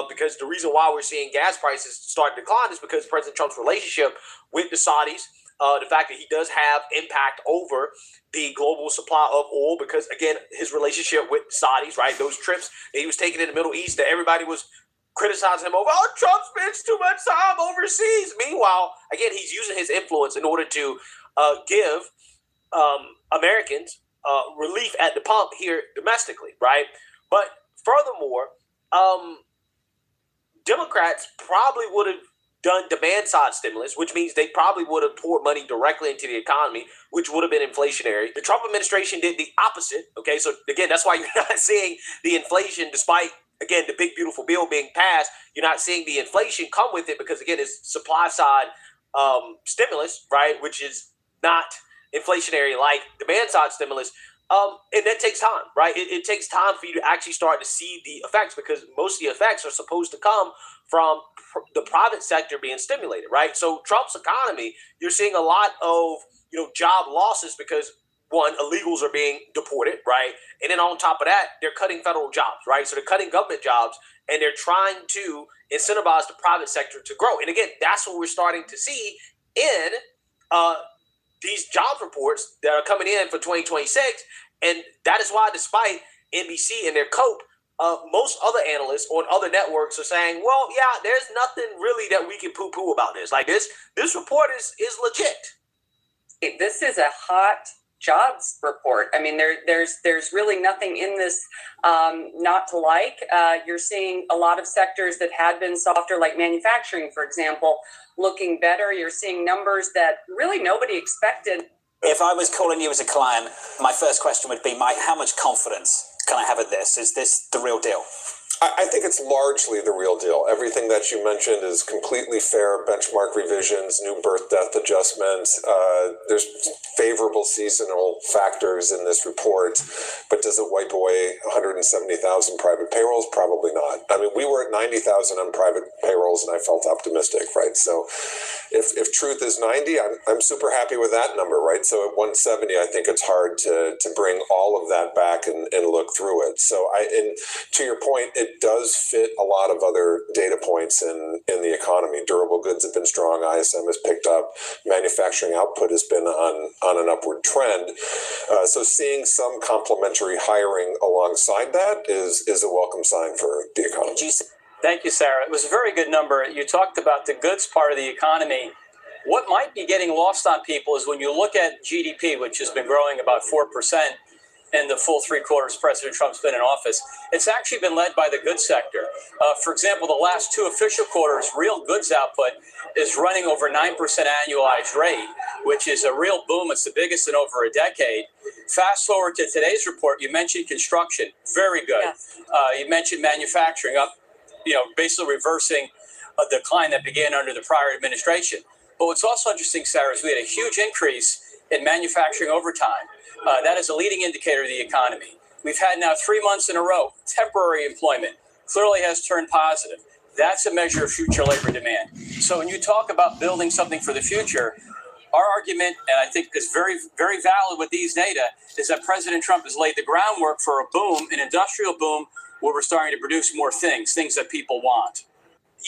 K: Because the reason why we're seeing gas prices start to decline is because President Trump's relationship with the Saudis, the fact that he does have impact over the global supply of oil, because, again, his relationship with Saudis, right, those trips that he was taking in the Middle East that everybody was criticizing him over, Trump spends too much time overseas. Meanwhile, again, he's using his influence in order to give Americans relief at the pump here domestically, right? But furthermore, Democrats probably would have done demand-side stimulus, which means they probably would have poured money directly into the economy, which would have been inflationary. The Trump administration did the opposite, okay? So, again, that's why you're not seeing the inflation, despite, again, the big, beautiful bill being passed. You're not seeing the inflation come with it because, again, it's supply-side stimulus, right, which is not inflationary like demand-side stimulus. And that takes time, right? It takes time for you to actually start to see the effects, because most of the effects are supposed to come from the private sector being stimulated, right? So Trump's economy, you're seeing a lot of, job losses because, one, illegals are being deported, right? And then on top of that, they're cutting federal jobs, right? So they're cutting government jobs, and they're trying to incentivize the private sector to grow. And again, that's what we're starting to see in these job reports that are coming in for 2026. And that is why, despite NBC and their cope, most other analysts on other networks are saying, well, yeah, there's nothing really that we can poo-poo about this. Like, this report is legit.
R: This is a hot jobs report. I mean, there's really nothing in this not to like. You're seeing a lot of sectors that had been softer, like manufacturing, for example, looking better. You're seeing numbers that really nobody expected.
D: If I was calling you as a client, my first question would be, Mike, how much confidence can I have at this? Is this the real deal?
F: I think it's largely the real deal. Everything that you mentioned is completely fair. Benchmark revisions, new birth death adjustments. There's favorable seasonal factors in this report, but does it wipe away 170,000 private payrolls? Probably not. I mean, we were at 90,000 on private payrolls, and I felt optimistic, right? So if truth is 90, I'm super happy with that number, right? So at 170, I think it's hard to bring all of that back and look through it. So to your point, it does fit a lot of other data points in the economy. Durable goods have been strong. ISM has picked up. Manufacturing output has been on an upward trend. So seeing some complementary hiring alongside that is a welcome sign for the economy.
U: Thank you, Sarah. It was a very good number. You talked about the goods part of the economy. What might be getting lost on people is when you look at GDP, which has been growing about 4% in the full 3 quarters President Trump's been in office, it's actually been led by the goods sector. For example, the last 2 official quarters, real goods output is running over 9% annualized rate, which is a real boom. It's the biggest in over a decade. Fast forward to today's report, you mentioned construction, very good. Yes. You mentioned manufacturing up, basically reversing a decline that began under the prior administration. But what's also interesting, Sarah, is we had a huge increase in manufacturing overtime. That is a leading indicator of the economy. We've had now 3 months in a row, temporary employment clearly has turned positive. That's a measure of future labor demand. So when you talk about building something for the future, our argument, and I think is very, very valid with these data, is that President Trump has laid the groundwork for a boom, an industrial boom, where we're starting to produce more things that people want.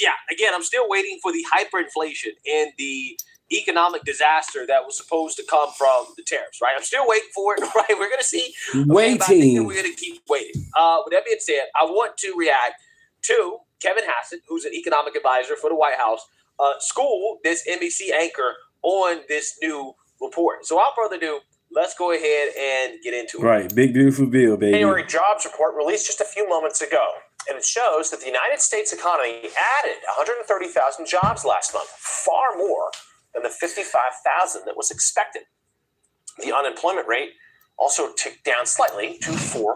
K: Yeah, again, I'm still waiting for the hyperinflation and the economic disaster that was supposed to come from the tariffs, right? I'm still waiting for it, right? We're going to see.
B: Waiting.
K: We're going to keep waiting. With that being said, I want to react to Kevin Hassett, who's an economic advisor for the White House, school this NBC anchor on this new report. So without further ado, let's go ahead and get into it.
B: Right. Big, beautiful bill, baby.
V: January jobs report released just a few moments ago. And it shows that the United States economy added 130,000 jobs last month, far more than the 55,000 that was expected. The unemployment rate also ticked down slightly to 4.3%.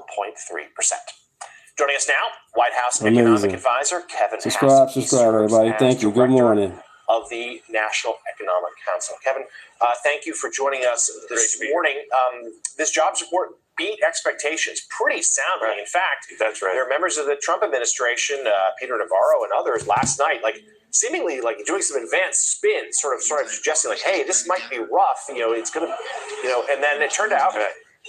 V: Joining us now, White House
B: Amazing.
V: Economic Advisor Kevin
B: Subscribe,
V: Hassett. He
B: subscribe,
V: serves
B: everybody.
V: as
B: Thank you. Good
V: Director
B: morning.
V: of the National Economic Council. Kevin, thank you for joining us this morning. This jobs report beat expectations pretty soundly. Right. In fact, that's right. There are members of the Trump administration, Peter Navarro and others, last night, seemingly doing some advanced spin, sort of suggesting hey, this might be rough. It's gonna, and then it turned out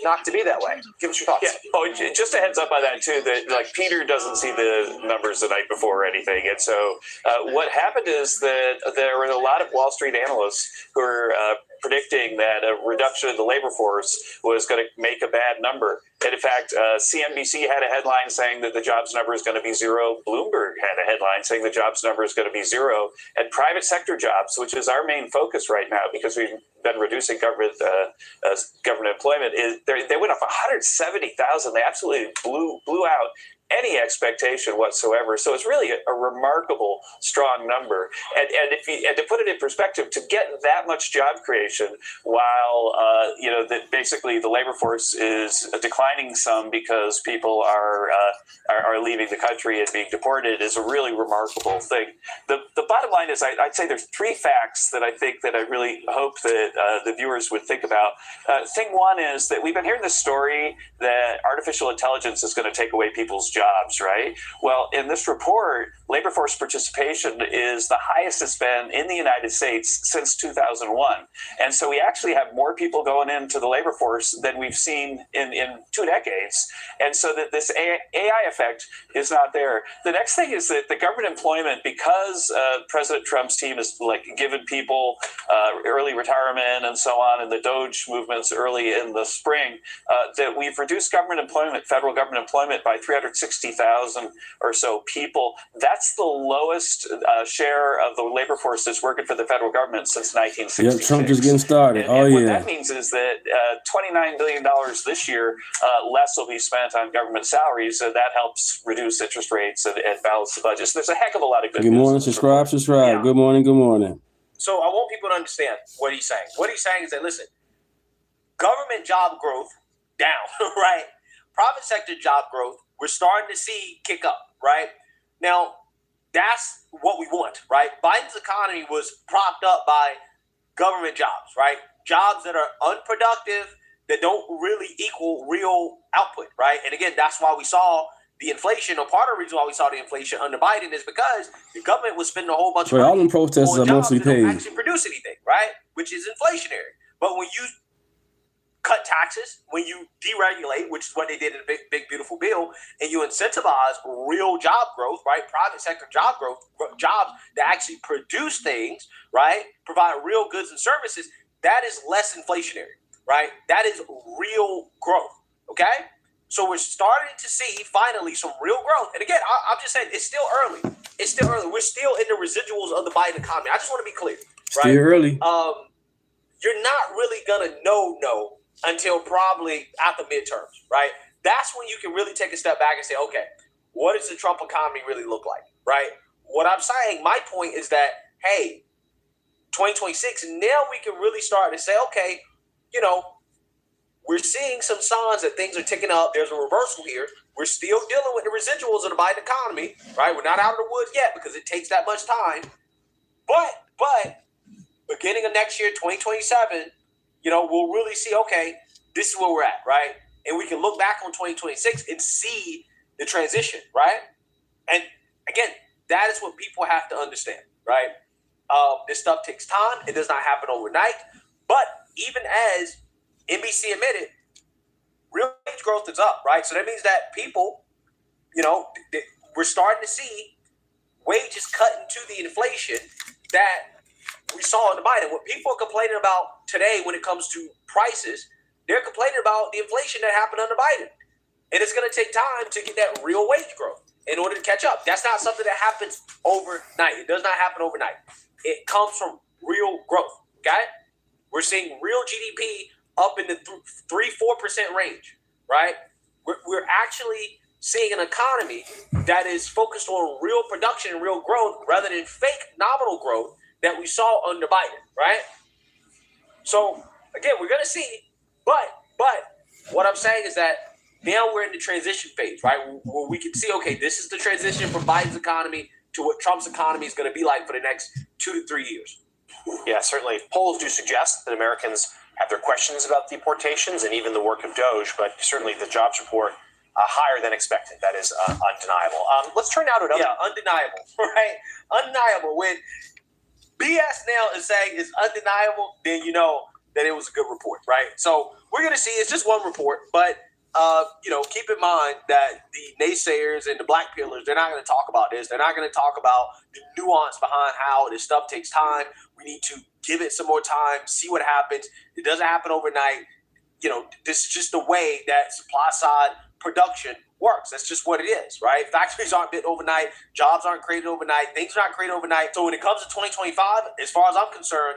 V: not to be that way. Give us your thoughts.
C: Yeah. Oh, just a heads up on that too. That Peter doesn't see the numbers the night before or anything, and so what happened is that there were a lot of Wall Street analysts who were predicting that a reduction in the labor force was going to make a bad number. And in fact, CNBC had a headline saying that the jobs number is going to be zero. Bloomberg had a headline saying the jobs number is going to be zero. And private sector jobs, which is our main focus right now because we've been reducing government employment, they went up 170,000. They absolutely blew out any expectation whatsoever. So it's really a remarkable strong number. And to put it in perspective, to get that much job creation while that basically the labor force is declining some because people are leaving the country and being deported is a really remarkable thing. The bottom line is I'd say there's three facts that I think that I really hope that the viewers would think about. Thing one is that we've been hearing this story that artificial intelligence is going to take away people's jobs, right? Well, in this report, labor force participation is the highest it's been in the United States since 2001. And so we actually have more people going into the labor force than we've seen in 2 decades. And so that this AI effect is not there. The next thing is that the government employment, because President Trump's team has given people early retirement and so on, and the Doge movements early in the spring, that we've reduced government employment, federal government employment by 360,000 or so people. That's the lowest share of the labor force that's working for the federal government since 1966.
B: Yep, Trump just getting started.
C: And what that means is that $29 billion this year, less will be spent on government salaries, and that helps reduce interest rates and balance the budget. So there's a heck of a lot of good
B: Good
C: news.
B: morning. Subscribe.
K: Yeah.
B: Good morning. Good morning.
K: So I want people to understand what he's saying. What he's saying is that, listen, government job growth down, right? Private sector job growth, we're starting to see kick up, right? Now, that's what we want, right? Biden's economy was propped up by government jobs, right? Jobs that are unproductive, that don't really equal real output, right? And again, that's why we saw the inflation, or part of the reason why we saw the inflation under Biden is because the government was spending a whole bunch of money
B: all them protesters
K: on
B: are
K: jobs
B: mostly
K: that don't
B: paid.
K: actually produce anything, right? Which is inflationary. But when you cut taxes, when you deregulate, which is what they did in the big beautiful bill, and you incentivize real job growth, right? Private sector job growth, jobs that actually produce things, right? Provide real goods and services, that is less inflationary, right? That is real growth, okay? So we're starting to see finally some real growth. And again, I'm just saying it's still early. It's still early. We're still in the residuals of the Biden economy. I just want to be clear, right?
B: Still early.
K: You're not really gonna know until probably at the midterms, right? That's when you can really take a step back and say, okay, what does the Trump economy really look like, right? What I'm saying, my point is that, hey, 2026, now we can really start to say, okay, we're seeing some signs that things are ticking up. There's a reversal here. We're still dealing with the residuals of the Biden economy, right? We're not out of the woods yet because it takes that much time. But beginning of next year, 2027, we'll really see, okay, this is where we're at, right? And we can look back on 2026 and see the transition, right? And again, that is what people have to understand, right? This stuff takes time. It does not happen overnight. But even as NBC admitted, real wage growth is up, right? So that means that people, we're starting to see wages cut into the inflation that we saw in the Biden. What people are complaining about today when it comes to prices, they're complaining about the inflation that happened under Biden. And it's going to take time to get that real wage growth in order to catch up. That's not something that happens overnight. It does not happen overnight. It comes from real growth, okay? We're seeing real GDP up in the 3-4% range, right? We're actually seeing an economy that is focused on real production and real growth rather than fake nominal growth that we saw under Biden, right? So again, we're going to see, but what I'm saying is that now we're in the transition phase, right? Where we can see, okay, this is the transition from Biden's economy to what Trump's economy is going to be like for the next 2 to 3 years.
V: Yeah, certainly. Polls do suggest that Americans have their questions about deportations and even the work of Doge, but certainly the jobs report higher than expected. That is undeniable. Let's turn now to another.
K: Yeah, undeniable, right? Undeniable. When BS now is saying it's undeniable, then you know that it was a good report, right? So we're going to see, it's just one report, but keep in mind that the naysayers and the black pillars, they're not going to talk about this. They're not going to talk about the nuance behind how this stuff takes time. We need to give it some more time, see what happens. It doesn't happen overnight. This is just the way that supply side production works. That's just what it is, right? Factories aren't built overnight. Jobs aren't created overnight. Things are not created overnight. So when it comes to 2025, as far as I'm concerned,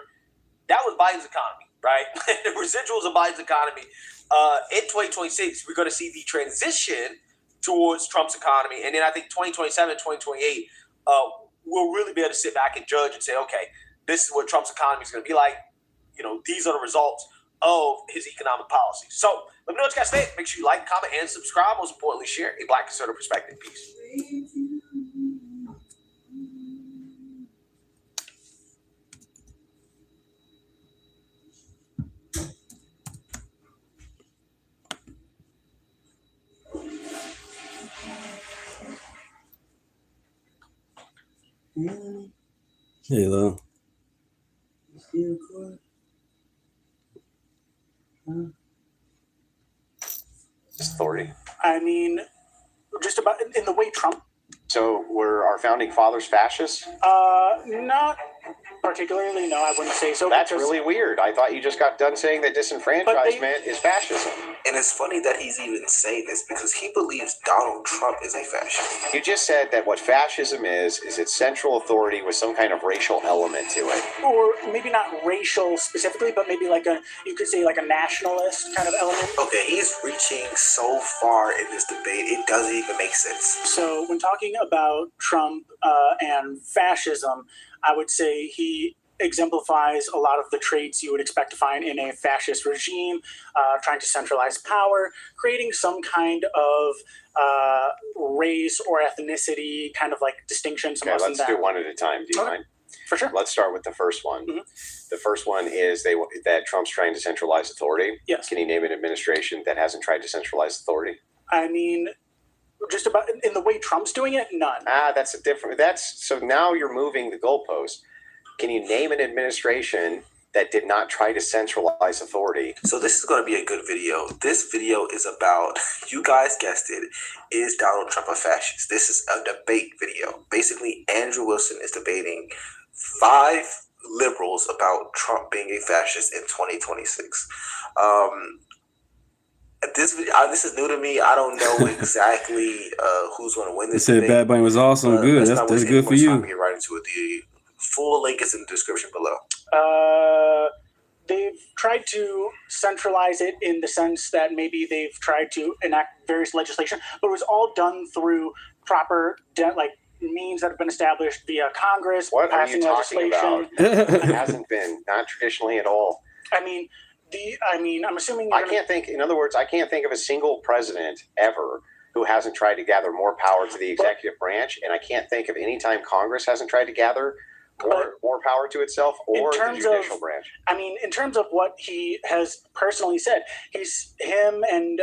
K: that was Biden's economy, right? The residuals of Biden's economy. In 2026, we're going to see the transition towards Trump's economy. And then I think 2027, 2028, we'll really be able to sit back and judge and say, okay, this is what Trump's economy is going to be like. These are the results of his economic policies. So let me know what you guys think. Make sure you like, comment, and subscribe. Most importantly, share a Black conservative perspective. Peace.
B: Hello.
V: Authority.
I: I mean, just about in the way Trump.
V: So were our founding fathers fascists?
I: Not particularly. No, I wouldn't say so.
V: That's really weird. I thought you just got done saying that disenfranchisement is fascism.
J: And it's funny that he's even saying this because he believes Donald Trump is a fascist.
V: You just said that what fascism is its central authority with some kind of racial element to it.
I: Or maybe not racial specifically, but maybe you could say like a nationalist kind of element.
J: Okay, he's reaching so far in this debate, it doesn't even make sense.
I: So when talking about Trump and fascism, I would say he exemplifies a lot of the traits you would expect to find in a fascist regime, trying to centralize power, creating some kind of race or ethnicity kind of like distinctions.
V: Okay, let's do one at a time. Do you mind?
I: For sure.
V: Let's start with the first one. Mm-hmm. The first one is that Trump's trying to centralize authority.
I: Yes.
V: Can you name an administration that hasn't tried to centralize authority?
I: I mean, just about in the way Trump's doing it, none.
V: So now you're moving the goalpost. Can you name an administration that did not try to centralize authority?
J: So this is going to be a good video. This video is about, you guys guessed it, is Donald Trump a fascist? This is a debate video. Basically, Andrew Wilson is debating 5 liberals about Trump being a fascist in 2026. This is new to me. I don't know exactly who's going to win this.
B: They said Bad Bunny was awesome. Good. That's good for you.
J: Get right into it. The full link is in the description below.
I: They've tried to centralize it in the sense that maybe they've tried to enact various legislation, but it was all done through proper means that have been established via Congress.
V: What are you talking about? It hasn't been, not traditionally at all.
I: I'm assuming.
V: I can't think of a single president ever who hasn't tried to gather more power to the executive branch, and I can't think of any time Congress hasn't tried to gather more power to itself or the judicial branch.
I: In terms of what he has personally said, him and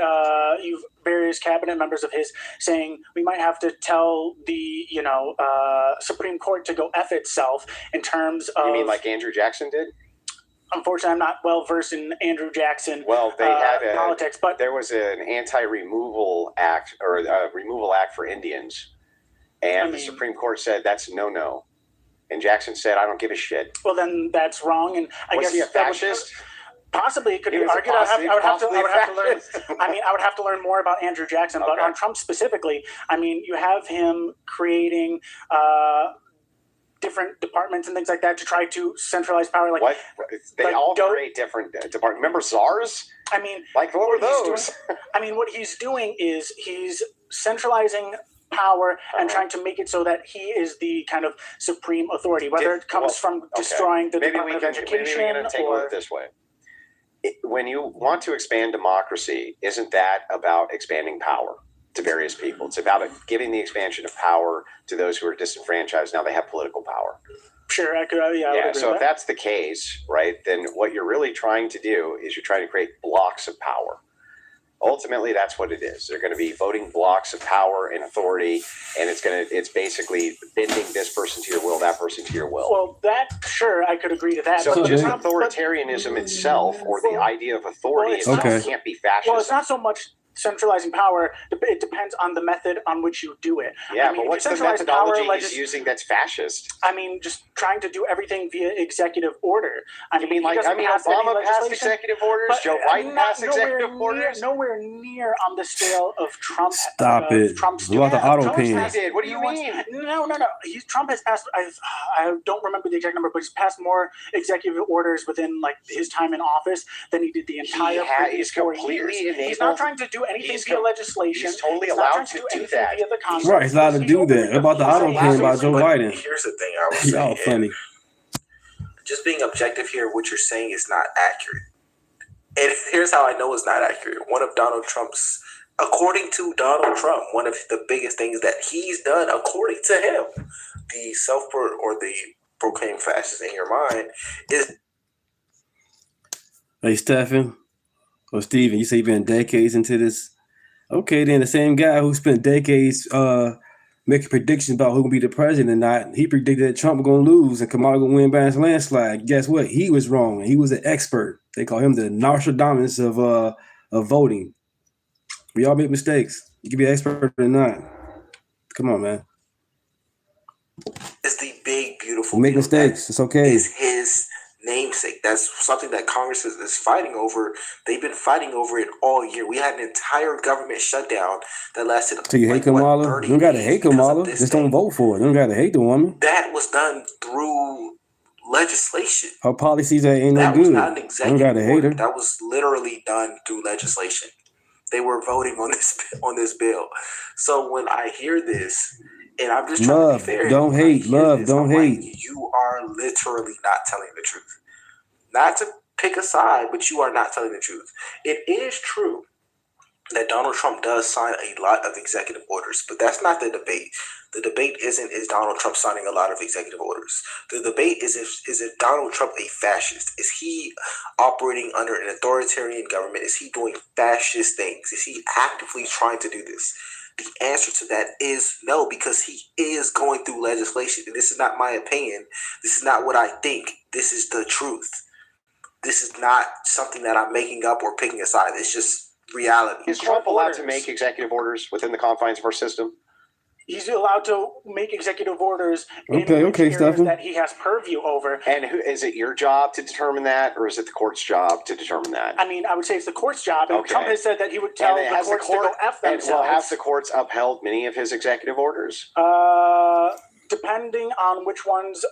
I: various cabinet members of his saying we might have to tell the Supreme Court to go F itself in terms of.
V: You mean like Andrew Jackson did?
I: Unfortunately, I'm not well versed in Andrew Jackson.
V: Well, they had
I: politics, but
V: there was an anti-removal act or a removal act for Indians, and the Supreme Court said that's no. And Jackson said, "I don't give a shit."
I: Well, then that's wrong. And I guess
V: he a fascist?
I: Possibly it could be argued. I would have to learn. I would have to learn more about Andrew Jackson, but on Trump specifically, you have him creating different departments and things like that to try to centralize power.
V: They all create different departments. Remember czars? What were those?
I: What he's doing is he's centralizing power and trying to make it so that he is the kind of supreme authority, whether it comes from destroying the Department of Education.
V: Maybe we're going to take a look this way.
E: when you want to expand democracy, isn't that about expanding power to various people? It's about giving the expansion of power to those who are disenfranchised. Now they have political power.
I: Sure, I could. I would agree
E: So
I: with
E: if that's the case, right, then what you're really trying to do is you're trying to create blocks of power. Ultimately, that's what it is. They're going to be voting blocks of power and authority, and it's basically bending this person to your will, that person to your will.
I: Well, that sure, I could agree to that.
E: So
I: but
E: just authoritarianism itself, or the idea of authority itself, can't be fascism.
I: Well, it's not so much centralizing power. It depends on the method on which you do it.
E: Yeah,
I: I mean,
E: but
I: if
E: what's
I: you
E: the
I: centralize
E: methodology
I: power,
E: he's using that's fascist?
I: I mean, just trying to do everything via executive order.
E: Obama passed executive orders. Joe Biden passed executive orders.
I: Nowhere near on the scale of Trump.
B: Stop it.
I: Trump's
B: What about the auto pen?
E: What do you mean?
I: No. Trump has passed. I don't remember the exact number, but he's passed more executive orders within like his time in office than he did the entire previous 4 years. He's not trying to do anything via legislation.
E: He's totally allowed to do that.
B: Right, he's allowed to do that. About the auto pen by Joe Biden.
J: Here's the thing I was saying.
B: Y'all funny.
J: Just being objective here, what you're saying is not accurate. And here's how I know it's not accurate. According to Donald Trump, one of the biggest things that he's done, according to him, the proclaimed fascist in your mind is.
B: Hey, Stephen or Steven, you say you've been decades into this. Okay, then the same guy who spent decades making predictions about who will be the president or not, he predicted that Trump was going to lose and Kamala going to win by a landslide. Guess what? He was wrong. He was an expert. They call him the Nostradamus of voting. We all make mistakes. You can be an expert or not. Come on, man.
J: It's the big, beautiful.
B: Make mistakes. It's okay.
J: Is his namesake. That's something that Congress is fighting over. They've been fighting over it all year. We had an entire government shutdown that lasted.
B: So you hate Kamala? You don't got to hate Kamala. Just don't vote for it. You don't got to hate the woman.
J: That was done through legislation.
B: Her policies ain't no
J: That
B: good.
J: was not an
B: You don't
J: executive
B: got to hate
J: order.
B: her.
J: That was literally done through legislation. They were voting on this bill. So when I hear this, and I'm just trying
B: Love,
J: to be fair,
B: don't hate. Love, don't hate.
J: you are literally not telling the truth. Not to pick a side, but you are not telling the truth. It is true that Donald Trump does sign a lot of executive orders, but that's not the debate. The debate isn't is Donald Trump signing a lot of executive orders. The debate is if Donald Trump a fascist? Is he operating under an authoritarian government? Is he doing fascist things? Is he actively trying to do this? The answer to that is no, because he is going through legislation. And this is not my opinion. This is not what I think. This is the truth. This is not something that I'm making up or picking a side. It's just reality.
E: Is Trump allowed to make executive orders within the confines of our system?
I: He's allowed to make executive orders in
B: Okay,
I: areas
B: Stephen.
I: that he has purview over.
E: And is it your job to determine that, or is it the court's job to determine that?
I: I mean, I would say it's the court's job. And
E: Okay.
I: Trump has said that he would tell
E: And
I: the
E: has
I: courts to go F
E: and
I: themselves.
E: have the courts upheld many of his executive orders?
I: Depending on which ones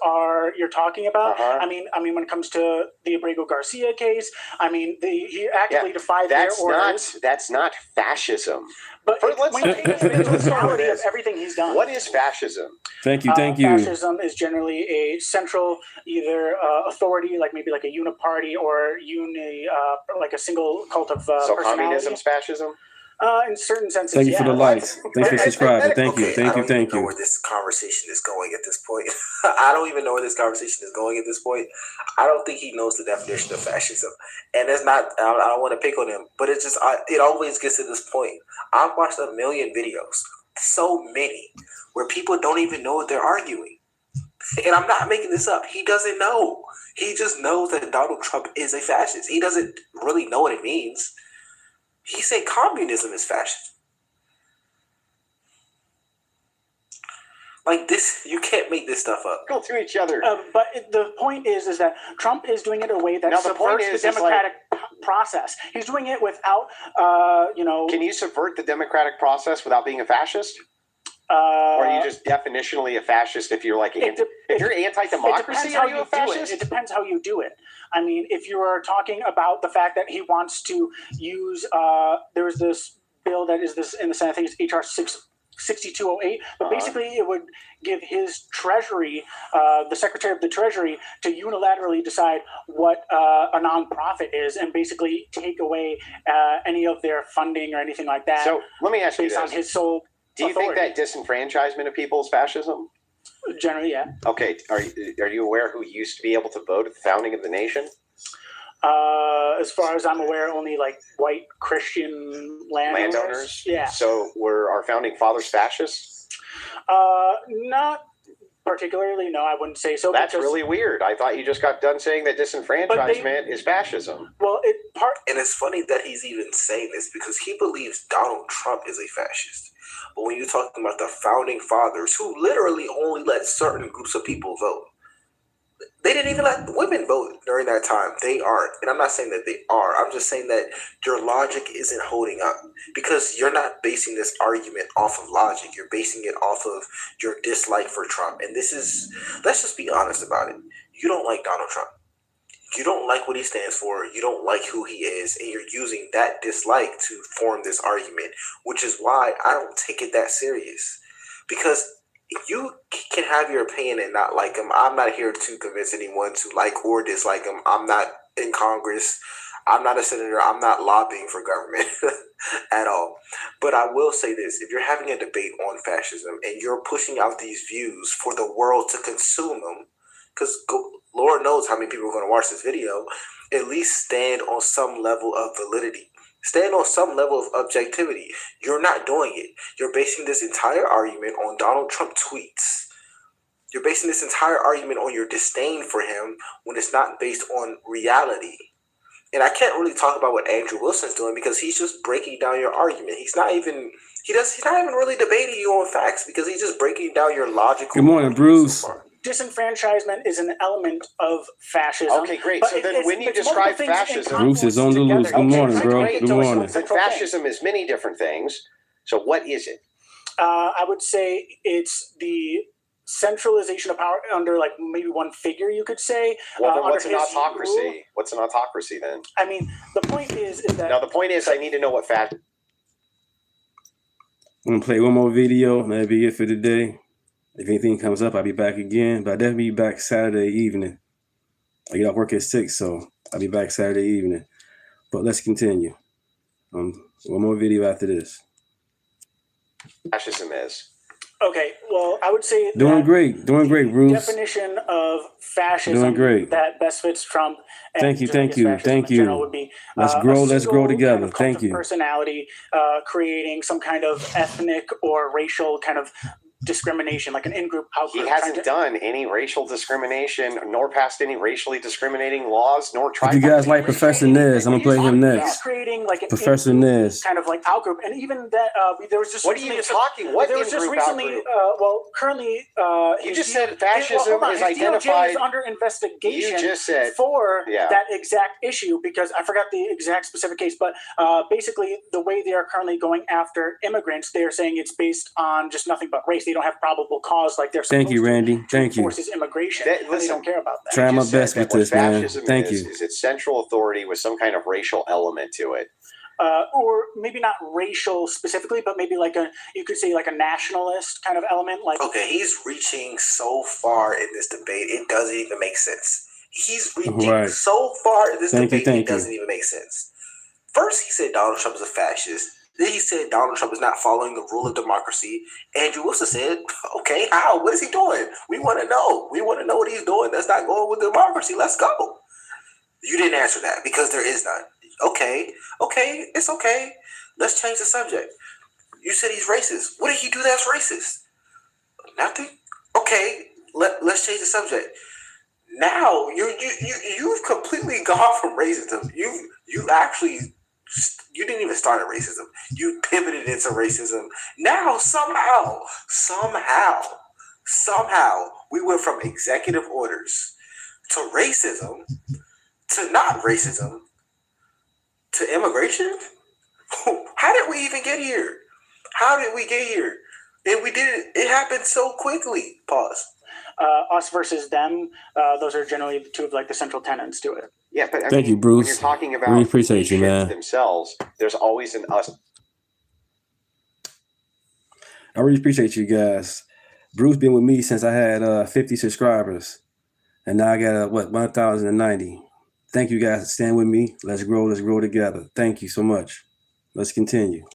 I: you're talking about. I mean, when it comes to the Abrego Garcia case, I mean, he actively defied their orders.
E: That's not fascism.
I: But when you take the totality of everything he's done.
E: What is fascism?
B: Thank you.
I: Fascism is generally a central either authority, like maybe like a uniparty or like a single cult of
E: So
I: personality.
E: communism's fascism?
I: In certain senses,
B: Thank you for the likes. Thanks for subscribing. Thank you.
J: I don't even know
B: Thank
J: where this conversation is going at this point. I don't even know where this conversation is going at this point. I don't think he knows the definition of fascism, and it's not. I don't want to pick on him, but it's just it always gets to this point. I've watched a million videos, so many, where people don't even know what they're arguing, and I'm not making this up. He doesn't know. He just knows that Donald Trump is a fascist. He doesn't really know what it means. He said communism is fascist. Like this, you can't make this stuff up.
E: Go through each other.
I: But the point is that Trump is doing it in a way that
E: Now, the point
I: subverts
E: is,
I: the
E: it's
I: democratic process. He's doing it without,
E: Can you subvert the democratic process without being a fascist? Or are you just definitionally a fascist if you're like, if you're anti-democracy, are you a fascist?
I: It depends how you do it. I mean, if you are talking about the fact that he wants to use, there's this bill that is this in the Senate, I think it's HR 6208, but basically it would give his treasury, the Secretary of the Treasury, to unilaterally decide what a nonprofit is and basically take away any of their funding or anything like that.
E: So let me ask you
I: based
E: this.
I: on his sole
E: Do you think that disenfranchisement of people is fascism?
I: Generally, yeah.
E: Okay. Are you aware who used to be able to vote at the founding of the nation?
I: As far as I'm aware, only like white Christian landowners. Yeah.
E: So were our founding fathers fascists?
I: Not particularly. No, I wouldn't say so.
E: That's really weird. I thought you just got done saying that disenfranchisement is fascism.
I: Well,
J: and it's funny that he's even saying this because he believes Donald Trump is a fascist. But when you're talking about the founding fathers, who literally only let certain groups of people vote, they didn't even let women vote during that time. They aren't. And I'm not saying that they are. I'm just saying that your logic isn't holding up because you're not basing this argument off of logic. You're basing it off of your dislike for Trump. And this is, let's just be honest about it. You don't like Donald Trump. You don't like what he stands for. You don't like who he is. And you're using that dislike to form this argument, which is why I don't take it that serious. Because you can have your opinion and not like him. I'm not here to convince anyone to like or dislike him. I'm not in Congress. I'm not a senator. I'm not lobbying for government at all. But I will say this. If you're having a debate on fascism and you're pushing out these views for the world to consume them, because Lord knows how many people are going to watch this video, at least stand on some level of validity. Stand on some level of objectivity. You're not doing it. You're basing this entire argument on Donald Trump tweets. You're basing this entire argument on your disdain for him when it's not based on reality. And I can't really talk about what Andrew Wilson's doing because he's just breaking down your argument. He's not even really debating you on facts because he's just breaking down your logical.
B: Good morning, Bruce.
I: Disenfranchisement is an element of fascism.
E: Okay, great. So then when you describe fascism...
B: Bruce is on the loose. Good morning, bro. Good morning.
E: But fascism is many different things. So what is it?
I: I would say it's the centralization of power under like maybe one figure, you could say.
E: Well, then what's an autocracy? Rule. What's an autocracy then?
I: I mean, the point is that...
E: Now, the point is I need to know what fascism...
B: I'm going to play one more video. That'll be it for today. If anything comes up, I'll be back again. But I'll definitely be back Saturday evening. I get off work at 6, so I'll be back Saturday evening. But let's continue. One more video after this.
E: Fascism is.
I: Okay, well, I would say
B: doing great, Bruce.
I: Definition of fascism
B: doing great.
I: That best fits Trump.
B: Thank you.
I: Would be,
B: let's grow together.
I: Kind of
B: thank you.
I: Personality, creating some kind of ethnic or racial kind of discrimination, like an in-group, out-group.
E: He hasn't done any racial discrimination, nor passed any racially discriminating laws, nor tried.
B: If you guys like Professor Nez, I'm gonna play him next.
I: He's creating like an
B: Professor Nez,
I: kind of like out-group, and even that there was just.
E: What are you talking? What
I: there was just recently? Currently,
E: you just said fascism is identified.
I: DOJ is under investigation.
E: You just said
I: for that exact issue because I forgot the exact specific case, but basically the way they are currently going after immigrants, they are saying it's based on just nothing but race. They don't have probable cause like they're supposed
B: Thank you, Randy. Thank you.
I: Forces immigration. They don't care about that.
B: Trying my best with this, man. Thank you.
E: Is its central authority with some kind of racial element to it?
I: Or maybe not racial specifically, but maybe like you could say like a nationalist kind of element. Like
J: okay, he's reaching so far in this debate, it doesn't even make sense. He's reaching so far in this debate, it doesn't even make sense. First, he said Donald Trump is a fascist. Then he said Donald Trump is not following the rule of democracy. Andrew Wilson said, okay, how? What is he doing? We want to know. We want to know what he's doing. That's not going with democracy. Let's go. You didn't answer that because there is none. Okay, it's okay. Let's change the subject. You said he's racist. What did he do that's racist? Nothing? Okay, let's change the subject. Now, you've completely gone from racism. You actually... You didn't even start at racism. You pivoted into racism. Now, somehow, we went from executive orders to racism, to not racism, to immigration. How did we even get here? And we did it. It happened so quickly. Pause.
I: Us versus them. Those are generally the two of like the central tenets to it.
E: Yeah, but
B: thank you, Bruce.
E: When you're talking about
B: really appreciate you, man.
E: Themselves, there's always an us.
B: I really appreciate you guys. Bruce been with me since I had 50 subscribers, and now I got 1,090. Thank you guys for staying with me. Let's grow together. Thank you so much. Let's continue.